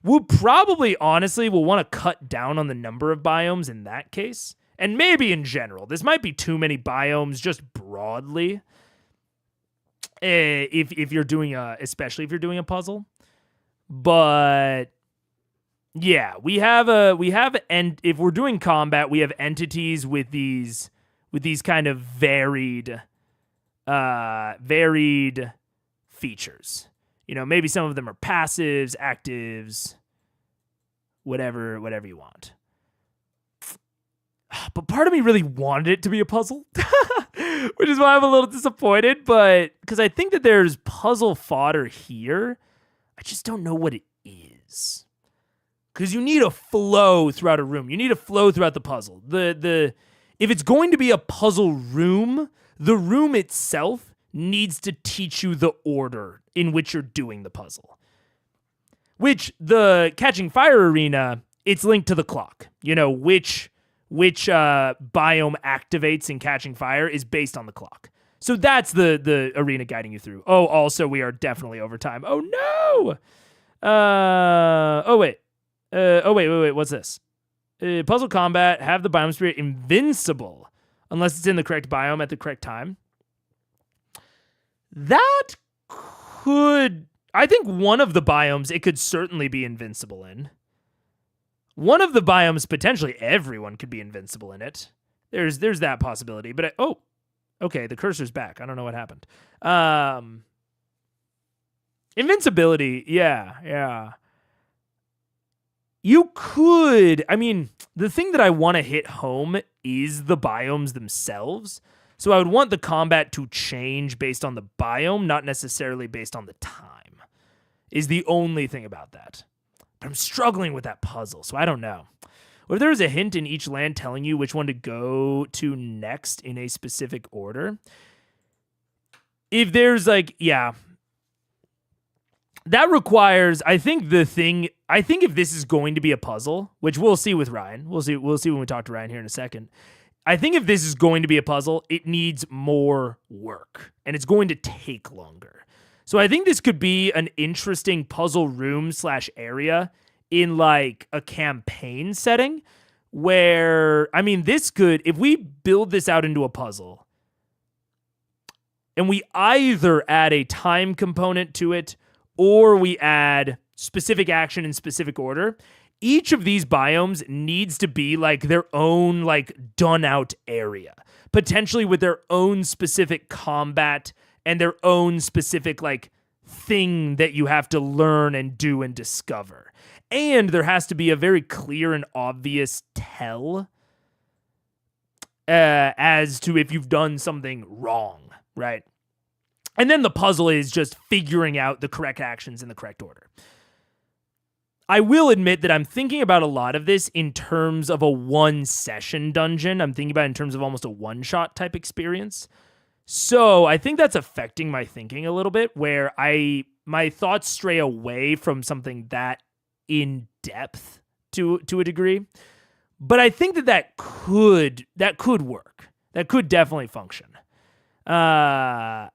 We'll probably, honestly, will want to cut down on the number of biomes in that case. And maybe in general. This might be too many biomes just broadly. If you're doing especially if you're doing a puzzle. But yeah, and if we're doing combat, we have entities with these kind of varied features. Maybe some of them are passives, actives, whatever you want. But part of me really wanted it to be a puzzle, which is why I'm a little disappointed. But because I think that there's puzzle fodder here, I just don't know what it is. Because you need a flow throughout a room. You need a flow throughout the puzzle. If it's going to be a puzzle room, the room itself needs to teach you the order in which you're doing the puzzle. Which the Catching Fire arena, it's linked to the clock. Which biome activates in Catching Fire is based on the clock. So that's the arena guiding you through. Oh, also, we are definitely over time. Oh, no! Wait. What's this? Puzzle combat, have the biome spirit invincible unless it's in the correct biome at the correct time. That could... I think one of the biomes it could certainly be invincible in. One of the biomes, potentially everyone could be invincible in it. There's that possibility. But okay, the cursor's back. I don't know what happened. Invincibility, yeah. You could, the thing that I want to hit home is the biomes themselves. So I would want the combat to change based on the biome, not necessarily based on the time, is the only thing about that. But I'm struggling with that puzzle, so I don't know. What if there was a hint in each land telling you which one to go to next in a specific order? If there's that requires, I think if this is going to be a puzzle, which we'll see with Ryan, we'll see when we talk to Ryan here in a second. I think if this is going to be a puzzle, it needs more work, and it's going to take longer. So I think this could be an interesting puzzle room / area in like a campaign setting where, this could, if we build this out into a puzzle and we either add a time component to it or we add specific action in specific order, each of these biomes needs to be like their own like done out area, potentially with their own specific combat and their own specific like thing that you have to learn and do and discover. And there has to be a very clear and obvious tell as to if you've done something wrong, right? And then the puzzle is just figuring out the correct actions in the correct order. I will admit that I'm thinking about a lot of this in terms of a one-session dungeon. I'm thinking about it in terms of almost a one-shot type experience. So I think that's affecting my thinking a little bit, where my thoughts stray away from something that in depth to a degree. But I think that could work. That could definitely function. Yeah.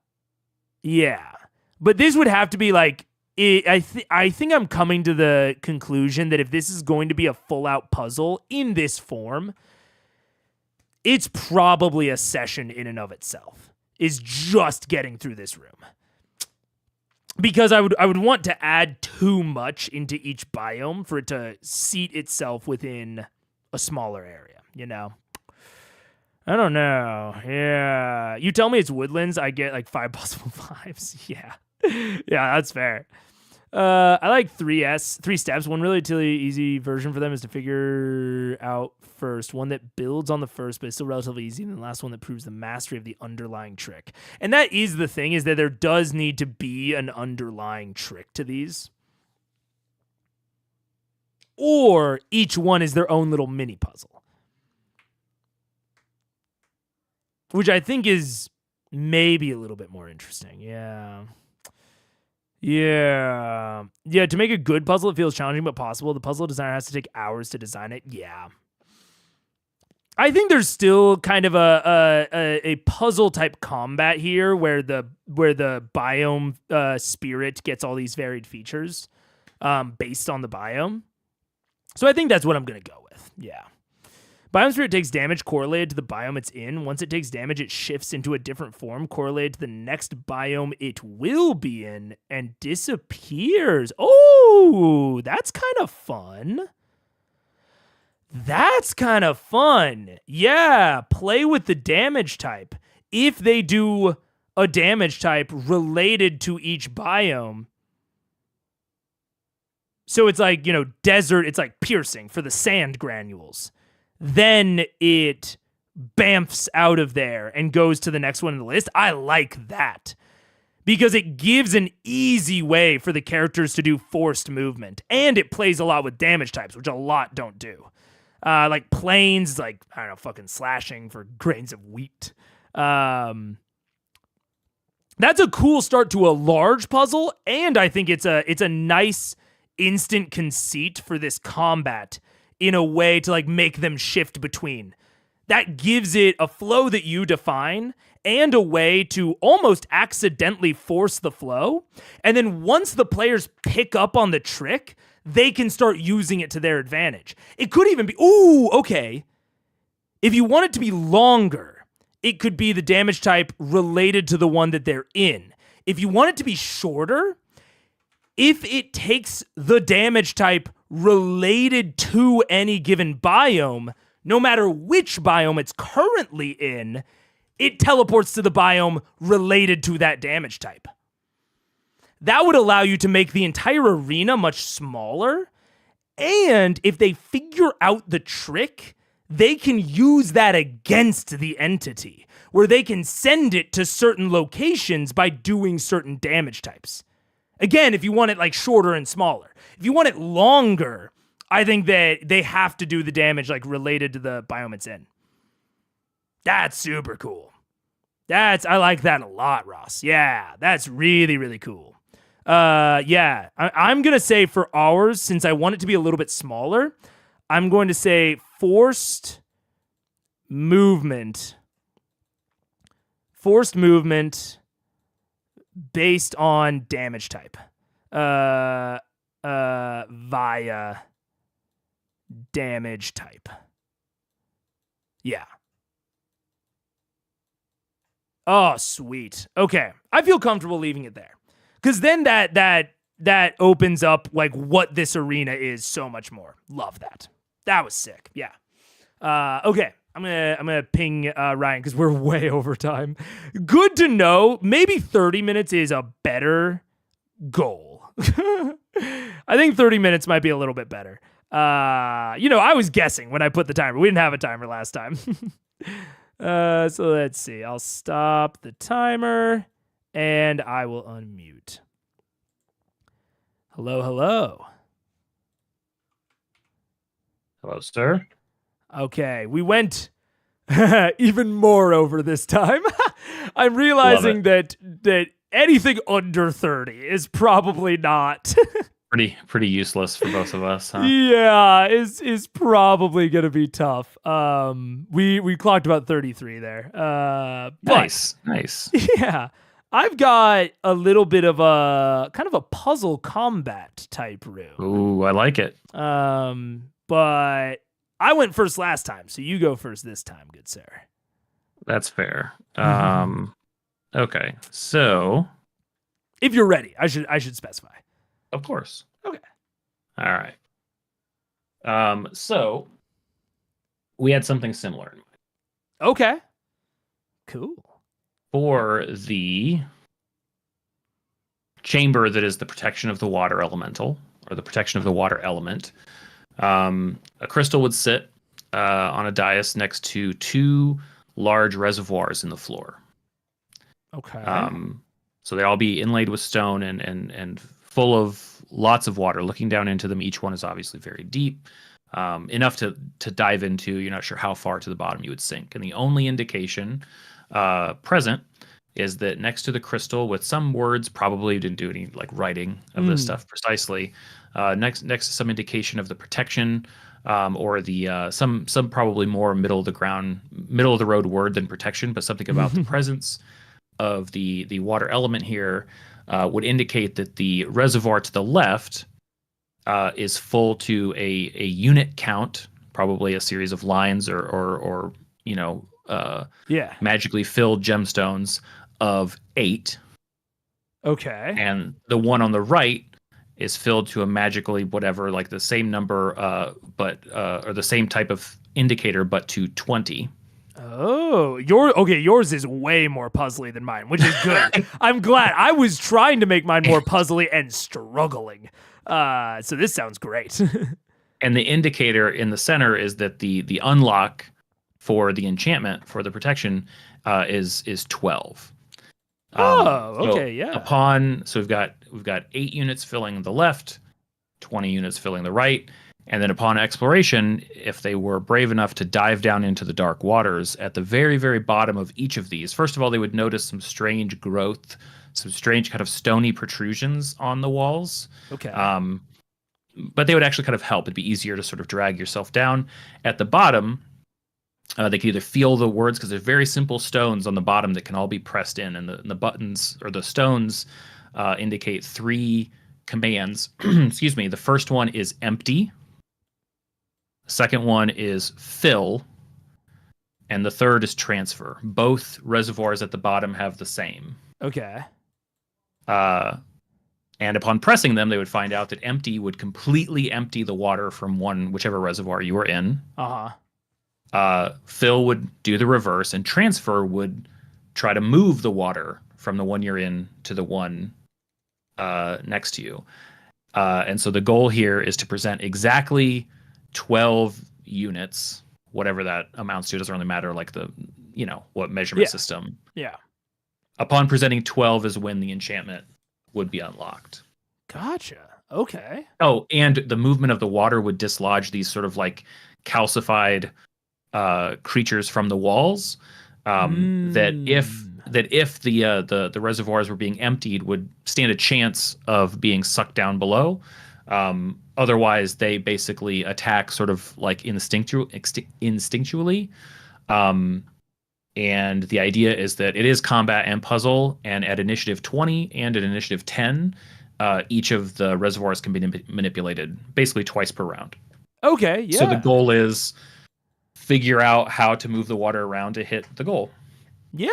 But this would have to be like, I think I'm coming to the conclusion that if this is going to be a full-out puzzle in this form, it's probably a session in and of itself, is just getting through this room. Because I would want to add too much into each biome for it to seat itself within a smaller area, you know? I don't know. Yeah. You tell me it's woodlands, I get like 5 possible vibes. Yeah. Yeah, that's fair. I like 3 steps. One relatively easy version for them is to figure out first. One that builds on the first, but is still relatively easy. And then the last one that proves the mastery of the underlying trick. And that is the thing, is that there does need to be an underlying trick to these. Or each one is their own little mini puzzle. Which I think is maybe a little bit more interesting. Yeah. To make a good puzzle, it feels challenging but possible. The puzzle designer has to take hours to design it. Yeah. I think there's still kind of a puzzle type combat here where the biome spirit gets all these varied features based on the biome. So I think that's what I'm going to go with. Yeah. Biome spirit takes damage correlated to the biome it's in. Once it takes damage, it shifts into a different form correlated to the next biome it will be in and disappears. Oh, that's kind of fun. Yeah, play with the damage type. If they do a damage type related to each biome. So it's like, desert, it's like piercing for the sand granules. Then it bamfs out of there and goes to the next one in the list. I like that because it gives an easy way for the characters to do forced movement, and it plays a lot with damage types, which a lot don't do. Like planes, like, I don't know, fucking slashing for grains of wheat. That's a cool start to a large puzzle, and I think it's a nice instant conceit for this combat in a way to like make them shift between. That gives it a flow that you define and a way to almost accidentally force the flow. And then once the players pick up on the trick, they can start using it to their advantage. It could even be, okay. If you want it to be longer, it could be the damage type related to the one that they're in. If you want it to be shorter, if it takes the damage type related to any given biome, no matter which biome it's currently in, it teleports to the biome related to that damage type. That would allow you to make the entire arena much smaller, and if they figure out the trick, they can use that against the entity, where they can send it to certain locations by doing certain damage types. Again, if you want it like shorter and smaller. If you want it longer, I think that they have to do the damage like related to the biome it's in. That's super cool. I like that a lot, Ross. Yeah, that's really, really cool. Yeah, I'm going to say for ours, since I want it to be a little bit smaller, I'm going to say forced movement based on damage type. Via damage type. Yeah. Oh, sweet. Okay. I feel comfortable leaving it there. Because then that opens up like what this arena is so much more. Love that. That was sick. Yeah. Okay. I'm gonna ping Ryan because we're way over time. Good to know. Maybe 30 minutes is a better goal. I think 30 minutes might be a little bit better. I was guessing when I put the timer. We didn't have a timer last time. So let's see. I'll stop the timer and I will unmute. Hello. Closer. Okay, we went even more over this time. I'm Love realizing it. that anything under 30 is probably not. Pretty useless for both of us, huh? Yeah, is probably gonna be tough. We clocked about 33 there. But Nice. yeah, I've got a little bit of a kind of a puzzle combat type room. Ooh, I like it. But I went first last time, so you go first this time, good sir. That's fair. Okay. So, If you're ready, I should specify. of course. Okay. All right. So we had something similar Okay. Cool. for the chamber that is the protection of the water elemental or the protection of the water element. A crystal would sit on a dais next to two large reservoirs in the floor. Okay. So they all be inlaid with stone and full of lots of water. Looking down into them, each one is obviously very deep, enough to dive into. You're not sure how far to the bottom you would sink. And the only indication present is that next to the crystal, with some words, probably didn't do any like writing of this stuff precisely. Next to some indication of the protection, or the some probably more middle of the road word than protection, but something about the presence of the water element here would indicate that the reservoir to the left is full to a unit count, probably a series of lines or magically filled gemstones of 8. Okay. And the one on the right is filled to a magically whatever, like the same number, or the same type of indicator, but to 20. Oh, yours is way more puzzly than mine, which is good. I'm glad. I was trying to make mine more puzzly and struggling. So this sounds great. And the indicator in the center is that the unlock for the enchantment for the protection is 12. Okay, yeah. So we've got 8 units filling the left, 20 units filling the right, and then upon exploration, if they were brave enough to dive down into the dark waters, at the very, very bottom of each of these, first of all, they would notice some strange growth, some strange kind of stony protrusions on the walls. Okay. But they would actually kind of help. It'd be easier to sort of drag yourself down. At the bottom, they can either feel the words, because there's very simple stones on the bottom that can all be pressed in, and the buttons or the stones indicate 3 commands. Excuse me. The first one is empty. The second one is fill, and the third is transfer. Both reservoirs at the bottom have the same. Okay. And upon pressing them, they would find out that empty would completely empty the water from whichever reservoir you were in. Fill would do the reverse, and transfer would try to move the water from the one you're in to the one next to you. And so the goal here is to present exactly 12 units, whatever that amounts to. It doesn't really matter, like what measurement system. Yeah. Upon presenting 12 is when the enchantment would be unlocked. Gotcha. Okay. Oh, and the movement of the water would dislodge these sort of like calcified creatures from the walls. That if the reservoirs were being emptied, would stand a chance of being sucked down below. Otherwise, they basically attack sort of like instinctually. And the idea is that it is combat and puzzle, and at initiative 20 and at initiative 10, each of the reservoirs can be manipulated basically twice per round. Okay, yeah. So the goal is figure out how to move the water around to hit the goal. Yeah.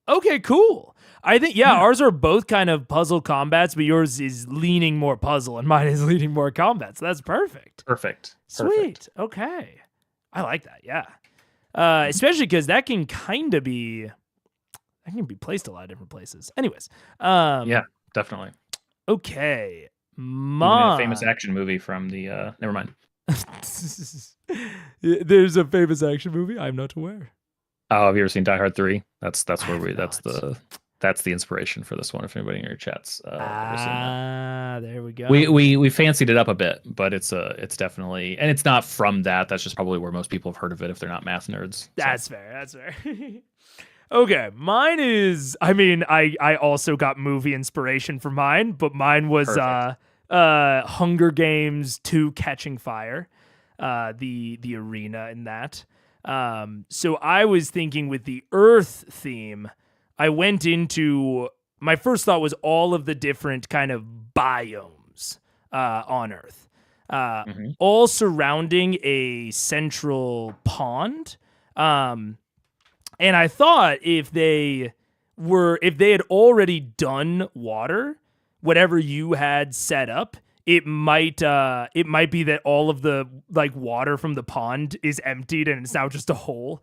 Okay, cool. I think, ours are both kind of puzzle combats, but yours is leaning more puzzle and mine is leaning more combat. So that's perfect. Perfect. Sweet. Okay. I like that. Yeah. Especially because that can kind of be placed a lot of different places. Anyways. Yeah, definitely. Okay. Even a famous action movie from the, never mind. There's a famous action movie I'm not aware. Oh, have you ever seen Die Hard 3? That's That's the inspiration for this one. If anybody in your chats ever seen that, There we go. we fancied it up a bit, but it's definitely, and it's not from that. That's just probably where most people have heard of it if they're not math nerds. That's fair. That's fair. Okay, mine is. I mean, I also got movie inspiration for mine, but mine was Hunger Games 2: Catching Fire, the arena in that. So I was thinking with the Earth theme, I went into, my first thought was all of the different kind of biomes on Earth, all surrounding a central pond. And I thought if they had already done water, whatever you had set up, it might be that all of the like water from the pond is emptied and it's now just a hole.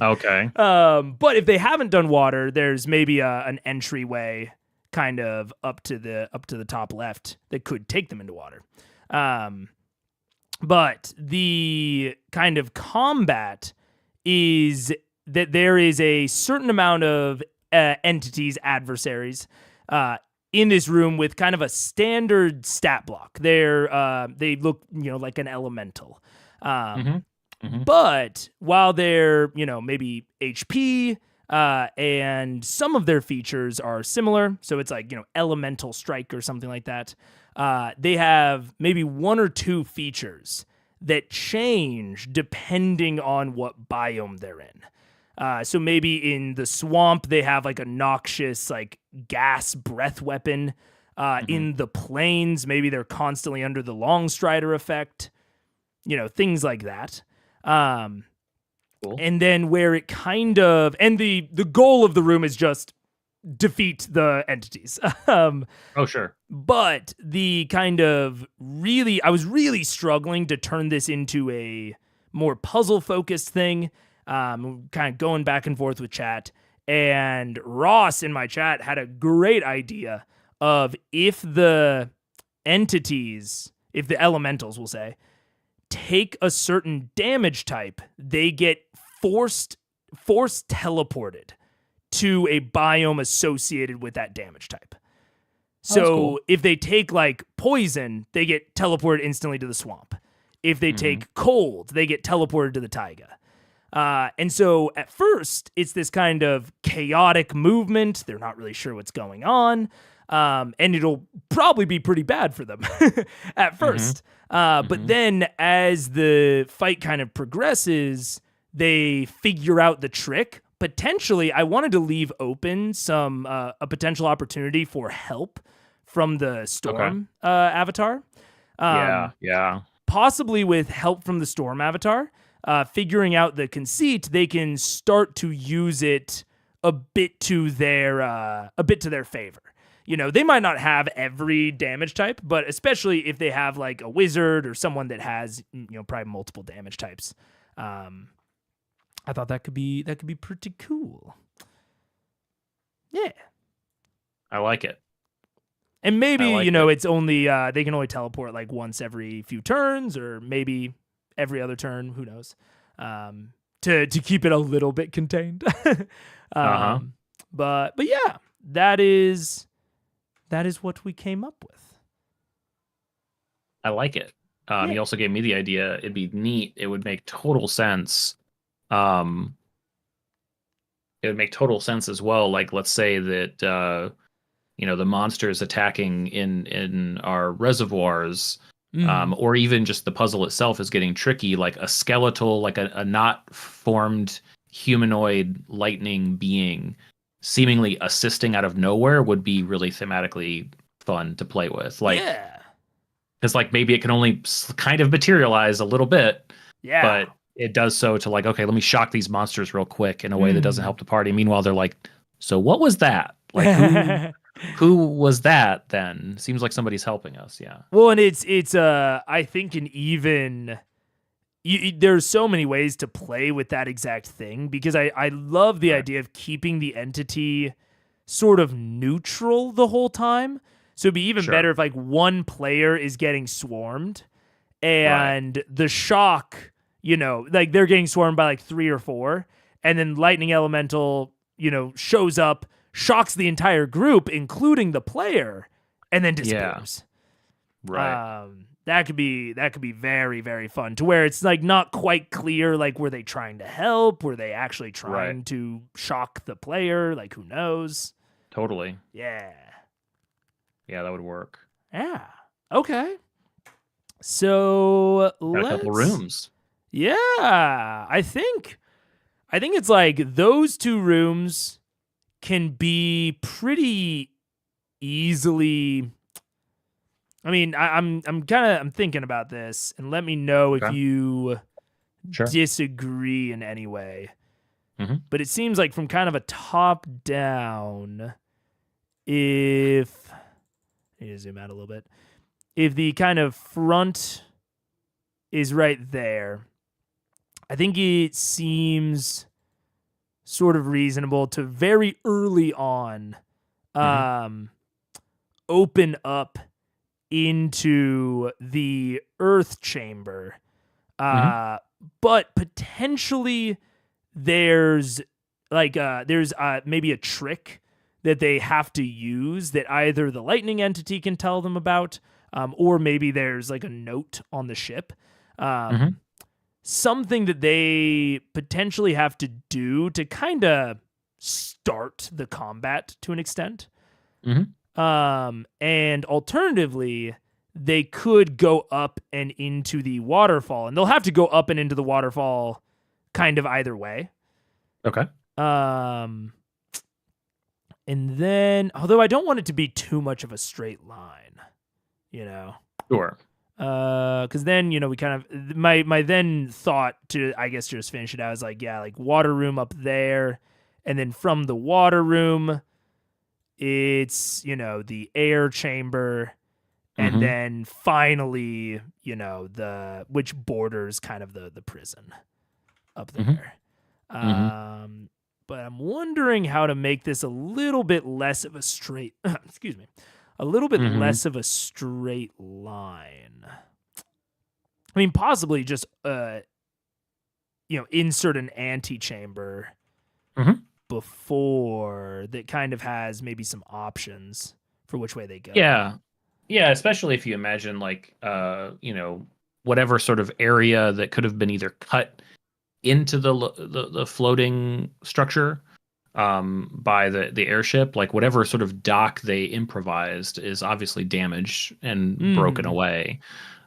Okay. But if they haven't done water, there's maybe an entryway kind of up to the top left that could take them into water. But the kind of combat is that there is a certain amount of entities, adversaries, in this room with kind of a standard stat block. They look, like an elemental. But while they're, maybe HP, and some of their features are similar, so it's like, elemental strike or something like that, they have maybe one or two features that change depending on what biome they're in. So maybe in the swamp, they have like a noxious like gas breath weapon. In the plains, maybe they're constantly under the long strider effect, things like that. Cool. And then where it kind of, and the goal of the room is just defeat the entities. Oh, sure. But the kind of I was really struggling to turn this into a more puzzle focused thing. Kind of going back and forth with chat, and Ross in my chat had a great idea of if the elementals, we'll say, take a certain damage type, they get forced teleported to a biome associated with that damage type. So cool. If they take like poison, they get teleported instantly to the swamp. If they take cold, they get teleported to the taiga. And so at first, it's this kind of chaotic movement. They're not really sure what's going on. And it'll probably be pretty bad for them at first. But then as the fight kind of progresses, they figure out the trick. Potentially, I wanted to leave open a potential opportunity for help from the Storm avatar. Yeah. Possibly with help from the Storm avatar. Figuring out the conceit, they can start to use it a bit to their favor. They might not have every damage type, but especially if they have like a wizard or someone that has, probably multiple damage types. I thought that could be pretty cool. Yeah, I like it. And maybe it's only they can only teleport like once every few turns, or maybe every other turn, who knows, to keep it a little bit contained. But yeah, that is what we came up with. I like it. He also gave me the idea. It'd be neat. It would make total sense. It would make total sense as well. Like, let's say that the monsters attacking in our reservoirs. Or even just the puzzle itself is getting tricky, like a skeletal, like a not formed humanoid lightning being seemingly assisting out of nowhere would be really thematically fun to play with. Like, because like maybe it can only kind of materialize a little bit, but it does so to like, okay, let me shock these monsters real quick in a way that doesn't help the party. Meanwhile, they're like, so what was that? Like, who was that then? Seems like somebody's helping us. Yeah. Well, and it's I think there's so many ways to play with that exact thing, because I love the idea of keeping the entity sort of neutral the whole time. So it'd be even better if like one player is getting swarmed and the shock, like they're getting swarmed by like 3 or 4, and then lightning elemental, shows up, shocks the entire group, including the player, and then Yeah. disappears. Right. That could be very, very fun, to where it's like not quite clear, like, were they trying to help? Were they actually trying to shock the player? Like, who knows? Totally. Yeah. Yeah, that would work. Yeah. Okay. So Got a couple rooms. Yeah. I think it's like those two rooms can be pretty easily. I mean, I'm thinking about this, and let me know if Okay. you Sure. disagree in any way. Mhm. But it seems like from kind of a top down, if I need to zoom out a little bit, if the kind of front is right there, I think it seems sort of reasonable to very early on open up into the Earth chamber. But potentially there's maybe a trick that they have to use that either the lightning entity can tell them about, or maybe there's like a note on the ship. Something that they potentially have to do to kind of start the combat to an extent. And alternatively, they could go up and into the waterfall, and they'll have to go up and into the waterfall kind of either way. Okay. And then, although I don't want it to be too much of a straight line, you know. Sure. Because then, you know, we kind of my then thought to, I guess, just finish it out is like, yeah, like water room up there, and then from the water room, it's, you know, the air chamber, and then finally, you know, which borders kind of the prison up there. But I'm wondering how to make this a little bit less of a straight excuse me, a little bit less of a straight line. I mean, possibly just insert an antechamber before that kind of has maybe some options for which way they go. Yeah, especially if you imagine like whatever sort of area that could have been either cut into the floating structure by the airship, like whatever sort of dock they improvised is obviously damaged and broken away.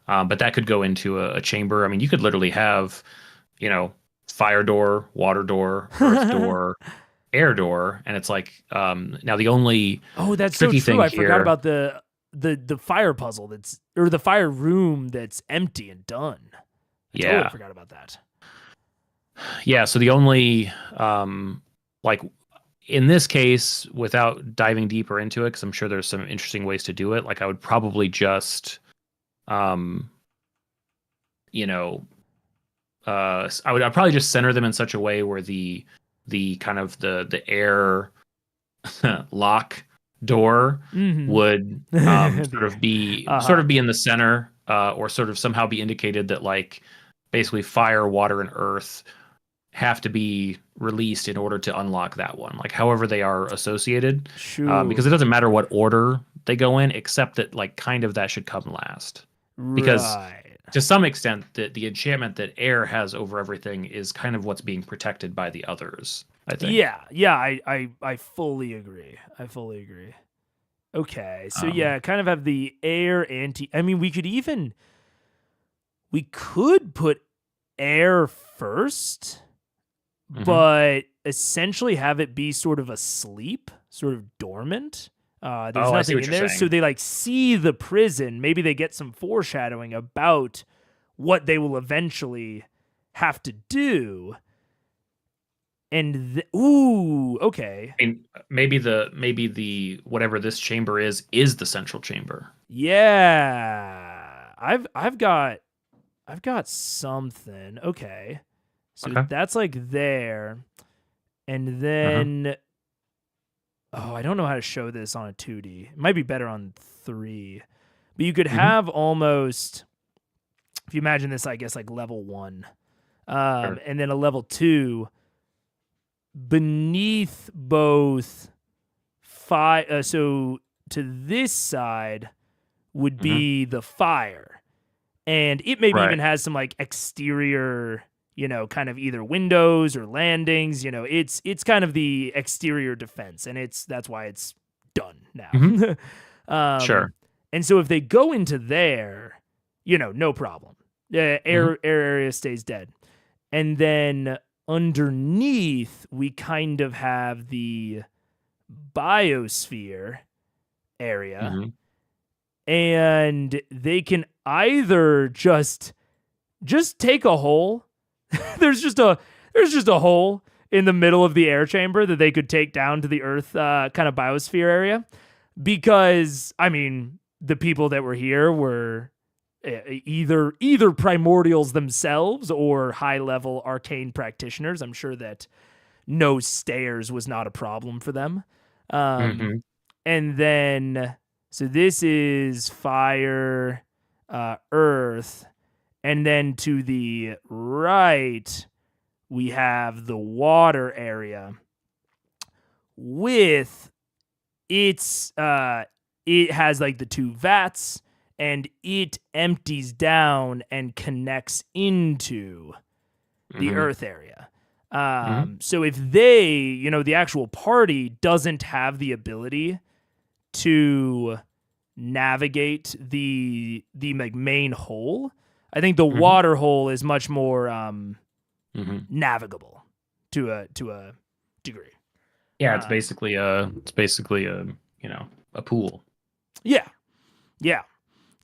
But that could go into a chamber. I mean, you could literally have, fire door, water door, earth door, air door, and it's like now the only that's tricky so true. I thing forgot here, about the fire puzzle or the fire room that's empty and done. I totally forgot about that. Yeah, so the only like in this case, without diving deeper into it, because I'm sure there's some interesting ways to do it, like I would probably just I'd probably just center them in such a way where the kind of the air lock door would sort of be in the center, or sort of somehow be indicated that like basically fire, water, and earth have to be released in order to unlock that one, like however they are associated. Sure. Because it doesn't matter what order they go in, except that like kind of that should come last. Because to some extent, the enchantment that air has over everything is kind of what's being protected by the others, I think. Yeah, I fully agree. Okay, so kind of have the air I mean, we could put air first, but essentially have it be sort of asleep, sort of dormant. There's nothing in there, so they like see the prison. Maybe they get some foreshadowing about what they will eventually have to do. And okay. And maybe the whatever this chamber is the central chamber. Yeah, I've got something. Okay, so that's like there, and then I don't know how to show this on a 2D. It might be better on 3, but you could have almost, if you imagine this, I guess like level 1, and then a level 2 beneath both so to this side would be the fire, and it maybe even Right. has some like exterior, kind of either windows or landings. It's kind of the exterior defense, and that's why it's done now. Sure. And so if they go into there, no problem. Air area stays dead. And then underneath, we kind of have the biosphere area. And they can either just take a hole. there's just a hole in the middle of the air chamber that they could take down to the Earth kind of biosphere area. Because, I mean, the people that were here were either primordials themselves or high-level arcane practitioners. I'm sure that no stairs was not a problem for them. And then, so this is fire, earth, and then to the right, we have the water area with it has like the two vats, and it empties down and connects into the earth area. So if they, the actual party doesn't have the ability to navigate the like main hole, I think the water hole is much more navigable to a degree. Yeah, it's basically a a pool. Yeah.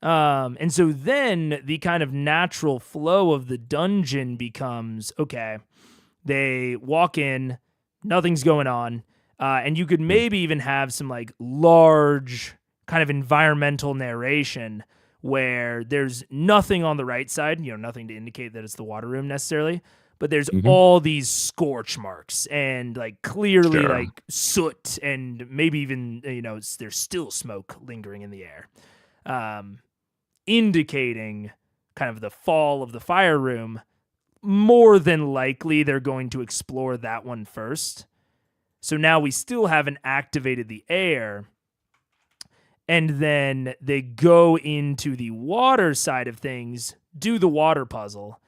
And so then the kind of natural flow of the dungeon becomes, okay, they walk in, nothing's going on, and you could maybe even have some like large kind of environmental narration where there's nothing on the right side, nothing to indicate that it's the water room necessarily, but there's all these scorch marks and like clearly like soot, and maybe even, there's still smoke lingering in the air, indicating kind of the fall of the fire room. More than likely, they're going to explore that one first. So now we still haven't activated the air. And then they go into the water side of things, do the water puzzle.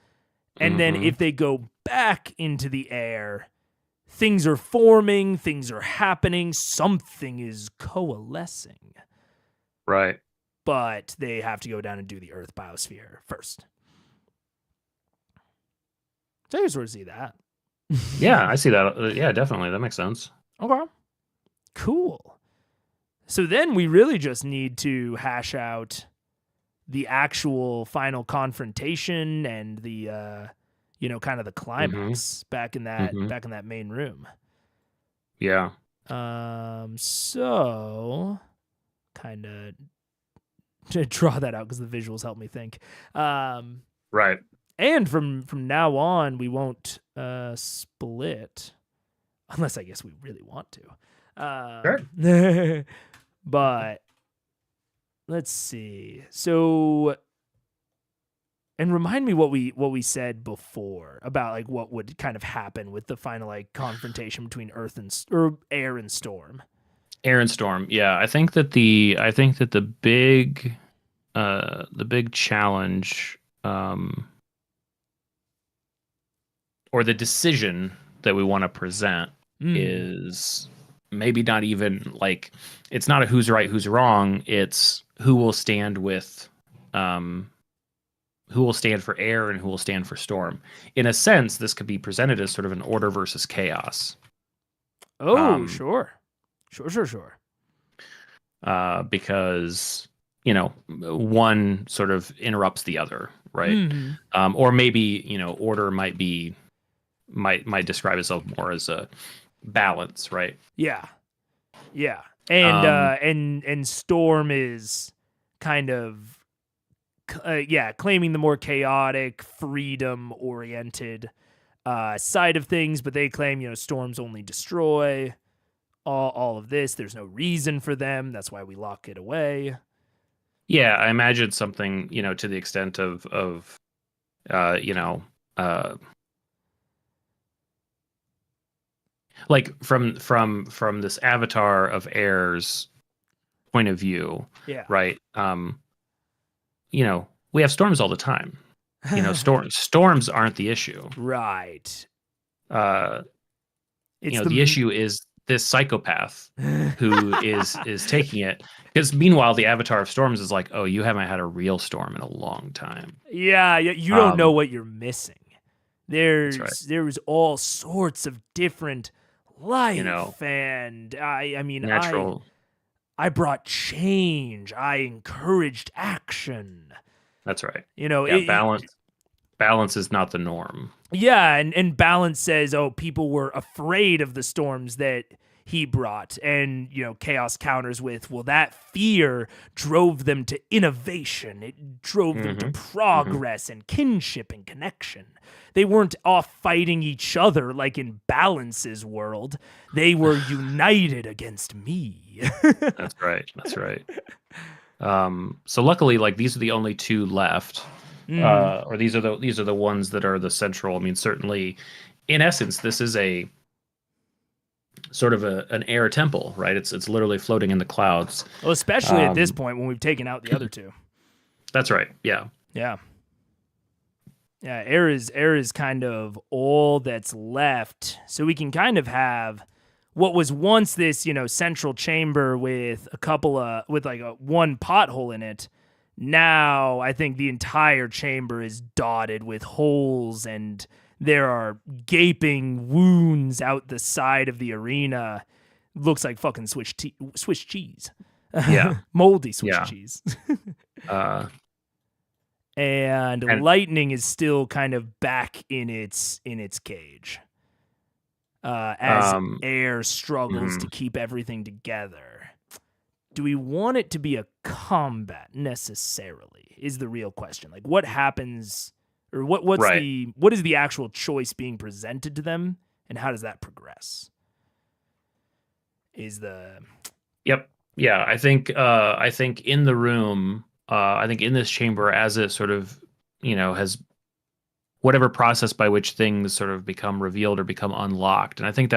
And then if they go back into the air, things are forming, things are happening, something is coalescing. Right. But they have to go down and do the Earth biosphere first. So you sort of see that. Yeah, I see that. Yeah, definitely. That makes sense. Okay. Cool. So then we really just need to hash out the actual final confrontation and the kind of the climax back in that main room. Yeah. So kind of to draw that out because the visuals help me think. Right. And from now on, we won't split, unless I guess we really want to. Sure. But let's see. So, and remind me what we said before about like what would kind of happen with the final like confrontation between Earth or Air and Storm. Air and Storm. Yeah, I think that the big challenge or the decision that we want to present is maybe not even like, it's not a who's right, who's wrong. It's who will stand with, who will stand for Air and who will stand for Storm. In a sense, this could be presented as sort of an order versus chaos. Oh, sure. Because, one sort of interrupts the other, right? Or maybe, order might describe itself more as a balance, right? Yeah. And Storm is kind of claiming the more chaotic, freedom oriented side of things, but they claim storms only destroy all of this. There's no reason for them, that's why we lock it away. Yeah, I imagine something to the extent of like from this avatar of air's point of view, Yeah. right? We have storms all the time. Storms aren't the issue. Right. Uh, It's the issue is this psychopath who is taking it. Because meanwhile, the avatar of storms is like, oh, you haven't had a real storm in a long time. Yeah, you don't know Um, what you're missing. That's right. There's all sorts of different life, You know, and I mean, natural. I brought change. I encouraged action. That's right. You know, Yeah, balance is not the norm. yeah, and balance says, oh, people were afraid of the storms that he brought, and chaos counters with, well, that fear drove them to innovation. It drove them to progress and kinship and connection. They weren't off fighting each other like in Balance's world. They were united against me. That's right. That's right. So luckily, like, these are the only two left, or these are the ones that are the central. I mean, certainly, in essence, this is a sort of an air temple, right? It's literally floating in the clouds. Well, especially at this point when we've taken out the other two. That's right. Yeah. Yeah. Yeah, air is kind of all that's left. So we can kind of have what was once this, central chamber with one pothole in it. Now I think the entire chamber is dotted with holes, and there are gaping wounds out the side of the arena. Looks like fucking Swiss cheese. Yeah. Moldy Swiss Yeah. cheese. And And- lightning is still kind of back in its cage. As air struggles to keep everything together. Do we want it to be a combat necessarily? Is the real question. Like, what happens, or what is the actual choice being presented to them, and how does that progress? Yep. Yeah. I think in the room, I think in this chamber, as it sort of, has whatever process by which things sort of become revealed or become unlocked. And I think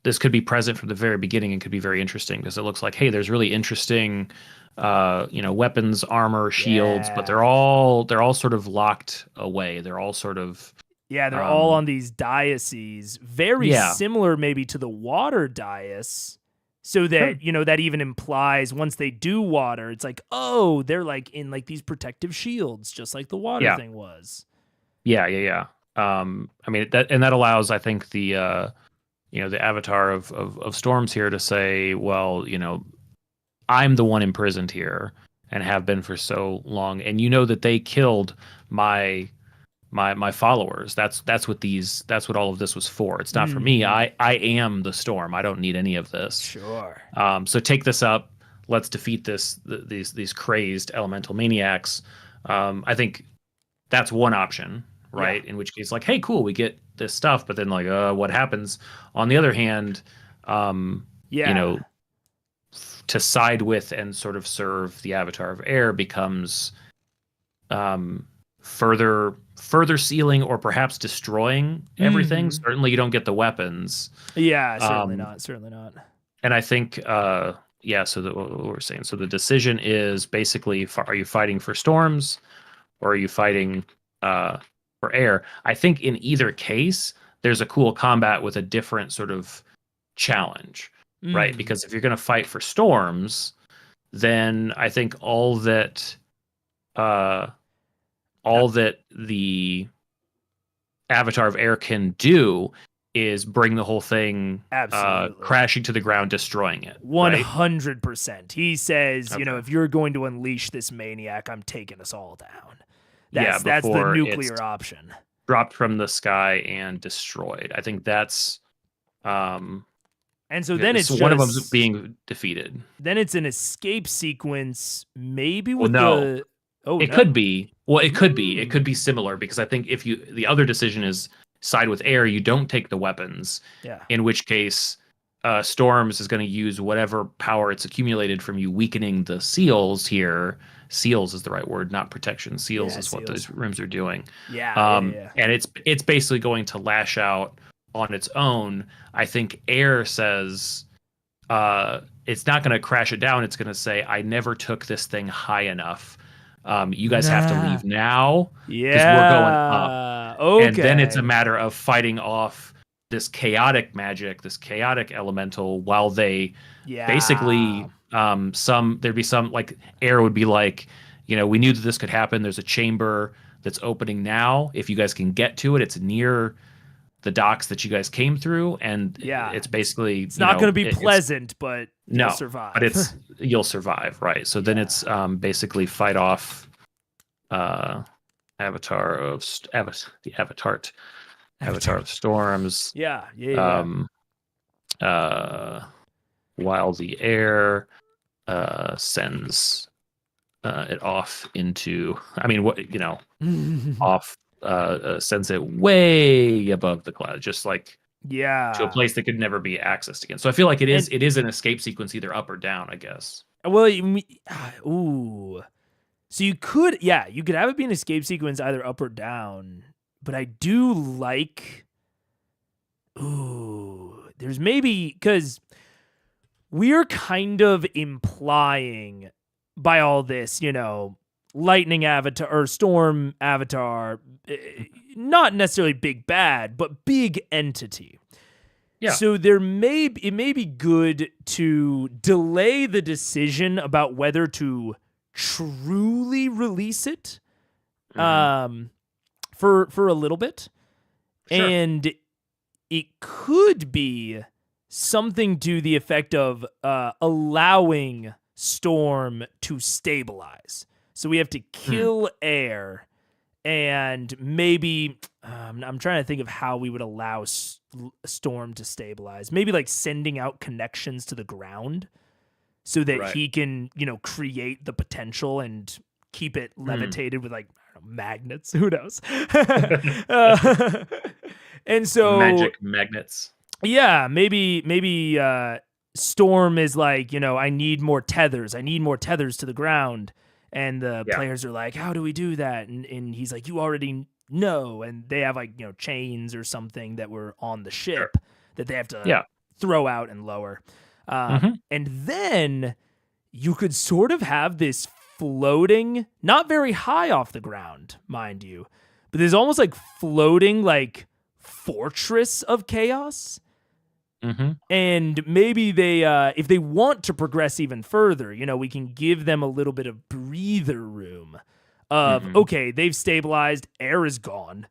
this could be present from the very beginning and could be very interesting, because it looks like, hey, there's really interesting, weapons, armor, shields, but they're all sort of locked away. They're all sort of, they're all on these dioceses, very similar maybe to the water dais. So that, that even implies once they do water, it's like, oh, they're like in like these protective shields, just like the water thing was. Yeah. I mean, that allows, I think, the the avatar of Storms here to say, well, I'm the one imprisoned here and have been for so long, and that they killed my followers. That's what all of this was for. It's not for me. I am the storm. I don't need any of this. Sure. So take this up. Let's defeat these crazed elemental maniacs. I think that's one option, right? In which case, like, hey, cool, we get this stuff, but then like, what happens? On the other hand, to side with and sort of serve the avatar of air becomes further sealing or perhaps destroying everything. Certainly you don't get the weapons. Yeah, certainly not. And I think so what we're saying, so the decision is basically, are you fighting for storms or are you fighting for air? I think in either case there's a cool combat with a different sort of challenge, right? Because if you're going to fight for storms, then I think all that the avatar of air can do is bring the whole thing crashing to the ground, destroying it. 100%. He says, if you're going to unleash this maniac, I'm taking us all down. That's the nuclear option. Dropped from the sky and destroyed. I think that's and so then it's one of them's being defeated. Then it's an escape sequence, maybe with it could be. Well, it could be. It could be similar, because I think if the other decision is side with air, you don't take the weapons. Yeah. In which case, Storms is going to use whatever power it's accumulated from you weakening the seals here. Seals is the right word, not protection. Seals is what those rooms are doing. Yeah. And it's basically going to lash out on its own. I think air says it's not going to crash it down. It's going to say, I never took this thing high enough. You guys have to Nah. leave now because we're going up. Yeah. And then it's a Okay. matter of fighting off this chaotic magic, this chaotic elemental, while they Yeah. basically there'd be some like air would be like, we knew that this could happen. There's a chamber that's opening now. If you guys can get to it, it's near the docks that you guys came through, and Yeah. it's basically, It's not going to be it's pleasant, but you'll no, but survive. it's you'll survive, right? So then Yeah. it's basically fight off uh Avatar of the Avatar of Storms, Yeah. Yeah. Yeah. um while the air sends it off into, I mean, off sends it way above the cloud, just like to a Yeah. place that could never be accessed again. So I feel like it is And it is an escape sequence, either up or down, I guess. well, ooh. So you could have it be an escape sequence either up or down. But I do like, there's maybe because we're kind of implying by all this, lightning avatar or storm avatar, not necessarily big bad, but big entity. Yeah. So it may be good to delay the decision about whether to truly release it, Mhm. for a little bit, Sure. and it could be something to the effect of allowing storm to stabilize. So we have to Mm. kill air, and maybe I'm trying to think of how we would allow storm to stabilize. Maybe like sending out connections to the ground so that Right. he can, create the potential and keep it Mm. levitated with like, I don't know, magnets. Who knows? Uh, and so Magic magnets. yeah, maybe Storm is like, I need more tethers. I need more tethers to the ground. And the Yeah. players are like, how do we do that? And he's like, you already know. And they have like, chains or something that were on the Sure. ship that they have to Yeah. throw out and lower. Mhm. And then you could sort of have this floating, not very high off the ground, mind you, but there's almost like floating like fortress of chaos. Mhm. And maybe they, if they want to progress even further, we can give them a little bit of breather room of, Mhm. okay, they've stabilized, air is gone.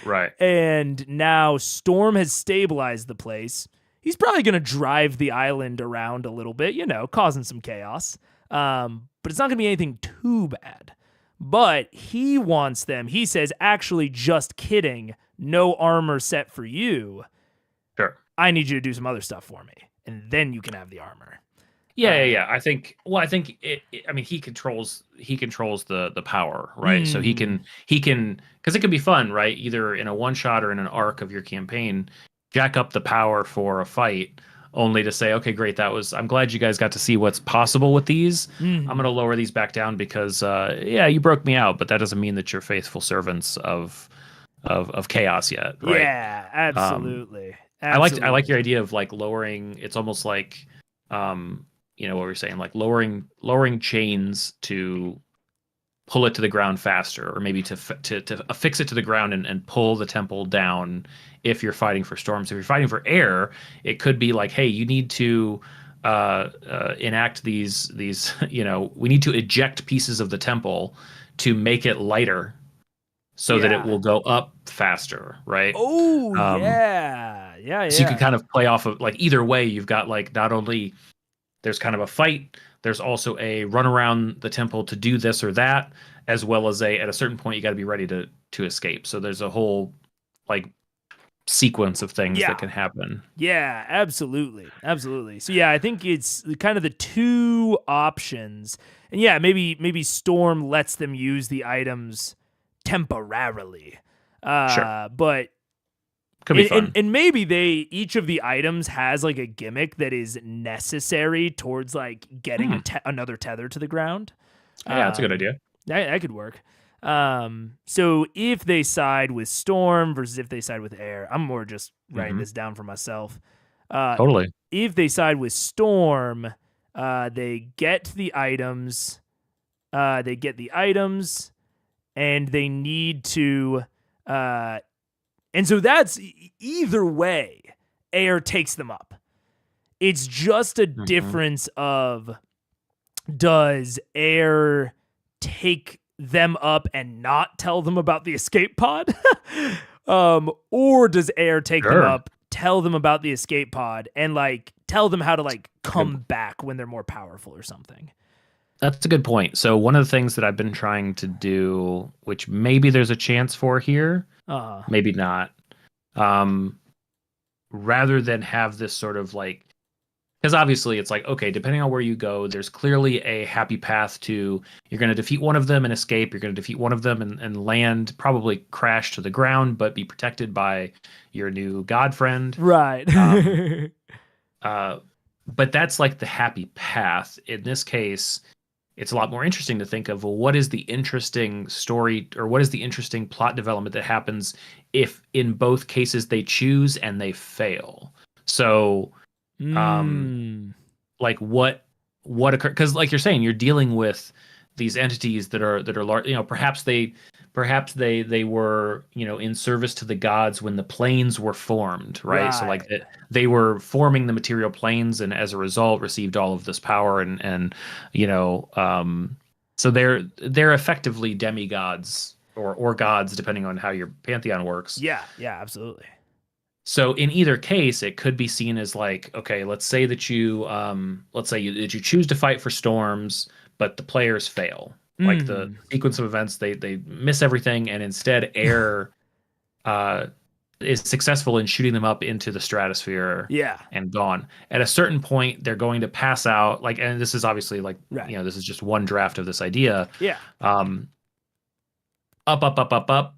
Right. And now Storm has stabilized the place. He's probably going to drive the island around a little bit, causing some chaos. But it's not going to be anything too bad. But he wants them. He says, actually, just kidding. No armor set for you. Sure. I need you to do some other stuff for me. And then you can have the armor. Yeah. I think I mean, he controls the power, right? So he can because it can be fun, right? Either in a one shot or in an arc of your campaign, jack up the power for a fight, only to say, okay, great, I'm glad you guys got to see what's possible with these. I'm going to lower these back down because you broke me out, but that doesn't mean that you're faithful servants of chaos yet, right? Yeah, absolutely. I like your idea of like lowering. It's almost like what we're saying, like lowering chains to pull it to the ground faster, or maybe to affix it to the ground and pull the temple down. If you're fighting for storms, if you're fighting for air, it could be like, hey, you need to enact these we need to eject pieces of the temple to make it lighter so that it will go up faster, right? Oh, yeah. Yeah, So you could kind of play off of like either way. You've got like not only there's kind of a fight, there's also a run around the temple to do this or that, as well as at a certain point you got to be ready to escape. So there's a whole like sequence of things that can happen. Yeah, absolutely. Absolutely. So yeah, I think it's kind of the two options. And yeah, maybe Storm lets them use the items temporarily. Sure. But could be fun. And maybe each of the items has like a gimmick that is necessary towards like getting another tether to the ground. Yeah, that's a good idea. That could work. So if they side with Storm versus if they side with Air, I'm more just writing this down for myself. Totally. If they side with Storm, they get the items. And they need to. And so that's either way, Air takes them up. It's just a difference of, does Air take them up and not tell them about the escape pod? Or does Air take them up, tell them about the escape pod, and like tell them how to like come back when they're more powerful or something? That's a good point. So one of the things that I've been trying to do, which maybe there's a chance for here, maybe not, rather than have this sort of like, because obviously it's like, okay, depending on where you go, there's clearly a happy path to, you're going to defeat one of them and escape. You're going to defeat one of them and land, probably crash to the ground, but be protected by your new god friend. Right. But that's like the happy path. In this case, it's a lot more interesting to think of, well, what is the interesting story or what is the interesting plot development that happens if in both cases they choose and they fail? So, like what occurred? Because like you're saying, you're dealing with these entities that are large. You know, perhaps they were, you know, in service to the gods when the planes were formed, right? So like they were forming the material planes, and as a result received all of this power, and you know, so they're effectively demigods or gods, depending on how your pantheon works. Yeah, absolutely. So in either case, it could be seen as like, okay, let's say that you choose to fight for Storms, but the players fail. Like the sequence of events, they miss everything, and instead Air is successful in shooting them up into the stratosphere. And gone. At a certain point, they're going to pass out. Like, and this is obviously like, you know, this is just one draft of this idea. Up.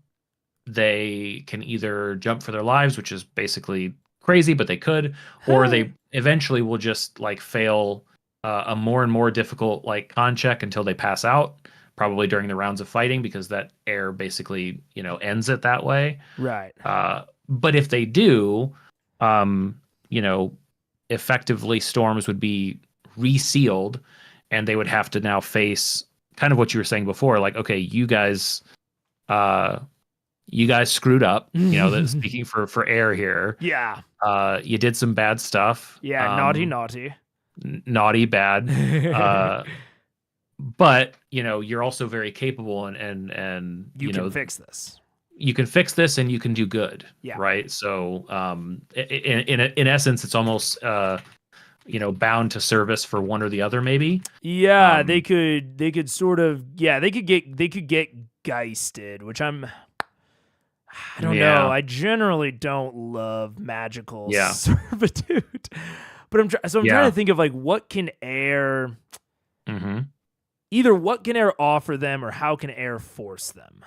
They can either jump for their lives, which is basically crazy, but they could, or they eventually will just like fail a more and more difficult like con check until they pass out, probably during the rounds of fighting, because that Air basically, you know, ends it that way. But if they do, you know, effectively Storms would be resealed, and they would have to now face kind of what you were saying before, like, okay, you guys screwed up, you know, that speaking for Air here. You did some bad stuff. Naughty, bad. But, you know, you're also very capable, and you can fix this. You can fix this, and you can do good. Right. So, in essence, it's almost, you know, bound to service for one or the other, maybe. They could sort of, they could get geisted, which I don't know. I generally don't love magical servitude, but I'm trying to think of like, what can Air, either what can Air offer them, or how can Air force them?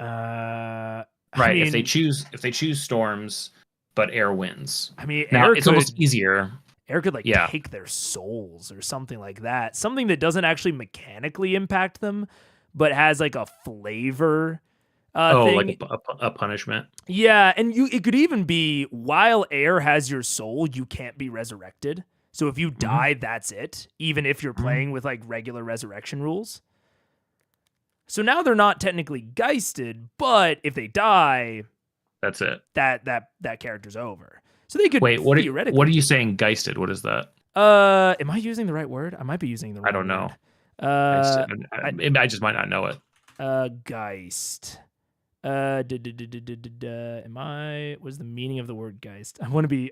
I mean, if they choose Storms, but Air wins. I mean, now it's almost easier. Air could like take their souls or something like that. Something that doesn't actually mechanically impact them, but has like a flavor. Thing. Like a punishment. And it could even be, while Air has your soul, you can't be resurrected. So if you die, that's it. Even if you're playing with like regular resurrection rules. So now they're not technically geisted, but if they die, that's it. That character's over. So they could wait. What are you saying? Geisted? What is that? Am I using the right word? I might be using the wrong word. I don't know. I just might not know it. Geist. What's the meaning of the word geist? I want to be,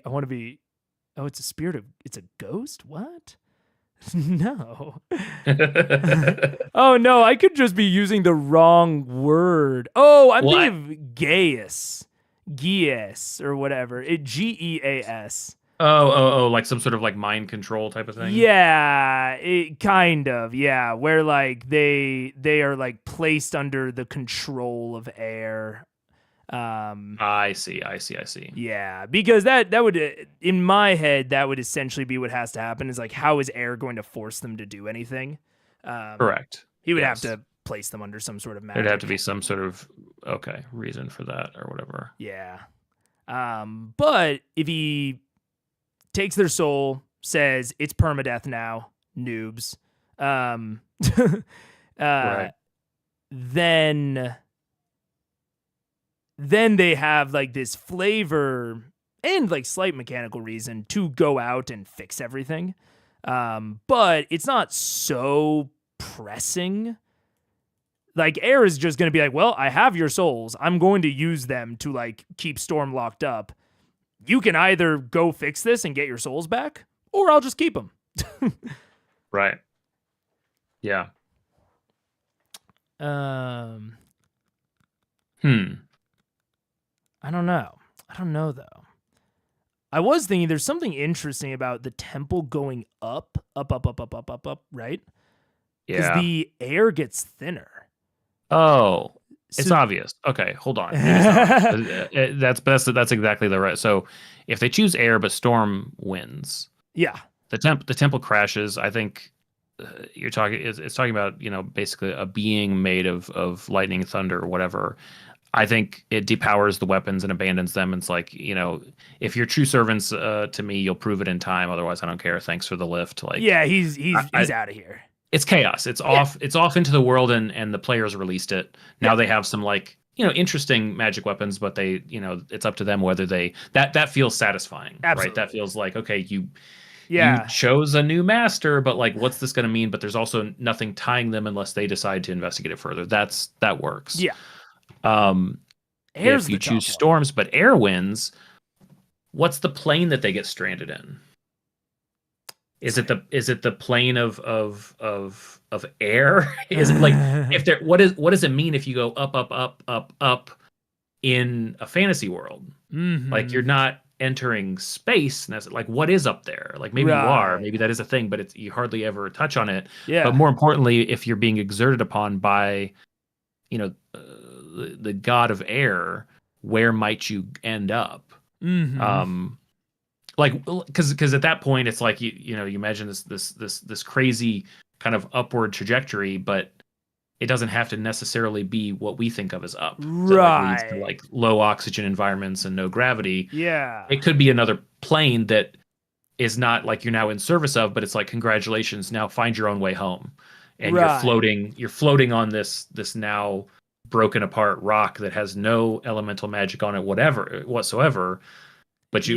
oh, it's a ghost? What? No. Oh no, I could just be using the wrong word. Oh, I'm thinking of Geas or whatever. Geas. Oh, like some sort of like mind control type of thing. It kind of, where like they are like placed under the control of Air. I see. Yeah, because that would, in my head, that would essentially be what has to happen, is like, how is Air going to force them to do anything? Correct. He would have to place them under some sort of There'd have to magic. be some sort of reason for that or whatever. Yeah. But if he takes their soul, says it's permadeath now, noobs, Right. then they have like this flavor and like slight mechanical reason to go out and fix everything. But it's not so pressing. Like Air is just going to be like, well, I have your souls. I'm going to use them to like keep Storm locked up. You can either go fix this and get your souls back, or I'll just keep them. Right. Yeah. I don't know. I don't know though. I was thinking there's something interesting about the temple going up, right? Because Yeah. the air gets thinner. Oh, it's So- obvious. Okay, hold on. That's exactly the right. So if they choose air but storm wins, Yeah. the temple crashes. I think you're talking. It's talking about basically a being made of lightning, thunder, or whatever. I think it depowers the weapons and abandons them. And it's like, if you're true servants to me, you'll prove it in time. Otherwise, I don't care. Thanks for the lift. Like, Yeah, he's out of here. It's chaos. It's off. It's off into the world, and the players released it. Now they have some interesting magic weapons, but they it's up to them whether they that feels satisfying. Absolutely. Right? That feels like, okay, you Yeah. chose a new master, but like, what's this going to mean? But there's also nothing tying them unless they decide to investigate it further. That works. Yeah. If Air's you the tough choose one. storms, but air wins, what's the plane that they get stranded in? Is it the plane of air? Is it like if there what does it mean if you go up in a fantasy world? Mhm. Like you're not entering space. Like what is up there? Like maybe you are, Right. maybe that is a thing, but you hardly ever touch on it. Yeah. But more importantly, if you're being exerted upon by, the god of air, where might you end up? Mhm. Like, because at that point it's like you imagine this crazy kind of upward trajectory, but it doesn't have to necessarily be what we think of as up. That leads to like low oxygen environments and no gravity. Yeah. It could be another plane that is not like you're now in service of, but it's like, congratulations, now find your own way home, and you're floating on this now broken apart rock that has no elemental magic on it whatsoever, but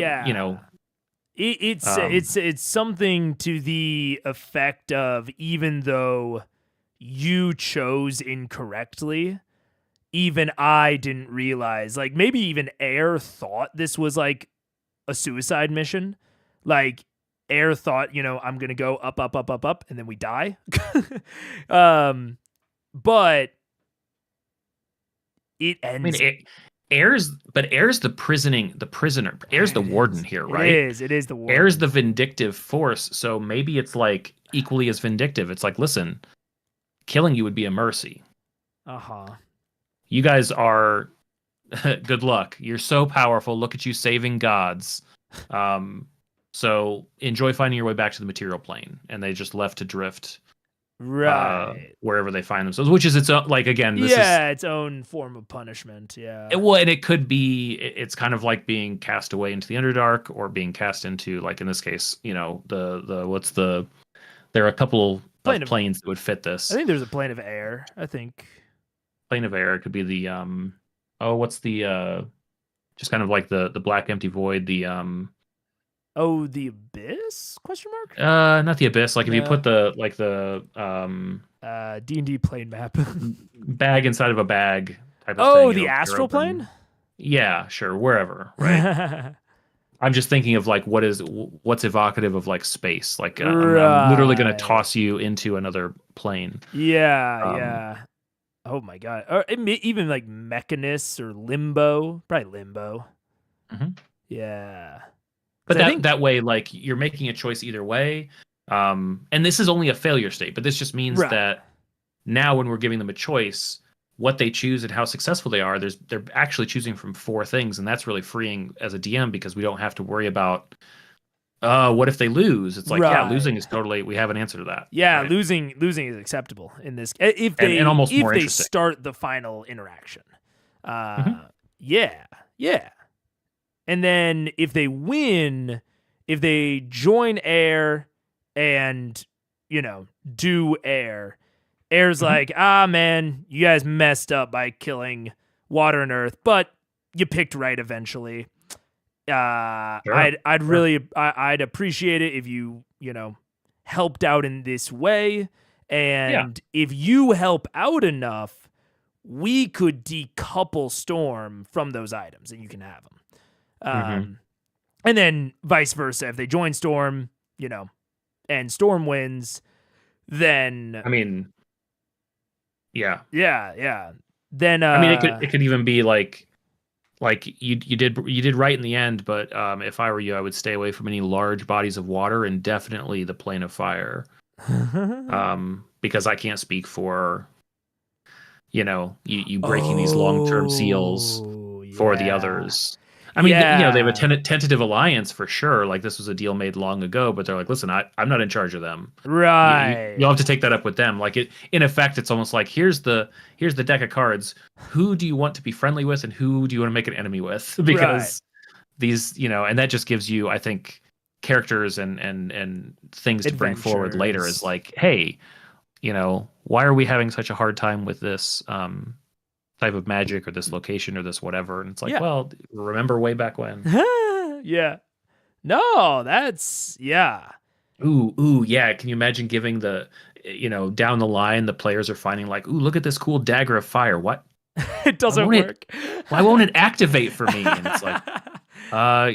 it's something to the effect of, even though you chose incorrectly, even I didn't realize, like maybe even Air thought this was like a suicide mission. Like Air thought, I'm going to go up, and then we die. But it ends. Air's the prisoner. Air's the warden here, right? It is the warden. Air's the vindictive force, so maybe it's like equally as vindictive. It's like, listen, killing you would be a mercy. You guys are good luck. You're so powerful. Look at you saving gods. So enjoy finding your way back to the material plane. And they just left to drift wherever they find themselves, which is its own, like, again, this is its own form of punishment. Yeah. And it could be, it's kind of like being cast away into the Underdark, or being cast into, like in this case, there are a couple of planes that would fit this. I think there's a plane of air. I think plane of air could be the what's the just kind of like the black empty void, the the abyss ? Not the abyss. Like if you put the D&D plane map bag inside of a bag type of thing. The astral plane? Yeah, sure, wherever, right? I'm just thinking of like what's evocative of like space. Like I'm literally going to toss you into another plane. Yeah. Oh my god. Or even like Mechanus or Limbo. Probably Limbo. Mm-hmm. Yeah. But that way, like, you're making a choice either way. And this is only a failure state, but this just means that now when we're giving them a choice, what they choose and how successful they are, they're actually choosing from 4 things, and that's really freeing as a DM, because we don't have to worry about what if they lose? It's like, yeah, Right. losing is totally, we have an answer to that. Yeah, right? losing is acceptable in this if And almost if more they interesting. start the final interaction. Mhm. Yeah. Yeah. And then if they win, if they join air and, do air's Mhm. like, ah, man, you guys messed up by killing water and earth, but you picked right eventually. Sure. I'd Sure. really, I'd appreciate it if you, helped out in this way. Yeah. And if you help out enough, we could decouple Storm from those items and you can have them. hmm And then vice versa. If they join Storm, and Storm wins, then I mean, yeah. yeah. Then I mean, it could even be like you did right in the end, but if I were you, I would stay away from any large bodies of water and definitely the plane of fire. Because I can't speak for you breaking these long-term seals for the yeah. others. I mean, they have a Yeah. tentative alliance for sure. Like this was a deal made long ago, but they're like, listen, I'm not in charge of them. You'll Right. have to take that up with them. Like in effect, it's almost like here's the deck of cards. Who do you want to be friendly with, and who do you want to make an enemy with? Right. Because these, and that just gives you, I think, characters and things to bring forward later. Is Adventures. like, hey, why are we having such a hard time with this type of magic or this location or this whatever? And it's like, Yeah. well, remember way back when. Yeah. No, that's yeah. Ooh, yeah. Can you imagine giving down the line, the players are finding like, ooh, look at this cool dagger of fire. What? It doesn't work. Why won't it activate for me? And it's like,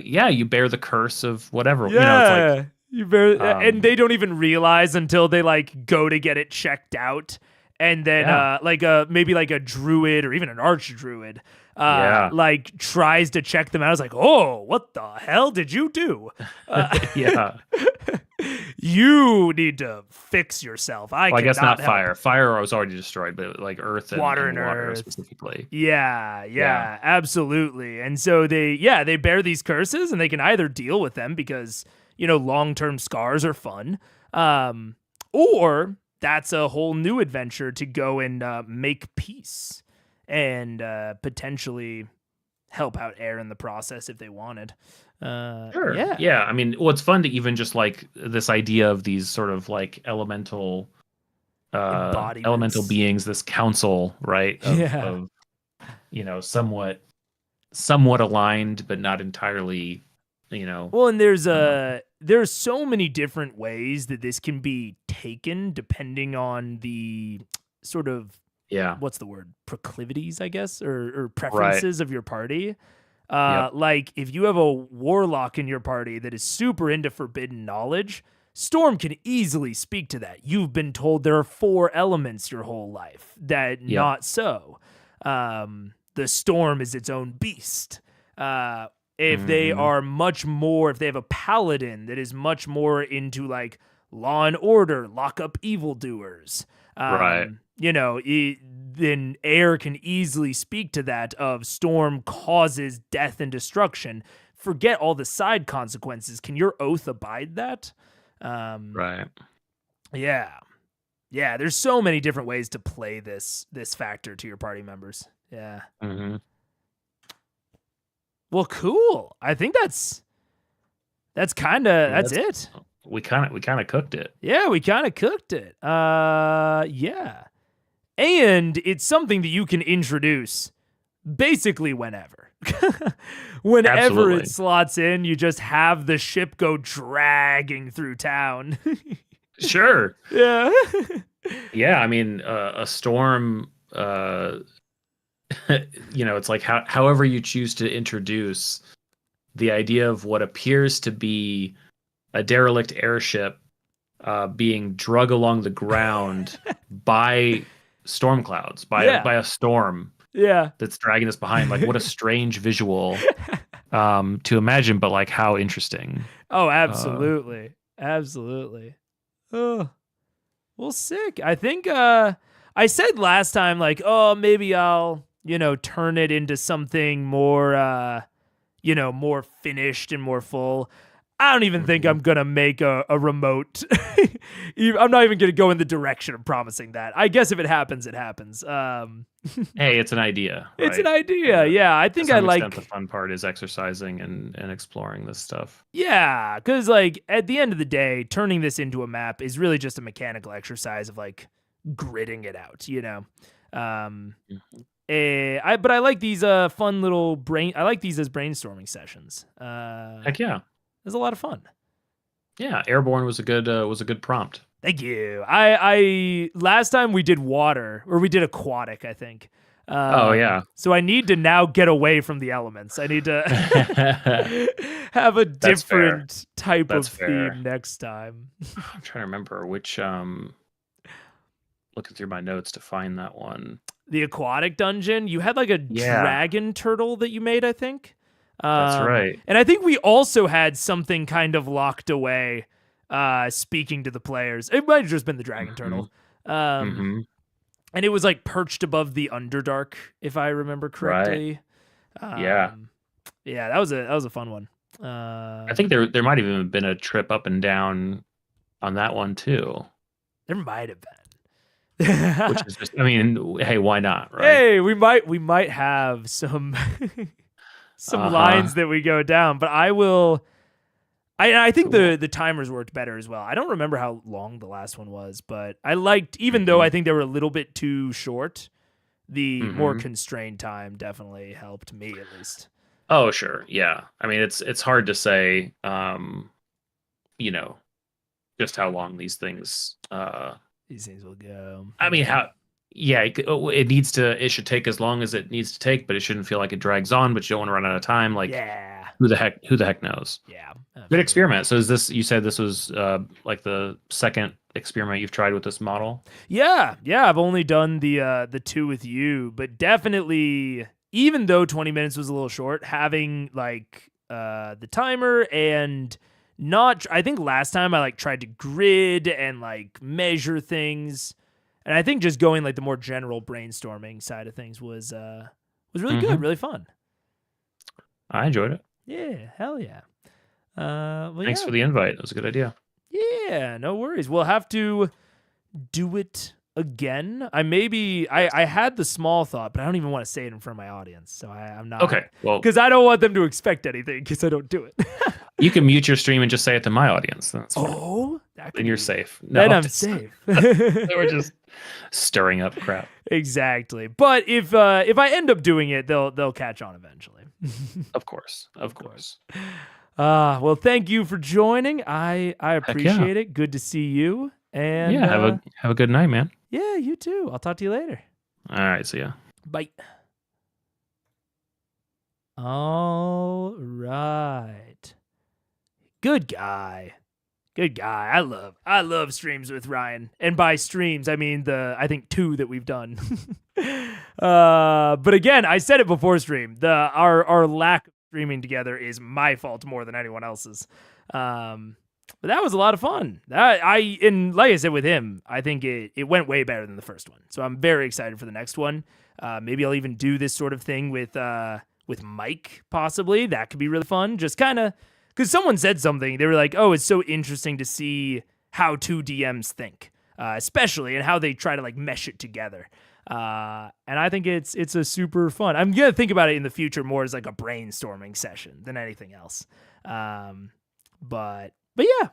yeah, you bear the curse of whatever. Yeah. It's like, You barely, and they don't even realize until they like go to get it checked out, and then Yeah. maybe like a druid or even an arch druid Yeah. like tries to check them out. I was like, oh, what the hell did you do? Yeah. You need to fix yourself. Well, I guess cannot not help. fire. Fire was already destroyed, but like earth and Water and water earth. specifically. Yeah, absolutely. And so they bear these curses and they can either deal with them because, long-term scars are fun. Or that's a whole new adventure to go and make peace and potentially help out air in the process if they wanted. Sure. Yeah. Yeah. I mean, well, it's fun to even just like this idea of these sort of like elemental Embodiments. beings, this council, right? Yeah. Of somewhat aligned, but not entirely, Well, and there's so many different ways that this can be taken depending on the sort of yeah. what's the word, proclivities, I guess, or preferences of your party. Yep. Like if you have a warlock in your party that is super into forbidden knowledge, Storm can easily speak to that. You've been told there are 4 elements your whole life. That Yep. not so. The storm is its own beast. If they are much more, if they have a paladin that is much more into like law and order, lock up evildoers, Right. then air can easily speak to that of storm causes death and destruction. Forget all the side consequences. Can your oath abide that? Right. Yeah. Yeah, there's so many different ways to play this factor to your party members. Yeah. hmm Well, cool. I think that's it. We kind of cooked it. Yeah, we kind of cooked it. Yeah. And it's something that you can introduce basically whenever. Whenever Absolutely. it slots in, you just have the ship go dragging through town. Sure. Yeah. Yeah. I mean, a storm. It's like however you choose to introduce the idea of what appears to be a derelict airship being drug along the ground by storm clouds, by a storm Yeah. that's dragging us behind. Like, what a strange visual to imagine, but like how interesting. Oh, absolutely. Absolutely. Oh, well, sick. I think I said last time, like, oh, maybe I'll, turn it into something more, more finished and more full. I don't even think I'm going to make a remote. I'm not even going to go in the direction of promising that. I guess if it happens, it happens. Hey, it's an idea. It's right? an idea. Yeah, I think I like. The fun part is exercising and exploring this stuff. Yeah, because like at the end of the day, turning this into a map is really just a mechanical exercise of like gridding it out, you know. But I like these fun little I like these as brainstorming sessions. Heck yeah. It's a lot of fun. Yeah, airborne was a good prompt. Thank you. I last time we did water, or we did aquatic, I think. Oh yeah. So I need to now get away from the elements. I need to have a different type of theme next time. I'm trying to remember which. Looking through my notes to find that one. The aquatic dungeon. You had like a dragon turtle that you made, I think. That's right. And I think we also had something kind of locked away, speaking to the players. It might have just been the dragon turtle. And it was like perched above the Underdark, if I remember correctly. Right. Yeah, that was a fun one. I think there might have even been a trip up and down on that one too. There might have been. Which is just, I mean, hey, why not? Right? Hey, we might have some lines that we go down, but I will. I think the timers worked better as well. I don't remember how long the last one was, but I liked, even though I think they were a little bit too short, the more constrained time definitely helped me at least. Oh, sure. Yeah. I mean, it's hard to say, you know, just how long these things will go. I mean, it should take as long as it needs to take, but it shouldn't feel like it drags on, but you don't want to run out of time. Like, who the heck knows? Yeah. Absolutely. Good experiment. So you said this was like the second experiment you've tried with this model? Yeah. I've only done the two with you, but definitely, even though 20 minutes was a little short, having like the timer and I think last time I like tried to grid and like measure things, and I think just going like the more general brainstorming side of things was really good, really fun. I enjoyed it. Yeah, hell yeah. Thanks for the invite. It was a good idea. Yeah, no worries. We'll have to do it again. I had the small thought, but I don't even want to say it in front of my audience, so I'm not. Okay, well, because I don't want them to expect anything because I don't do it. You can mute your stream and just say it to my audience. That's then you're safe. No, then I'm safe. We're just stirring up crap. Exactly. But if I end up doing it, they'll catch on eventually. Of course. Well, thank you for joining. I appreciate it. Good to see you. And have a good night, man. Yeah, you too. I'll talk to you later. All right, see ya. Bye. All right. Good guy. I love streams with Ryan. And by streams, I mean I think 2 that we've done. But again, I said it before stream. Our lack of streaming together is my fault more than anyone else's. But that was a lot of fun. And like I said with him, I think it went way better than the first one. So I'm very excited for the next one. Maybe I'll even do this sort of thing with Mike, possibly. That could be really fun. Just kind of, because someone said something. They were like, oh, it's so interesting to see how 2 DMs think, especially, and how they try to like mesh it together. And I think it's a super fun. I'm going to think about it in the future more as like a brainstorming session than anything else. But yeah,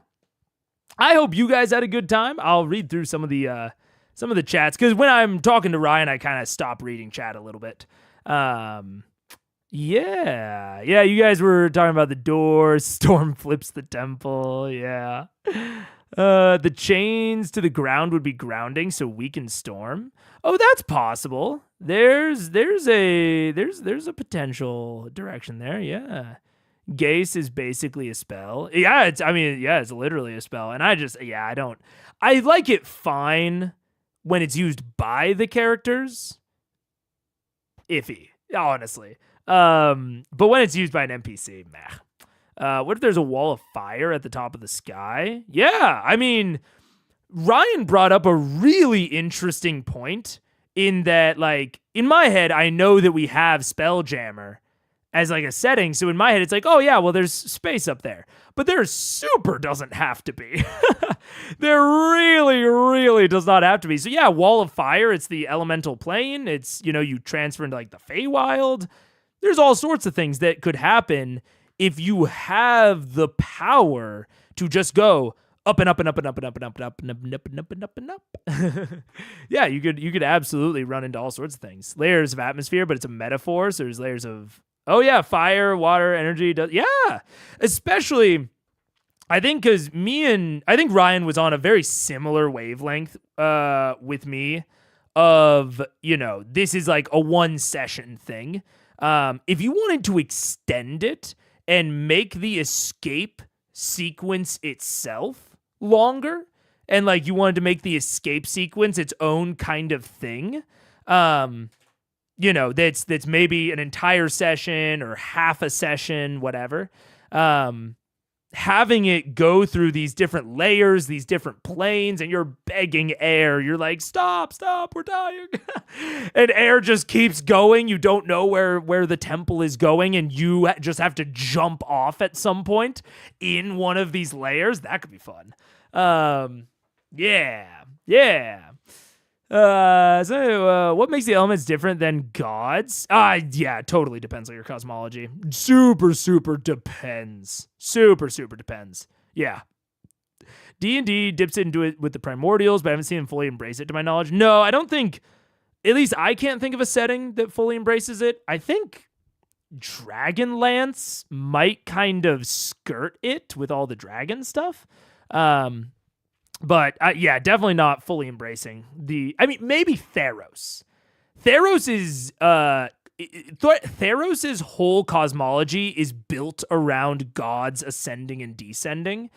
I hope you guys had a good time. I'll read through some of the chats, because when I'm talking to Ryan, I kind of stop reading chat a little bit. Yeah, you guys were talking about the door. Storm flips the temple. Yeah. The chains to the ground would be grounding, so we can storm. Oh, that's possible. There's a potential direction there. Yeah. Gaze is basically a spell. Yeah, it's literally a spell. And I like it fine when it's used by the characters. Iffy, honestly. But when it's used by an NPC, meh. What if there's a wall of fire at the top of the sky? Yeah, I mean, Ryan brought up a really interesting point in that, like, in my head, I know that we have Spelljammer as like a setting. So in my head, it's like, oh yeah, well, there's space up there. But there super doesn't have to be. There really, really does not have to be. So yeah, Wall of Fire, it's the elemental plane. It's, you transfer into like the Feywild. There's all sorts of things that could happen if you have the power to just go up and up and up and up and up and up and up and up and up and up and up and up. Yeah, you could absolutely run into all sorts of things. Layers of atmosphere, but it's a metaphor. So there's layers of, fire, water, energy. Yeah, especially, I think because I think Ryan was on a very similar wavelength with me of, this is like a 1 session thing. If you wanted to extend it and make the escape sequence itself longer, and like you wanted to make the escape sequence its own kind of thing, that's maybe an entire session or half a session, whatever. Having it go through these different layers, these different planes, and you're begging air. You're like, stop, we're dying. And air just keeps going. You don't know where the temple is going, and you just have to jump off at some point in one of these layers. That could be fun. Yeah. So what makes the elements different than gods? Yeah, it totally depends on your cosmology. Super depends. Super depends. Yeah. D&D dips into it with the primordials, but I haven't seen them fully embrace it to my knowledge. No, I don't think, at least I can't think of a setting that fully embraces it. I think Dragonlance might kind of skirt it with all the dragon stuff. But yeah, definitely not fully embracing maybe Theros. Theros's whole cosmology is built around gods ascending and descending,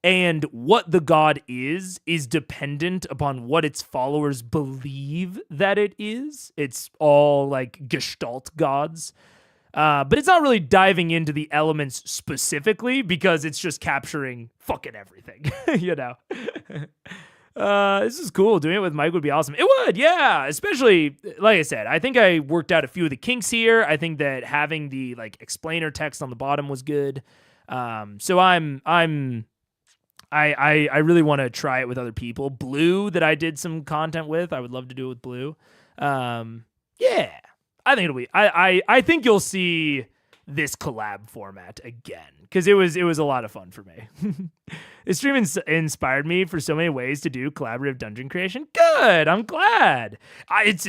and what the god is dependent upon what its followers believe that it is. It's all like Gestalt gods. But it's not really diving into the elements specifically because it's just capturing fucking everything, This is cool. Doing it with Mike would be awesome. It would, yeah. Especially, like I said, I think I worked out a few of the kinks here. I think that having the like explainer text on the bottom was good. So I really want to try it with other people. Blue, that I did some content with, I would love to do it with Blue. Yeah. I think it'll be. I think you'll see this collab format again because it was a lot of fun for me. This stream inspired me for so many ways to do collaborative dungeon creation. Good, I'm glad. It's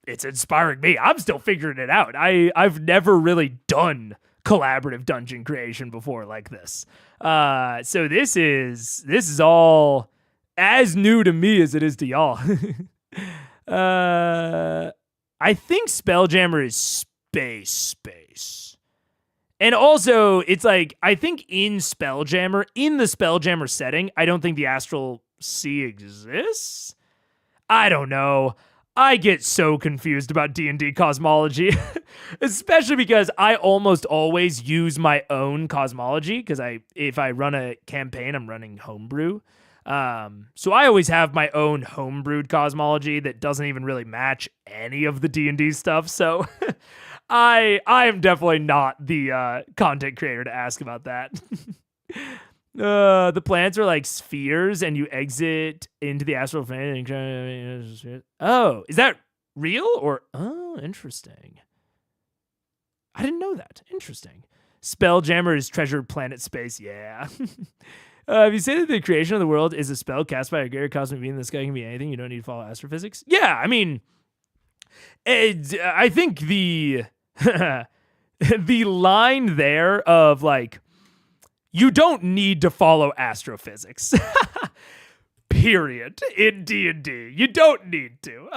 inspiring me. I'm still figuring it out. I've never really done collaborative dungeon creation before like this. So this is all as new to me as it is to y'all. I think Spelljammer is space. And also, it's like, I think in the Spelljammer setting, I don't think the Astral Sea exists. I don't know. I get so confused about D&D cosmology, especially because I almost always use my own cosmology, because if I run a campaign, I'm running homebrew. So I always have my own homebrewed cosmology that doesn't even really match any of the D&D stuff. So I am definitely not the content creator to ask about that. The planets are like spheres and you exit into the astral plane. Oh, is that real or? Oh, interesting. I didn't know that. Interesting. Spelljammer is treasured planet space. Yeah. If you say that the creation of the world is a spell cast by a greater cosmic being, the sky can be anything. You don't need to follow astrophysics. Yeah, I mean, I think the the line there of like, you don't need to follow astrophysics. Period. In D&D, you don't need to.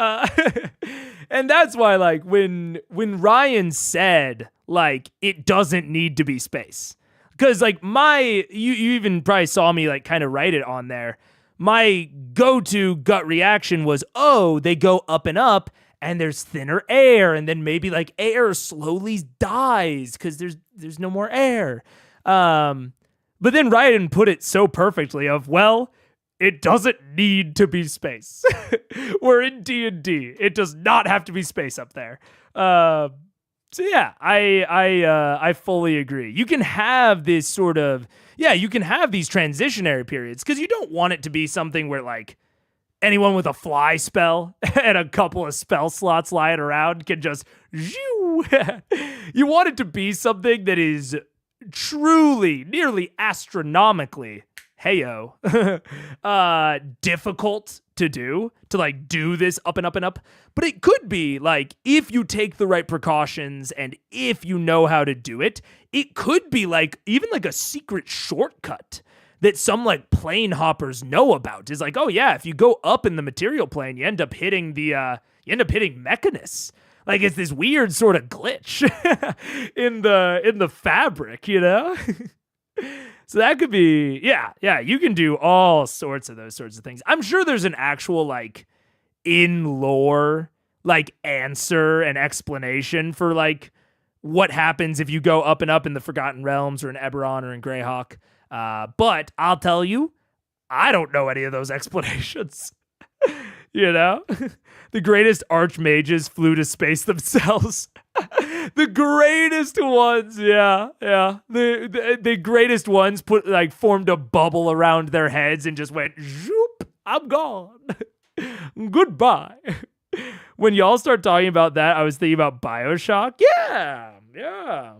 And that's why, like, when Ryan said, like, it doesn't need to be space. Because, like, you even probably saw me, like, kind of write it on there. My go-to gut reaction was, oh, they go up and up, and there's thinner air, and then maybe, like, air slowly dies because there's no more air. But then Ryan put it so perfectly of, well, it doesn't need to be space. We're in D&D. It does not have to be space up there. So yeah, I fully agree. You can have this sort of, you can have these transitionary periods because you don't want it to be something where like anyone with a fly spell and a couple of spell slots lying around can just you want it to be something that is truly, nearly astronomically, difficult to do, to like do this up and up and up. But it could be like, if you take the right precautions and if you know how to do it, it could be like even like a secret shortcut that some like plane hoppers know about. Is like, oh yeah, if you go up in the material plane, you end up hitting Mechanus. Like it's this weird sort of glitch in the fabric, you know? So that could be, you can do all sorts of those sorts of things. I'm sure there's an actual like in lore like answer and explanation for like what happens if you go up and up in the Forgotten Realms or in Eberron or in Greyhawk. But I'll tell you, I don't know any of those explanations. You know? The greatest archmages flew to space themselves. The greatest ones, yeah. The greatest ones formed a bubble around their heads and just went, zoop, I'm gone. Goodbye. When y'all start talking about that, I was thinking about BioShock. Yeah.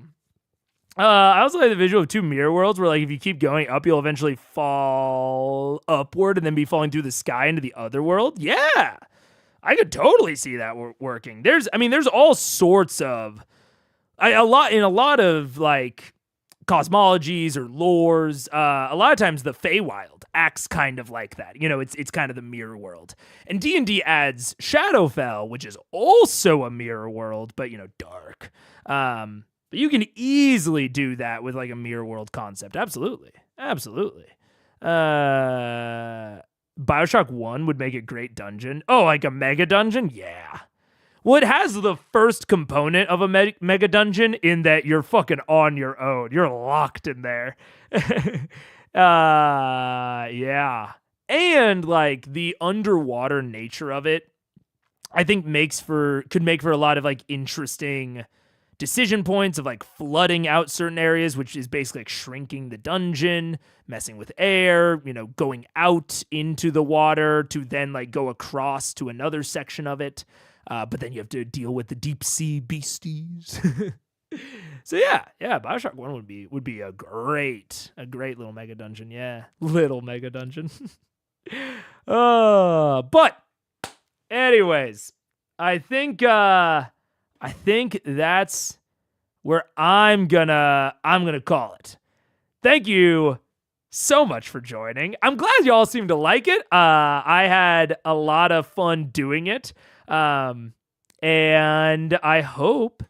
I also like the visual of two mirror worlds where, like, if you keep going up, you'll eventually fall upward and then be falling through the sky into the other world. Yeah, I could totally see that working. There's all sorts of a lot of like cosmologies or lores. A lot of times the Feywild acts kind of like that. You know, it's kind of the mirror world. And D&D adds Shadowfell, which is also a mirror world, but dark. But you can easily do that with like a mirror world concept. Absolutely. BioShock 1 would make a great dungeon. Oh, like a mega dungeon? Yeah. Well, it has the first component of a mega dungeon in that you're fucking on your own. You're locked in there. Yeah. And like the underwater nature of it, I think could make for a lot of like interesting decision points of like flooding out certain areas, which is basically like shrinking the dungeon, messing with air, going out into the water to then like go across to another section of it. But then you have to deal with the deep sea beasties. So yeah, BioShock 1 would be a great little mega dungeon. Yeah, little mega dungeon. But anyways, I think that's where I'm gonna call it. Thank you so much for joining. I'm glad y'all seem to like it. I had a lot of fun doing it. And I hope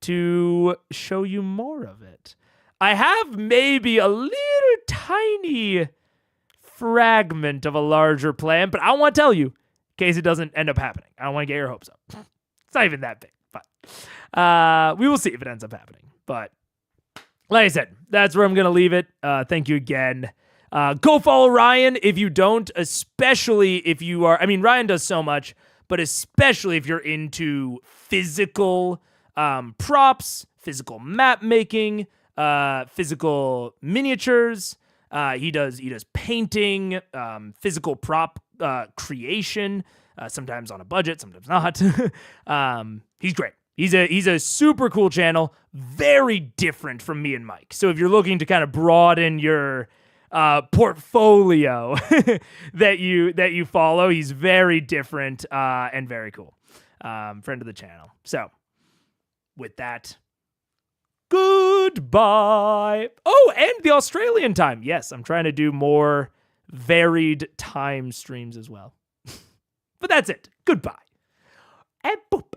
to show you more of it. I have maybe a little tiny fragment of a larger plan, but I don't want to tell you in case it doesn't end up happening. I don't want to get your hopes up. It's not even that big, but we will see if it ends up happening. But like I said, that's where I'm going to leave it. Thank you again. Go follow Ryan if you don't, especially if you are. I mean, Ryan does so much, but especially if you're into physical props, physical map making, physical miniatures. He does painting, physical prop creation, sometimes on a budget, sometimes not. He's great. He's a super cool channel, very different from me and Mike. So if you're looking to kind of broaden your portfolio that you follow, he's very different and very cool. Friend of the channel. So with that, goodbye. Oh, and the Australian time. Yes, I'm trying to do more varied time streams as well. But that's it. Goodbye. And boop.